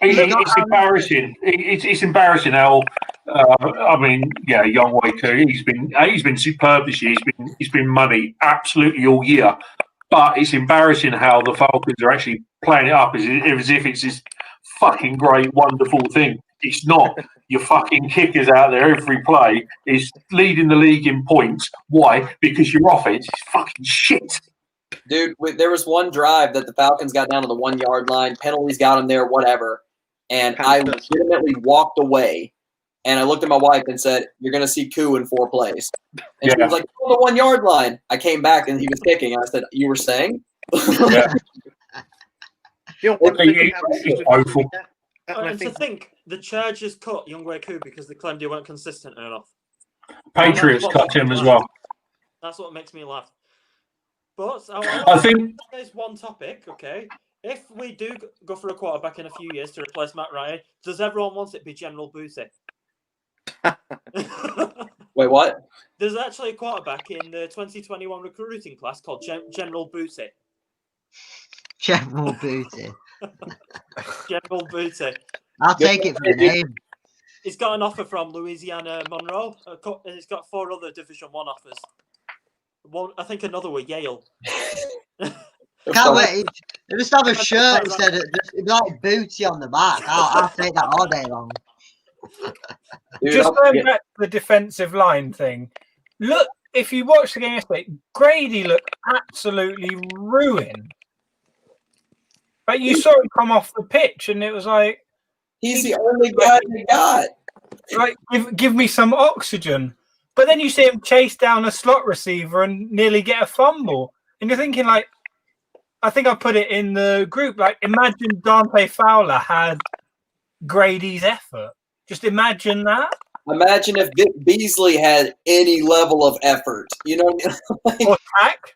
It's embarrassing. It's embarrassing how. Youngway he's been superb this year. He's been money absolutely all year. But it's embarrassing how the Falcons are actually playing it up as if it's this fucking great, wonderful thing. It's not. Your fucking kickers out there every play is leading the league in points. Why? Because your offense is fucking shit. Dude, there was one drive that the Falcons got down to the 1 yard line. Penalties got them there, whatever. And I legitimately walked away. And I looked at my wife and said, "You're going to see Koo in 4 plays." And she was like, "On the 1 yard line." I came back and he was kicking. And I said, "You were saying?" Yeah. And to think, the Chargers cut Youngway Koo because they claimed he weren't consistent enough. Patriots cut him as well. That's what makes me laugh. But I think there's one topic, okay? If we do go for a quarterback in a few years to replace Matt Ryan, does everyone want it to be General Booty? Wait, what? There's actually a quarterback in the 2021 recruiting class called General Booty. General Booty. General Booty. I'll take it for the name. He's got an offer from Louisiana Monroe, and he's got 4 other Division 1 offers. One, I think another were Yale. Can't wait. They just have a shirt instead of just like Booty on the back. I'll take that all day long. Just going back to the defensive line thing. Look if you watch the game yesterday, Grady looked absolutely ruined. But you saw him come off the pitch, and it was like he's the only guy they got. Like, give me some oxygen. But then you see him chase down a slot receiver and nearly get a fumble, and you're thinking, like, I think I put it in the group. Like, imagine Dante Fowler had Grady's effort. Just imagine that. Imagine if Vic Beasley had any level of effort. You know, Or tack.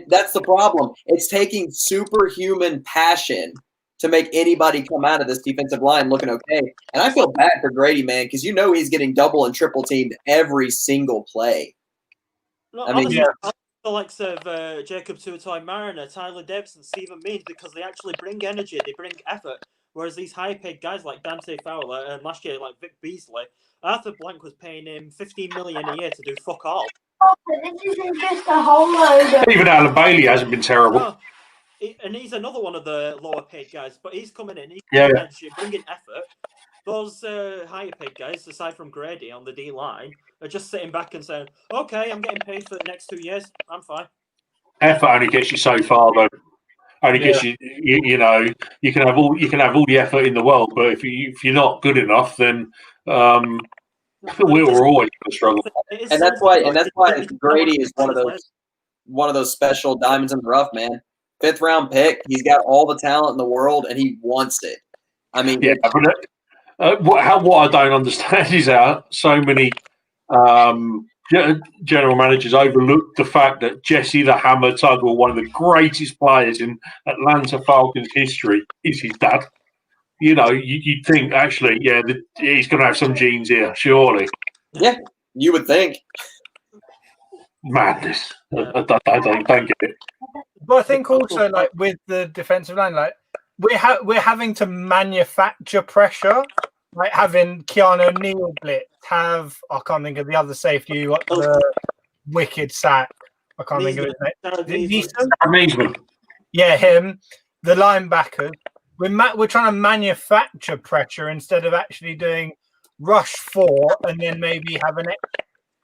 That's the problem. It's taking superhuman passion to make anybody come out of this defensive line looking okay. And I feel bad for Grady, man, because you know he's getting double and triple teamed every single play. I mean, the likes of Jacob Tuatoi Mariner, Tyler Davidson, Stephen Means, because they actually bring energy, they bring effort. Whereas these high-paid guys like Dante Fowler and last year like Vic Beasley, Arthur Blank was paying him $15 million a year to do fuck all. This isn't just a whole load. Even Alan Bailey hasn't been terrible. No. And he's another one of the lower-paid guys, but he's coming in, he's bringing effort. Those higher-paid guys, aside from Grady on the D-line, are just sitting back and saying, okay, I'm getting paid for the next 2 years. I'm fine. Effort only gets you so far, though. Only gets you know, you can have all the effort in the world, but if you're not good enough, then we're always going to struggle. And that's why Grady is one of those special diamonds in the rough, man. 5th round pick. He's got all the talent in the world, and he wants it. I mean, what I don't understand is how so many general managers overlook the fact that Jesse the Hammer Tuggle, one of the greatest players in Atlanta Falcons history, is his dad. You know, you'd think actually, he's going to have some genes here, surely. Yeah, you would think. Madness. I don't get it. But I think also, like, with the defensive line, like, we're having to manufacture pressure, like having Keanu Neal blitz, I can't think of the other safety who got the wicked sack. I can't think of his name. Yeah, him. The linebackers. We're trying to manufacture pressure instead of actually doing rush 4 and then maybe have an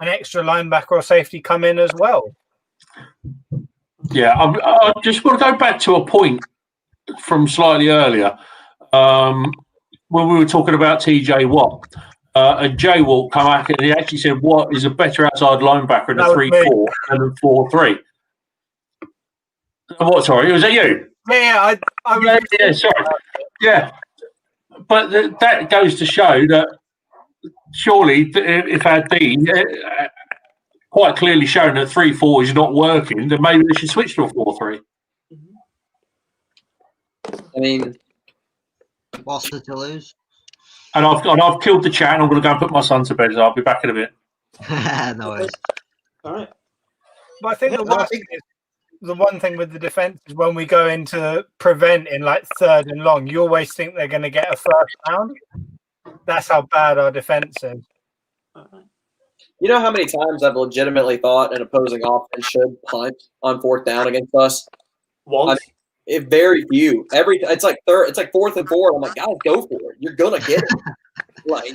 extra linebacker or safety come in as well. Yeah, I just want to go back to a point from slightly earlier when we were talking about TJ Watt. And Jay Watt come back and he actually said Watt is a better outside linebacker in a 3-4 than a 4-3. What? Sorry, was that you? Yeah, sorry. Yeah, but that goes to show that surely if our dean quite clearly shown that 3-4 is not working, then maybe they should switch to a 4-3. I mean, what's there to lose? And I've killed the chat, and I'm going to go and put my son to bed. So I'll be back in a bit. No worries. All right. But I think the one thing with the defense is when we go into prevent in like 3rd and long, you always think they're going to get a first down. That's how bad our defense is. You know how many times I've legitimately thought an opposing offense should punt on 4th down against us? Once. Very few. It's like 4th and 4. I'm like, guys, go for it. You're gonna get it. Like,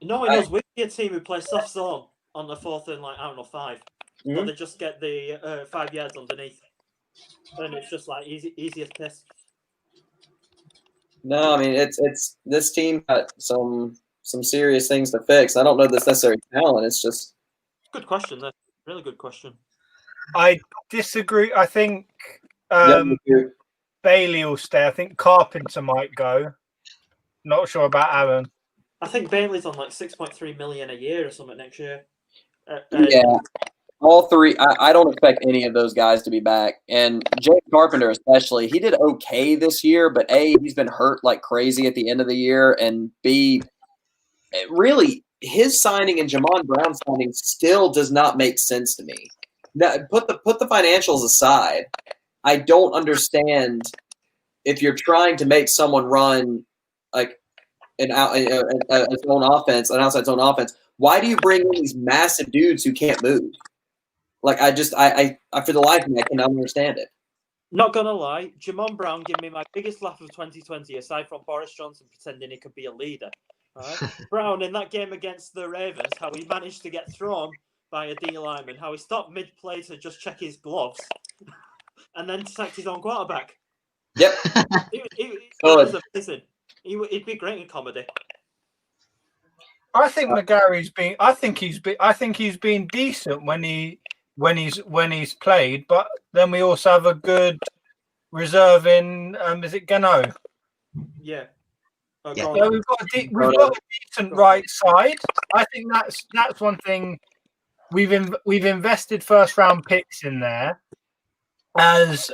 no, it was with your team who plays soft zone on the 4th and 5. Mm-hmm. But they just get the 5 yards underneath, and it's just like easiest piss. No, I mean it's this team got some serious things to fix. I don't know this necessary talent. It's just good question. That's a really good question. I disagree. I think Bailey will stay. I think Carpenter might go. Not sure about Aaron. I think Bailey's on like $6.3 million a year or something next year. Yeah, all three. I don't expect any of those guys to be back. And Jake Carpenter especially, he did okay this year, but A, he's been hurt like crazy at the end of the year, and B, really, his signing and Jamon Brown's signing still does not make sense to me. Now, put the financials aside. I don't understand if you're trying to make someone run like an outside zone offense. Why do you bring in these massive dudes who can't move? Like I for the life of me, I cannot understand it. Not gonna lie, Jamon Brown gave me my biggest laugh of 2020, aside from Boris Johnson pretending he could be a leader. Right? Brown in that game against the Ravens, how he managed to get thrown by a D lineman, how he stopped mid-play to just check his gloves and then sacked his own quarterback. Yep. It was amazing. He'd be great in comedy. I think McGarry's been. I think he's been decent when he's played. But then we also have a good reserve in. Is it Gano? Yeah. So we've got a decent right side. I think that's one thing. We've invested first round picks in there, as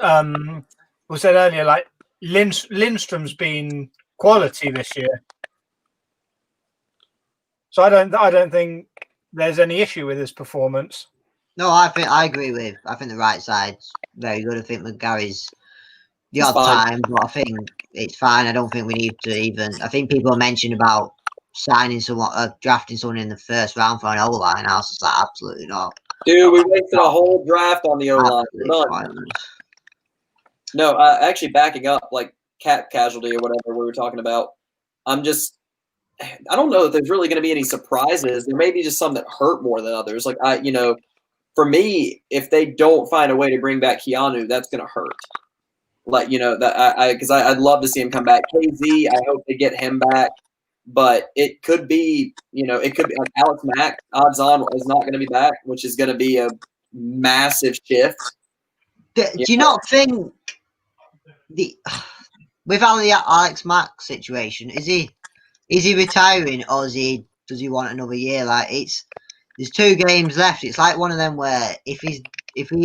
we said earlier. Like Lindstrom's been quality this year. So I don't think there's any issue with his performance. No, I agree with. I think the right side's very good. I think McGarry's the odd time, but I think it's fine. I don't think we need to even. I think people mentioned about signing someone, drafting someone in the first round for an O line. I was like, absolutely not. Dude, we wasted a whole draft on the O line. No, actually backing up, like cap casualty or whatever we were talking about. I don't know if there's really going to be any surprises. There may be just some that hurt more than others. Like for me, if they don't find a way to bring back Keanu, that's going to hurt. Like because I'd love to see him come back. KZ, I hope they get him back, but it could be it could be like Alex Mack. Odds on is not going to be back, which is going to be a massive shift. Do you not think without the Alex Mack situation, is he retiring or does he want another year? Like there's 2 games left. It's like one of them where if he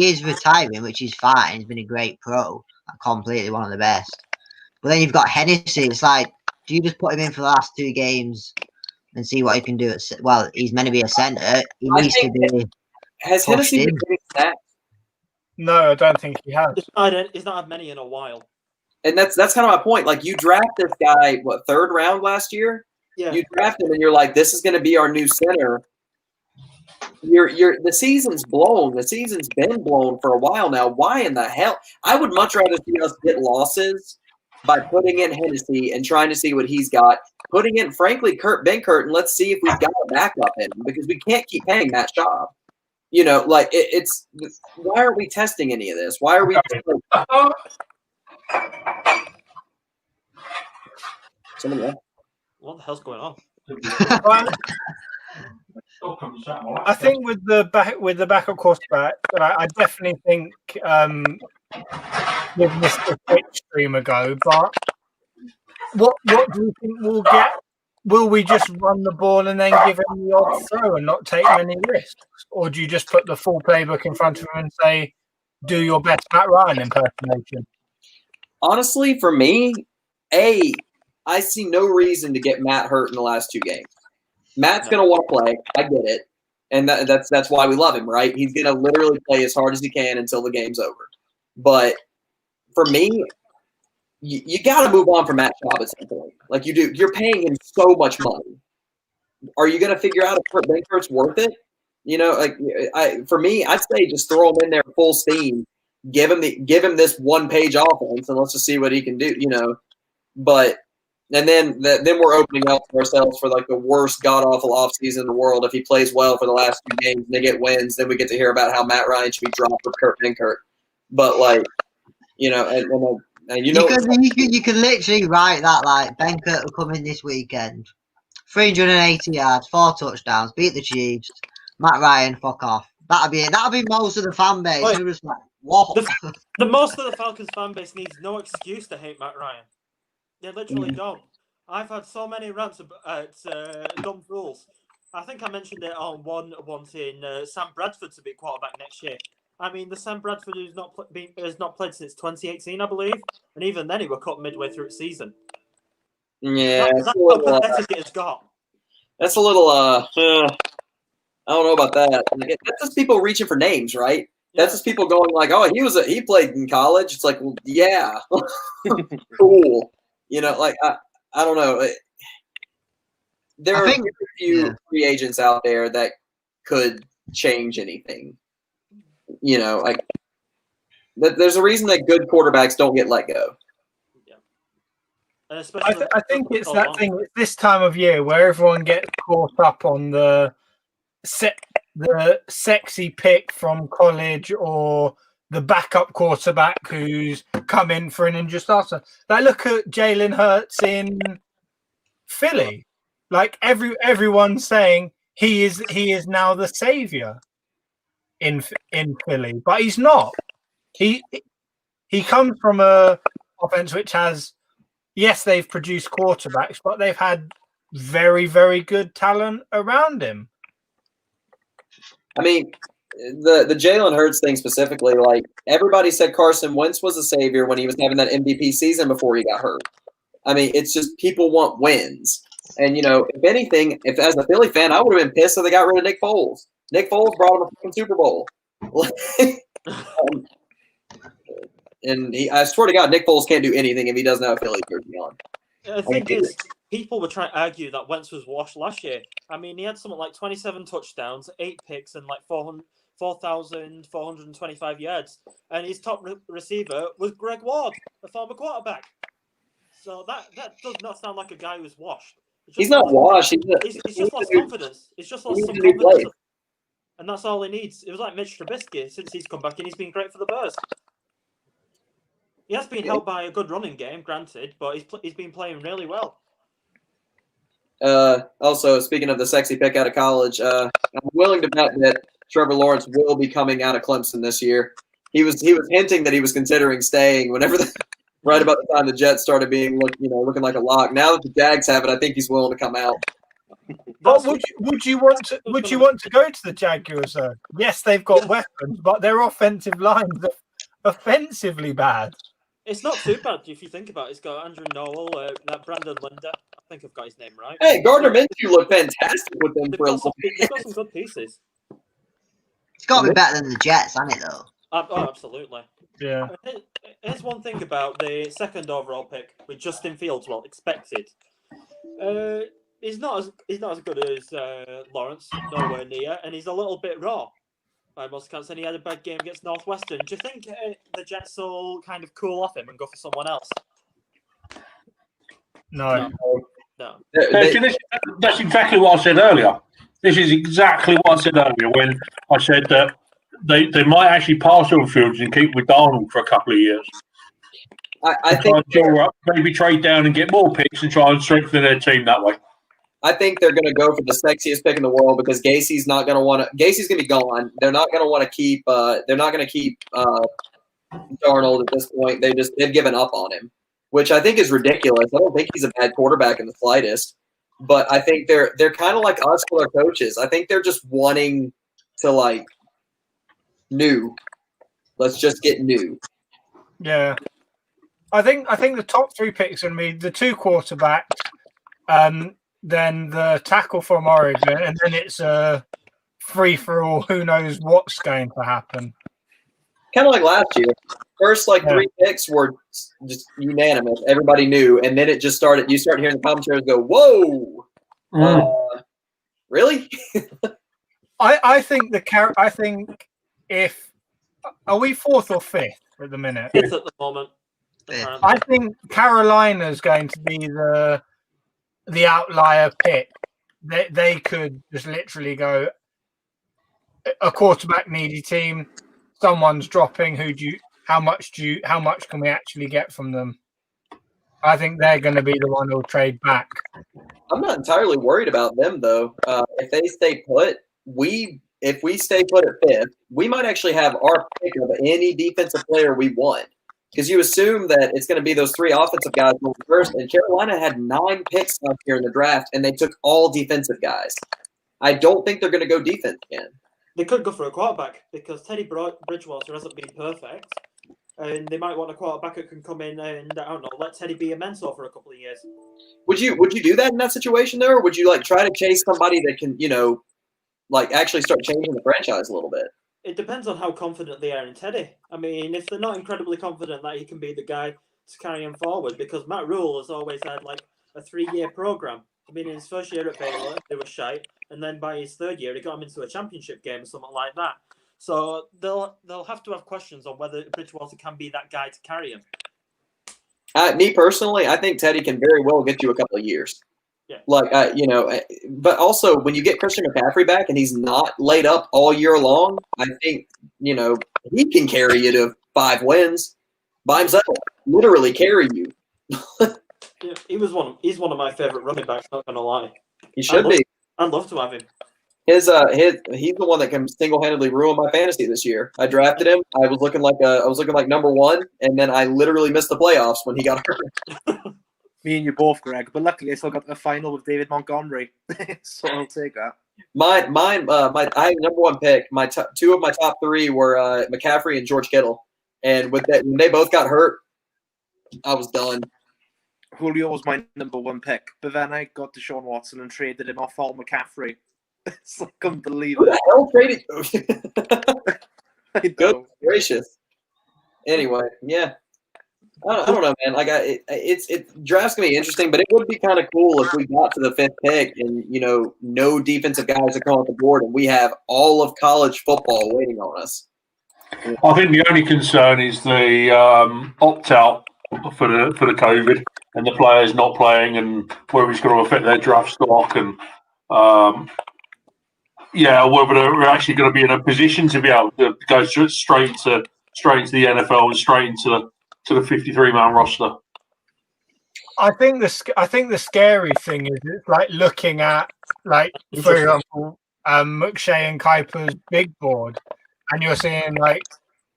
is retiring, which is fine, he's been a great pro, completely one of the best. But then you've got Hennessy. It's like, do you just put him in for the last 2 games and see what he can do? Well, he's meant to be a centre. He needs to be. Has Hennessy been getting sacks? No, I don't think he has. He's not had many in a while. And that's kind of my point. Like, you draft this guy, 3rd round last year? Yeah. You draft him and you're like, this is going to be our new center. The season's blown. The season's been blown for a while now. Why in the hell? I would much rather see us get losses by putting in Hennessy and trying to see what he's got. Putting in, frankly, Benkert, and let's see if we've got a backup in him, because we can't keep paying Matt Schaub. It's why are we testing any of this? Why are we Someone left. What the hell's going on? I think with the backup quarterback, I definitely think give Mr. Twitch stream a go. But what do you think we'll get? Will we just run the ball and then give him the odd throw and not take many risks, or do you just put the full playbook in front of him and say, "Do your best Matt Ryan impersonation"? Honestly, for me, I see no reason to get Matt hurt in the last 2 games. Matt's going to want to play. I get it. And that's why we love him, right? He's going to literally play as hard as he can until the game's over. But for me, you got to move on from Matt Schaub at some point. Like you do. You're paying him so much money. Are you going to figure out if Benkert's worth it? For me, I'd say just throw him in there full steam. Give him this 1-page offense, and let's just see what he can do. But and then we're opening up ourselves for like the worst god awful offseason in the world. If he plays well for the last 2 games and they get wins, then we get to hear about how Matt Ryan should be dropped for Kurt Benkert. But you can literally write that like Benkert will come in this weekend, 380 yards, 4 touchdowns, beat the Chiefs. Matt Ryan, fuck off. That'll be it. That'll be most of the fan base. Who just like, what? The most of the Falcons fan base needs no excuse to hate Matt Ryan. They literally don't. I've had so many rants at dumb fools. I think I mentioned it on one wanting Sam Bradford to be quarterback next year. I mean, the Sam Bradford who's has not played since 2018, I believe, and even then he was cut midway through the season. Yeah, that's how pathetic it has got. That's a little. I don't know about that. That's just people reaching for names, right? That's just people going like, "Oh, he played in college." It's like, well, yeah, cool. I don't know. There are a few free agents out there that could change anything. There's a reason that good quarterbacks don't get let go. Yeah. And especially I think it's that thing. It's this time of year where everyone gets caught up on the the sexy pick from college or the backup quarterback who's come in for an injured starter. Like, look at Jalen Hurts in Philly. Like everyone's saying he is now the savior in Philly, but he's not. He comes from a offense which has, yes, they've produced quarterbacks, but they've had very, very good talent around him. I mean, the Jalen Hurts thing specifically, like everybody said Carson Wentz was a savior when he was having that MVP season before he got hurt. I mean, it's just people want wins. And, you know, if anything, if as a Philly fan, I would have been pissed if they got rid of Nick Foles. Nick Foles brought him a fucking Super Bowl. And I swear to God, Nick Foles can't do anything if he doesn't have a Philly jersey on. The thing is, people were trying to argue that Wentz was washed last year. I mean, he had something like 27 touchdowns, 8 picks, and like 4,425 yards. And his top receiver was Greg Ward, a former quarterback. So that does not sound like a guy who's washed. He's not washed. He's just lost confidence. He's just lost some confidence. And that's all he needs. It was like Mitch Trubisky since he's come back, and he's been great for the Bears. He has been helped by a good running game, granted, but he's been playing really well. Also, speaking of the sexy pick out of college, I'm willing to bet that Trevor Lawrence will be coming out of Clemson this year. He was hinting that he was considering staying whenever right about the time the Jets started being looking like a lock. Now that the Jags have it, I think he's willing to come out. But would you want to go to the Jaguars? Yes, they've got weapons, but their offensive lines are offensively bad. It's not too bad if you think about it. It's got Andrew Nowell, that Brandon Linder. I think I've got his name right. Hey, Gardner Minshew looked fantastic with them for a little bit. They've got some good pieces. It's got to be better than the Jets, hasn't it, though? Oh, absolutely. Yeah. Here's one thing about the second overall pick with Justin Fields. Well, expected. He's not as good as Lawrence, nowhere near, and he's a little bit raw. By most accounts, and he had a bad game against Northwestern. Do you think the Jets will kind of cool off him and go for someone else? No. That's exactly what I said earlier. This is exactly what I said earlier when I said that they might actually pass on Fields and keep with Darnold for a couple of years. I think maybe trade down and get more picks and try and strengthen their team that way. I think they're going to go for the sexiest pick in the world because Gacy's not going to want to. Gacy's going to be gone. They're not going to want to keep. They're not going to keep Darnold at this point. They've given up on him, which I think is ridiculous. I don't think he's a bad quarterback in the slightest. But I think they're kind of like us with our coaches. I think they're just wanting to new. Let's just get new. Yeah, I think the top 3 picks are going to be the 2 quarterbacks. Then the tackle from Oregon, and then it's a free-for-all. Who knows what's going to happen? Kind of like last year. First, 3 picks were just unanimous. Everybody knew, and then it just started. You start hearing the commentators go, "Whoa, really?" I think I think if are we 4th or 5th at the minute? 5th at the moment. I think Carolina's going to be the outlier pick. They could just literally go a quarterback needy team. Someone's dropping. How much can we actually get from them? I think they're going to be the one who'll trade back. I'm not entirely worried about them though. If they stay put, if we stay put at 5th, we might actually have our pick of any defensive player we want. Because you assume that it's going to be those 3 offensive guys going first, and Carolina had 9 picks last year in the draft, and they took all defensive guys. I don't think they're going to go defense again. They could go for a quarterback because Teddy Bridgewater hasn't been perfect, and they might want a quarterback that can come in and let Teddy be a mentor for a couple of years. Would you do that in that situation though, or would you try to chase somebody that can actually start changing the franchise a little bit? It depends on how confident they are in Teddy. I mean, if they're not incredibly confident that he can be the guy to carry him forward, because Matt Rule has always had a 3-year program. I mean, in his first year at Baylor, they were shite, and then by his 3rd year, he got him into a championship game or something like that. So they'll have to have questions on whether Bridgewater can be that guy to carry him. Me personally, I think Teddy can very well get you a couple of years. Yeah. Like, but also when you get Christian McCaffrey back and he's not laid up all year long, I think, he can carry you to 5 wins by himself, literally carry you. Yeah, he's one of my favorite running backs, not going to lie. He should be. I'd love to have him. He's the one that can single-handedly ruin my fantasy this year. I drafted him. I was looking like number 1, and then I literally missed the playoffs when he got hurt. Me and you both, Greg. But luckily, I still got the final with David Montgomery, so I'll take that. I have number 1 pick. Two of my top 3 were McCaffrey and George Kittle, and when they both got hurt, I was done. Julio was my number 1 pick, but then I got Deshaun Watson and traded him off all McCaffrey. It's like unbelievable. Who the hell traded? Good gracious. Anyway, yeah. I don't know, man. Like, draft's gonna be interesting, but it would be kind of cool if we got to the 5th pick and no defensive guys are coming off the board, and we have all of college football waiting on us. I think the only concern is the opt out for the COVID and the players not playing, and whether it's going to affect their draft stock, and whether they're actually going to be in a position to be able to go straight into the NFL and straight into the 53-man roster. I think the scary thing is it's like looking at, like, for example, McShay and Kuiper's big board, and you're seeing like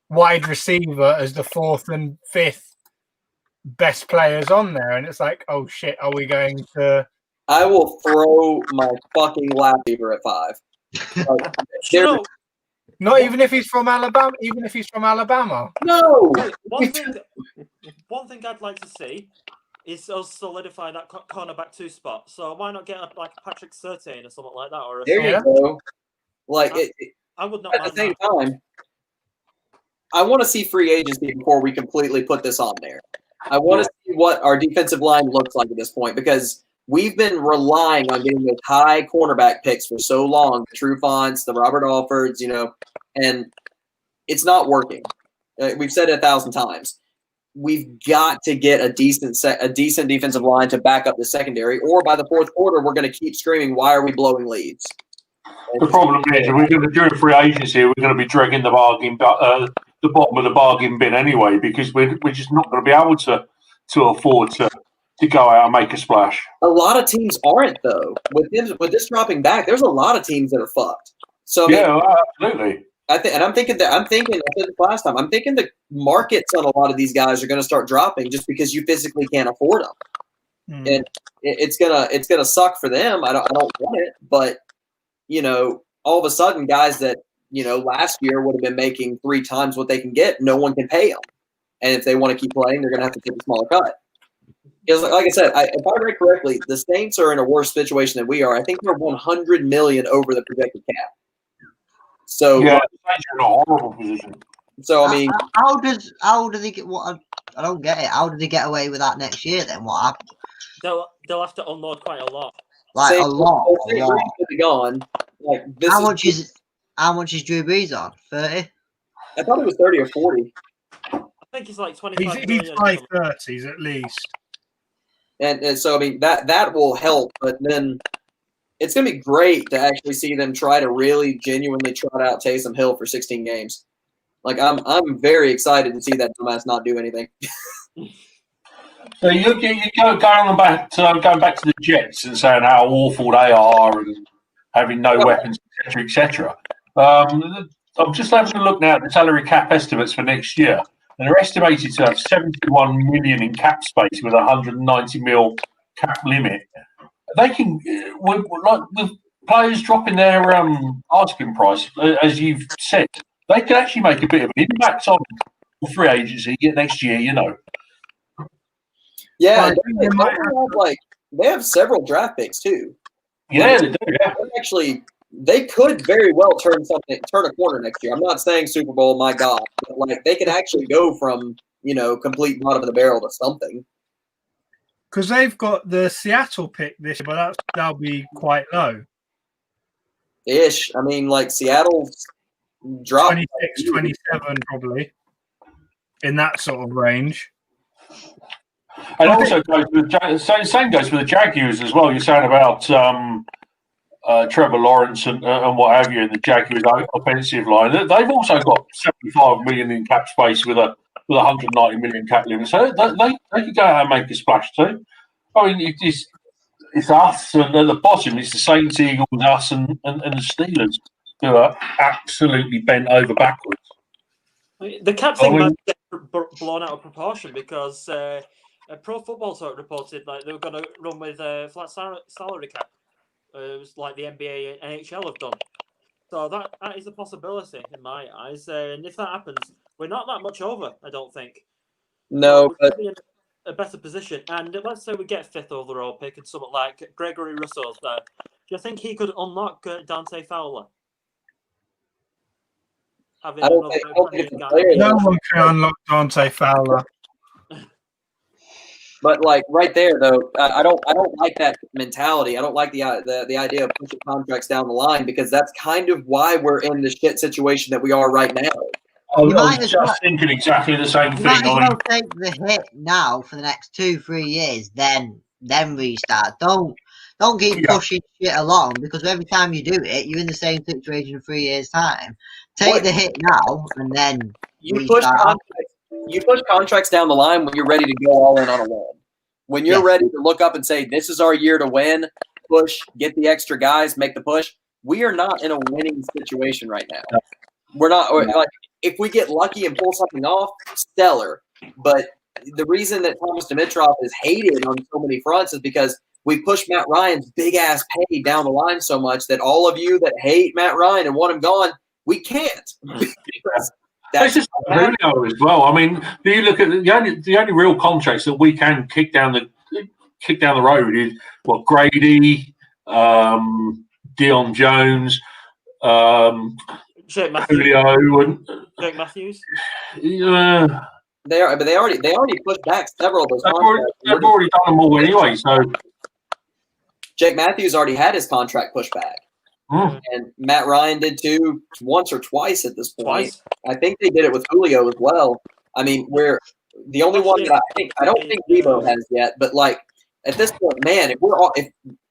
wide receiver as the 4th and 5th best players on there, and it's like, oh shit, are we going to? I will throw my fucking lap beaver at 5. Not even if he's from Alabama. Even if he's from Alabama. No. One thing I'd like to see is us solidify that cornerback 2 spot. So why not get a Patrick Surtain or something like that? Or there you go. Like, I would not. At the same time, I want to see free agency before we completely put this on there. I want to see what our defensive line looks like at this point, because we've been relying on getting those high cornerback picks for so long, the Trufants, the Robert Alfords, and it's not working. We've said it 1,000 times. We've got to get a decent defensive line to back up the secondary, or by the 4th quarter, we're going to keep screaming, why are we blowing leads? The problem is, if we're going to do a free agency, we're going to be dragging the bottom of the bargain bin anyway, because we're just not going to be able to afford to go out and make a splash. A lot of teams aren't, though. With this dropping back, there's a lot of teams that are fucked. So absolutely. I'm thinking I said this last time, I'm thinking the markets on a lot of these guys are going to start dropping just because you physically can't afford them, and it's gonna suck for them. I don't want it, but all of a sudden, guys that last year would have been making 3 times what they can get, no one can pay them, and if they want to keep playing, they're going to have to take a smaller cut. Because, like I said, if I read correctly, the Saints are in a worse situation than we are. I think they're $100 million over the projected cap. So the Saints are in a horrible position. So I mean, how do they get what? I don't get it. How do they get away with that next year? Then what happened? They'll have to unload quite a lot. Like a lot. Gone. Like how much is Drew Brees on? 30? I thought it was 30 or 40. I think he's like 25. He's high 30s at least. And so I mean that will help, but then it's gonna be great to actually see them try to really genuinely trot out Taysom Hill for 16 games. Like I'm very excited to see that dumbass not do anything. So you going back to the Jets and saying how awful they are and having no weapons, etc. I'm just having a look now at the salary cap estimates for next year, and they're estimated to have 71 million in cap space with 190 mil cap limit. They can, with players dropping their asking price, as you've said, they can actually make a bit of an impact on free agency next year. Yeah, they have several draft picks too. Yeah, they do. Yeah. Actually, they could very well turn a corner next year. I'm not saying Super Bowl, my God, but they could actually go from complete bottom of the barrel to something. Because they've got the Seattle pick this year, but that'll be quite low. Ish. I mean, Seattle's dropped 26, 27 probably in that sort of range. And also goes with same goes with the Jaguars as well. You're saying about Trevor Lawrence and what have you in the Jaguars offensive line. They've also got 75 million in cap space with a 190 million cap limit, so they could go out and make a splash too. I mean, it's us, and at the bottom it's the Saints, Eagles, us, and the Steelers, who are absolutely bent over backwards. The cap thing might get blown out of proportion because Pro Football Talk reported like they were going to run with a flat salary cap. It was like the NBA and NHL have done. So that is a possibility in my eyes. And if that happens, we're not that much over, I don't think. No, but be in a better position. And let's say we get 5th overall pick and someone like Gregory Rousseau's there. Do you think he could unlock Dante Fowler? I don't think it's a player. No one can unlock Dante Fowler. But like right there, though, I don't like that mentality. I don't like the idea of pushing contracts down the line because that's kind of why we're in the shit situation that we are right now. I was just thinking exactly the same thing. You might as well take the hit now for the next 2-3 years, then restart. Don't keep pushing shit along because every time you do it, you're in the same situation in 3 years' time. Take the hit now and then you push contracts down the line when you're ready to go all in on a win. When you're ready to look up and say, this is our year to win, push, get the extra guys, make the push. We are not in a winning situation right now. We're not like if we get lucky and pull something off, stellar. But the reason that Thomas Dimitroff is hated on so many fronts is because we push Matt Ryan's big ass pay down the line so much that all of you that hate Matt Ryan and want him gone, we can't. That's just Julio as well. I mean, do you look at the only real contracts that we can kick down the road is what Grady, Dion Jones, Julio, and Jake Matthews. Yeah, they already pushed back several of those contracts. They've already done them all anyway. So Jake Matthews already had his contract pushed back. And Matt Ryan did too, once or twice at this point. Twice? I think they did it with Julio as well. I mean, we're the only one that I don't think Debo has yet. But like at this point, man, if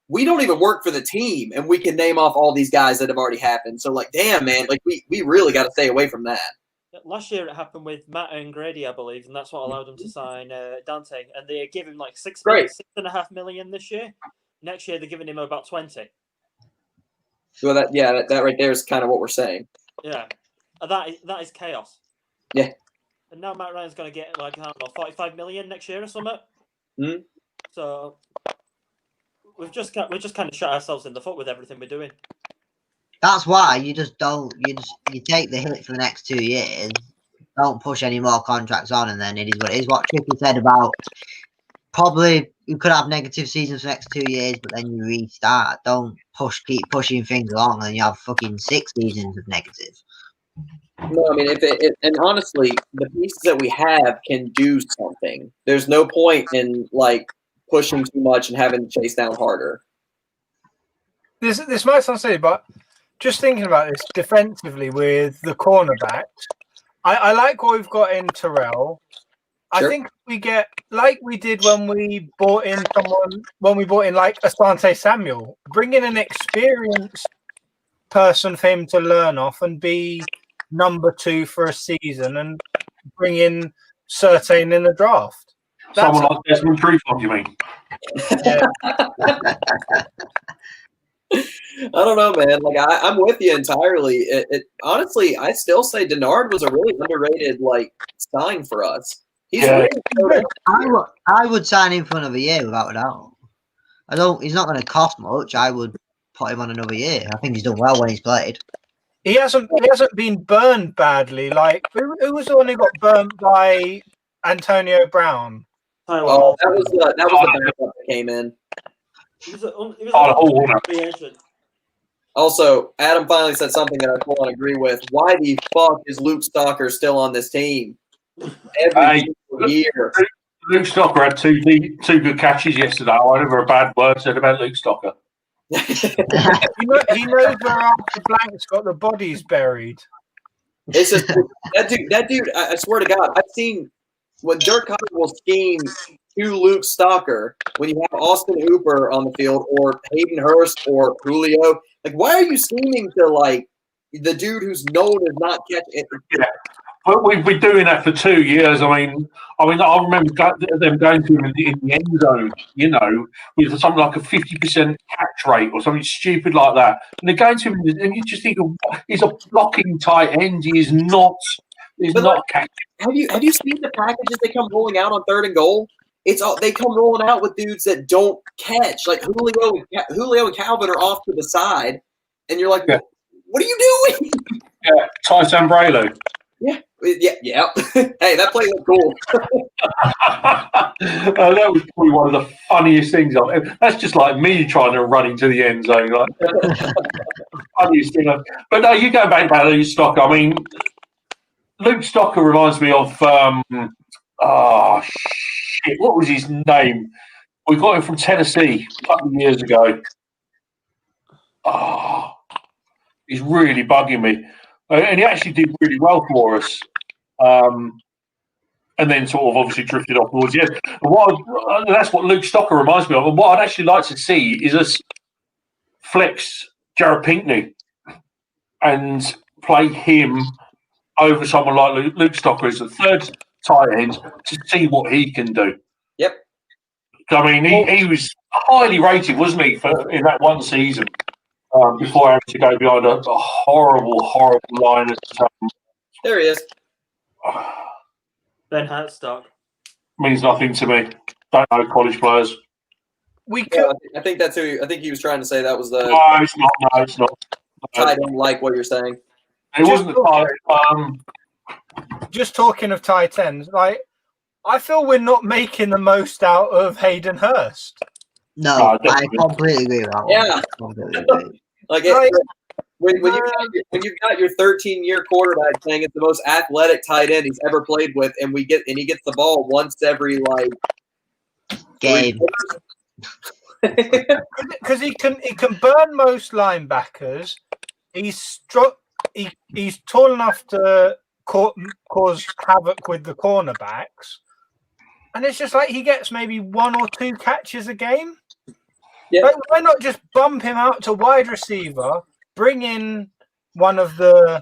we don't even work for the team, and we can name off all these guys that have already happened. So like, damn, man, like we really got to stay away from that. Last year it happened with Matt and Grady, I believe, and that's what allowed them to sign Dante. And they gave him like $6.5 million this year. Next year they're giving him about 20. Well, that right there is kind of what we're saying. Yeah, that is chaos. Yeah. And now Matt Ryan's going to get like I don't know, 45 million next year or something. Mm-hmm. So we're just kind of shot ourselves in the foot with everything we're doing. That's why you just take the hit for the next 2 years. Don't push any more contracts on, and then it is what it is. What Tricky said about probably you could have negative seasons for the next 2 years, but then you restart. Don't keep pushing things along, and you have fucking 6 seasons of negative. No, I mean, and honestly, the pieces that we have can do something. There's no point in like pushing too much and having to chase down harder. This might sound silly, but just thinking about this defensively with the cornerbacks, I like what we've got in Terrell. Sure. I think we get like we did when we bought in like Asante Samuel, bring in an experienced person for him to learn off and be number 2 for a season, and bring in Surtain in the draft. Someone like Desmond Trufant, you mean? Yeah. I don't know, man. Like I'm with you entirely. Honestly, I still say Denard was a really underrated like sign for us. He's really I would sign him for another year without a doubt. He's not going to cost much. I would put him on another year. I think he's done well when he's played. He hasn't been burned badly. Like who was the one who got burned by Antonio Brown? Oh, that was the backup that came in. Also, Adam finally said something that I full-on agree with. Why the fuck is Luke Stalker still on this team? Every year. Luke Stalker had two good catches yesterday. I never a bad word said about Luke Stalker. He knows where after Blank's got the bodies buried. It's just that dude. I swear to God, I've seen when Dirk Cutter will scheme to Luke Stocker when you have Austin Hooper on the field or Hayden Hurst or Julio? Like, why are you scheming to, like, the dude who's known as not catching? Yeah. But we've been doing that for 2 years. I remember them going to him in the end zone, with something like a 50% catch rate or something stupid like that. And they're going to him, and you just think, he's a blocking tight end. He is not. He's not catching. Have you seen the packages they come rolling out on 3rd and goal? They come rolling out with dudes that don't catch. Like Julio and Calvin are off to the side, and you're like, what are you doing? Yeah, Ty Sambrailo. Yeah. Hey, that play looked cool. That was probably one of the funniest things. That's just like me trying to run into the end zone. Like, funniest thing. But no, you go back about Luke Stocker. I mean, Luke Stocker reminds me of what was his name? We got him from Tennessee a couple of years ago. He's really bugging me. And he actually did really well for us. And then sort of obviously drifted off towards the end. That's what Luke Stocker reminds me of. And what I'd actually like to see is us flex Jared Pinkney and play him over someone like Luke Stocker as the third tight end to see what he can do. Yep. I mean, he was highly rated, wasn't he, in that one season? Before having to go behind a horrible line. There he is. Ben Hertzstock. Means nothing to me. Don't know college players. I think that's who. I think he was trying to say that was the. No, it's not. No, it's not. I don't like what you're saying. It wasn't the Just talking of tight ends, like, I feel we're not making the most out of Hayden Hurst. No, I completely agree with that one. Yeah. Completely agree. When you've got your 13-year quarterback saying it's the most athletic tight end he's ever played with, and he gets the ball once every game. Because he can burn most linebackers. He's tall enough to cause havoc with the cornerbacks, and it's just like he gets maybe 1 or 2 catches a game. Yeah. Like, why not just bump him out to wide receiver, bring in one of the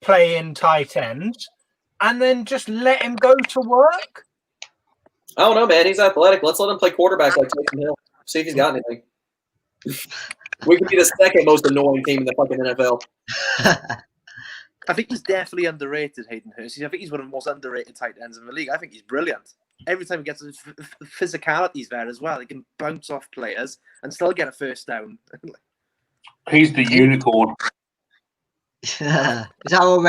play-in tight ends, and then just let him go to work? I don't know, man. He's athletic. Let's let him play quarterback like Taysom Hill. See if he's got anything. We could be the second most annoying team in the fucking NFL. I think he's definitely underrated, Hayden Hurst. I think he's one of the most underrated tight ends in the league. I think he's brilliant. Every time he gets his physicality's there as well. He can bounce off players and still get a first down. He's the unicorn. Is that what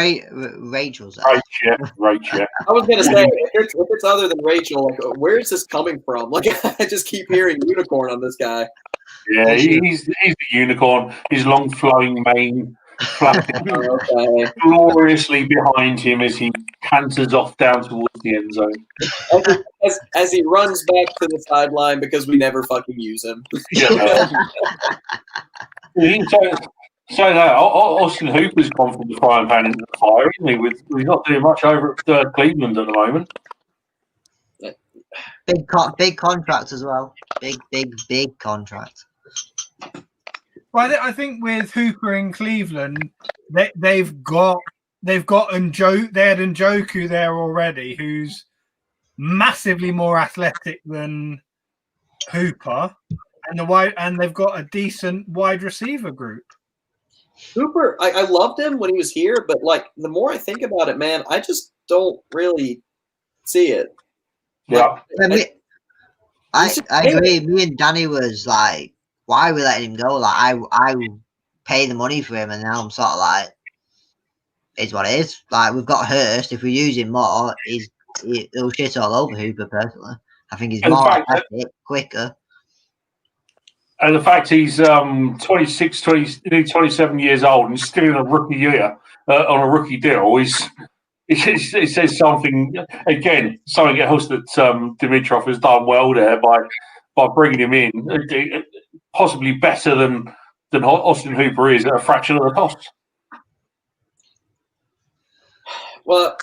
Rachel's at? Rachel. I was gonna say if it's other than Rachel, like, where is this coming from? Like, I just keep hearing unicorn on this guy. Yeah, he's the unicorn. His long flowing mane flapping gloriously behind him as he canters off down towards the end zone. As he runs back to the sideline because we never fucking use him. Yeah. So that Austin Hooper's gone from the frying pan into the fire, isn't he? We're not doing much over at Cleveland at the moment. Big contract as well. Big contract. Well, I think with Hooper in Cleveland, they've got Njoku. They had Njoku there already, who's massively more athletic than Hooper, and they've got a decent wide receiver group. Hooper, I loved him when he was here, but like the more I think about it, man, I just don't really see it. Yeah, I agree. Me and Danny was like, why are we letting him go? Like, I pay the money for him, and now I'm sort of like, it's what it is. Like, we've got Hurst. If we use him more, he'll shit all over Hooper. Personally, I think he's more athletic, quicker. And the fact he's 26, 27 years old and still in a rookie year on a rookie deal it says something, again, something else that Dimitrov has done well there by bringing him in, possibly better than Austin Hooper is at a fraction of the cost. Well,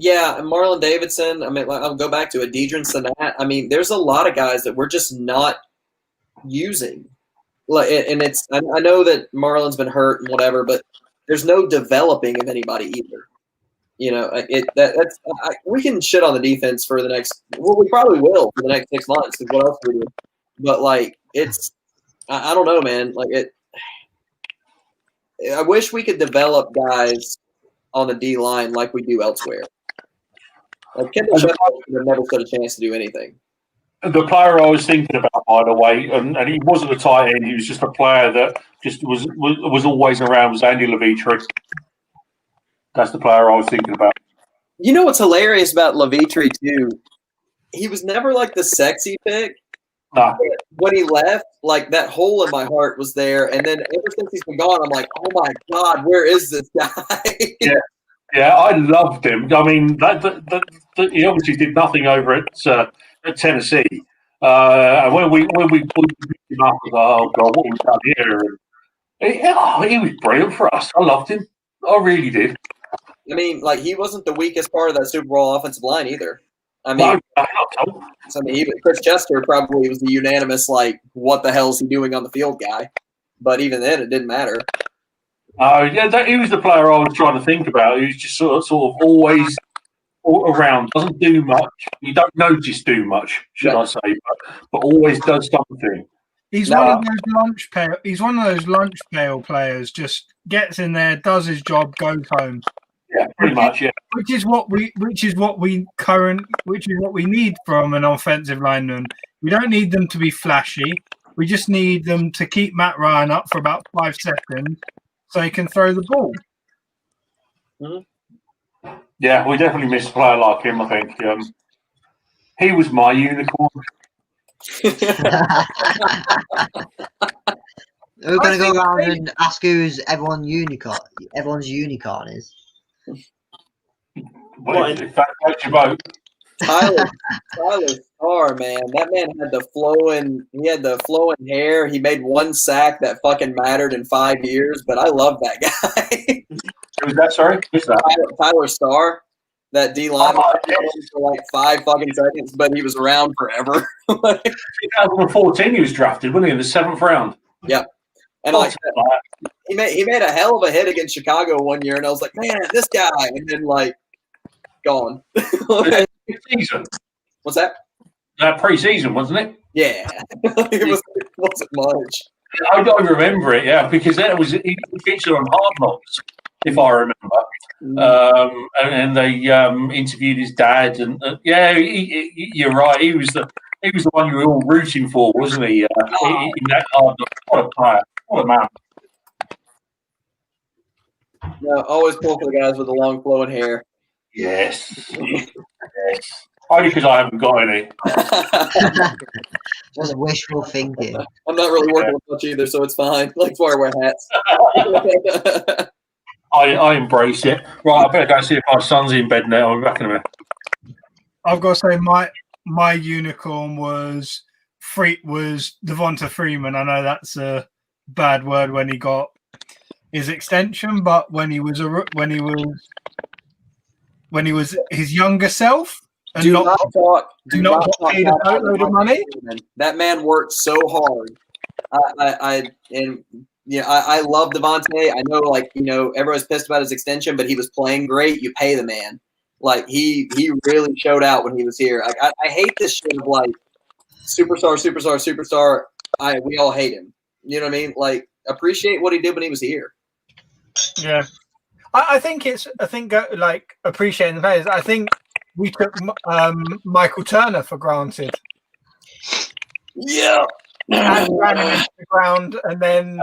Yeah, and Marlon Davidson. I mean, I'll go back to it. Deidrin Sanat. I mean, there's a lot of guys that we're just not using. And it's I know that Marlon's been hurt and whatever, but there's no developing of anybody either. You know, we can shit on the defense for the next. Well, we probably will for the next 6 months. Because what else do we do? But like, it's I don't know, man. Like it. I wish we could develop guys on the D line like we do elsewhere. Like Kendall Sheffield never stood a chance to do anything. The player I was thinking about, by the way, and he wasn't a tight end. He was just a player that just was always around. Was Andy Levitri? That's the player I was thinking about. You know what's hilarious about Levitri too? He was never like the sexy pick. No. When he left, like that hole in my heart was there, and then ever since he's been gone, I'm like, oh my god, where is this guy? Yeah, I loved him. I mean, he obviously did nothing over at Tennessee. And when we picked him up, I was like, oh god, what we've done here? And he was brilliant for us. I loved him. I really did. I mean, like he wasn't the weakest part of that Super Bowl offensive line either. I mean, Chris Chester probably was the unanimous like, what the hell is he doing on the field guy? But even then, it didn't matter. He was the player I was trying to think about. He was just sort of always all around, doesn't do much. You don't notice too much, should I say, but always does something. He's one of those lunch pail. He's one of those lunch pail players. Just gets in there, does his job, goes home. Yeah, pretty much. Yeah, which is what we need from an offensive lineman. We don't need them to be flashy. We just need them to keep Matt Ryan up for about 5 seconds so he can throw the ball. Mm-hmm. Yeah, we definitely miss a player like him, I think. He was my unicorn. We're going to go around and ask who's everyone's unicorn is. Well, if that makes you vote. Tyler Starr, man, that man had the flowing hair. He made one sack that fucking mattered in 5 years, but I love that guy. Who's that? Sorry, who's that? Tyler Starr, that D line for like 5 fucking seconds, but he was around forever. 2014, he was drafted, wasn't he, in the 7th round? Yep. And like he made a hell of a hit against Chicago one year, and I was like, man, this guy, and then like gone. Season. What's that? Pre-season, wasn't it? Yeah, it wasn't much. I don't remember it, yeah, because he featured on Hard Knocks, if I remember. And they interviewed his dad, and you're right. He was the one you were all rooting for, wasn't he? In that Hard Knocks. What a player! What a man! No, always pull for the guys with the long flowing hair. Yes. Only because I haven't got any. Just wishful thinking. I'm not really working with much either, so it's fine. Like why I wear hats. I embrace it. Right, I better go see if my son's in bed now. I'll be back in a minute. I've got to say my unicorn was Devonta Freeman. I know that's a bad word when he got his extension, but when he was his younger self, and do not talk paid a boatload of money. That man worked so hard. I love Devontae. I know, everyone's pissed about his extension, but he was playing great. You pay the man. Like he really showed out when he was here. Like I hate this shit of like superstar. We all hate him. You know what I mean? Like appreciate what he did when he was here. Yeah. I think appreciating the players. I think we took Michael Turner for granted. Yeah. And ran him into the ground, and then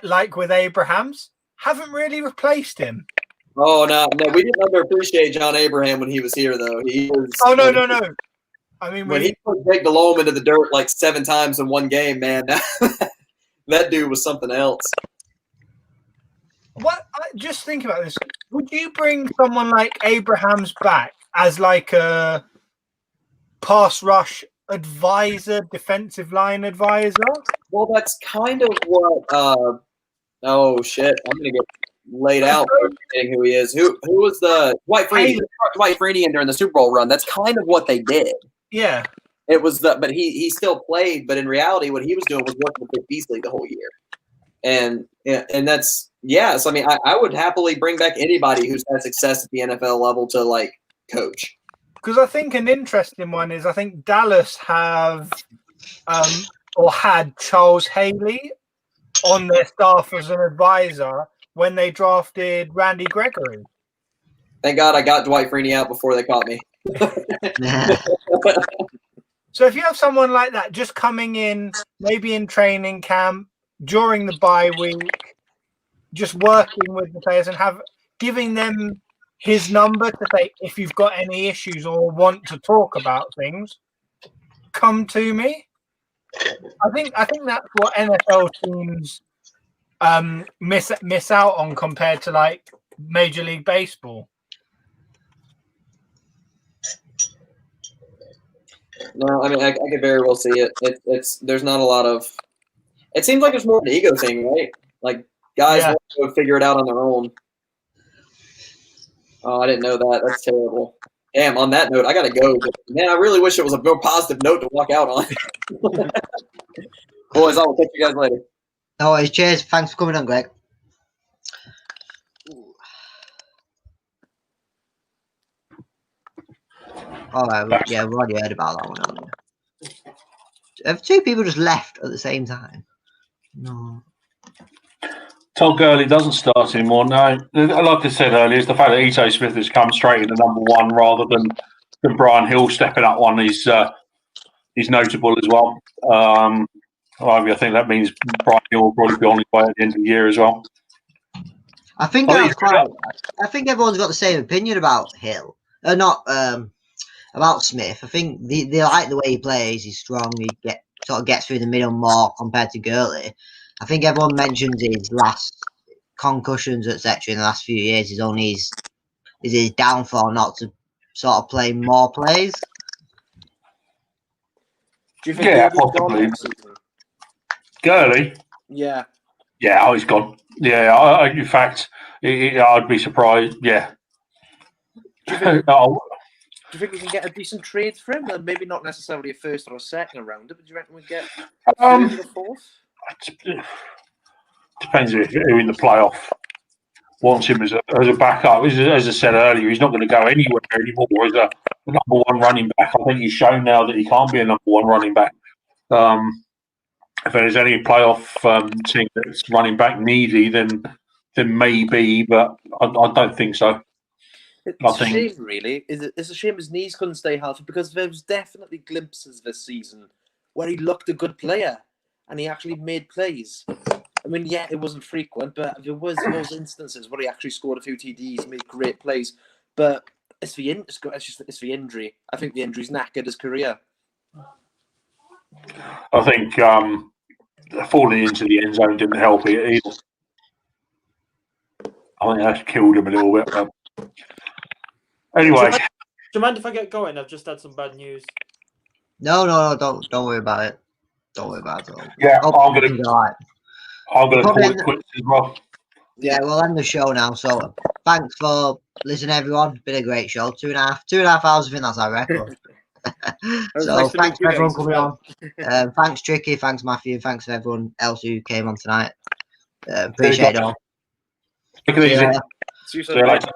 like with Abrahams, haven't really replaced him. Oh no, we didn't underappreciate John Abraham when he was here, though. He was. Oh no. I mean, when he put Jake Delhomme into the dirt like 7 times in one game, man, that dude was something else. Just think about this. Would you bring someone like Abrahams back as like a pass rush advisor, defensive line advisor? Well, that's kind of what. Oh shit! I'm gonna get laid out for forgetting who he is. Who was the Dwight Freeney during the Super Bowl run? That's kind of what they did. Yeah. It was but he still played, but in reality, what he was doing was working with Vic Beasley the whole year. And that's yes. I mean, I would happily bring back anybody who's had success at the NFL level to like coach. Because I think an interesting one is I think Dallas have or had Charles Haley on their staff as an advisor when they drafted Randy Gregory. Thank God I got Dwight Freeney out before they caught me. So if you have someone like that just coming in, maybe in training camp, during the bye week, just working with the players and giving them his number to say, if you've got any issues or want to talk about things, come to me. I think that's what NFL teams miss out on compared to like Major League Baseball. No, I mean I could very well see it. It's there's not a lot of. It seems like it's more an ego thing, right? Like guys want to figure it out on their own. Oh, I didn't know that. That's terrible. Damn. On that note, I gotta go. But, man, I really wish it was a more positive note to walk out on. Boys, I'll catch you guys later. No worries. Cheers. Thanks for coming on, Greg. All right. Yeah, we've already heard about that one, haven't we? Have two people just left at the same time? No. Todd Gurley doesn't start anymore. No, like I said earlier, it's the fact that Ito Smith has come straight into number one rather than Brian Hill stepping up one is notable as well. I think that means Brian Hill will probably be on his way at the end of the year as well. I think everyone's got the same opinion about Hill. About Smith. I think they like the way he plays. He's strong. He sort of gets through the middle more compared to Gurley. I think everyone mentions his last concussions, etc. in the last few years is his downfall not to sort of play more plays. Do you think possibly. Gurley? Yeah. Yeah, he's gone. Yeah, in fact, I'd be surprised. Yeah. Do you think we can get a decent trade for him? Maybe not necessarily a first or a second rounder, but do you reckon we get a third or a fourth? Depends who in the playoff wants him as a backup. As I said earlier, he's not going to go anywhere anymore as a number one running back. I think he's shown now that he can't be a number one running back. If there's any playoff team that's running back needy, then maybe, but I don't think so. It's a shame, really. It's a shame his knees couldn't stay healthy because there was definitely glimpses this season where he looked a good player and he actually made plays. I mean, yeah, it wasn't frequent, but there was those instances where he actually scored a few TDs, made great plays. But it's the injury. I think the injury's knackered his career. I think falling into the end zone didn't help it either. I think that's killed him a little bit. But anyway. Do you mind if I get going? I've just had some bad news. No, don't worry about it. Don't worry about it. Yeah, I'm gonna call it quits as well. Yeah, we'll end the show now. So thanks for listening, everyone. It's been a great show. 2.5 hours. I think that's our record. So nice thanks for everyone coming well. on. Thanks, Tricky. Thanks, Matthew. Thanks for everyone else who came on tonight. Appreciate it all. Take it easy. See you later.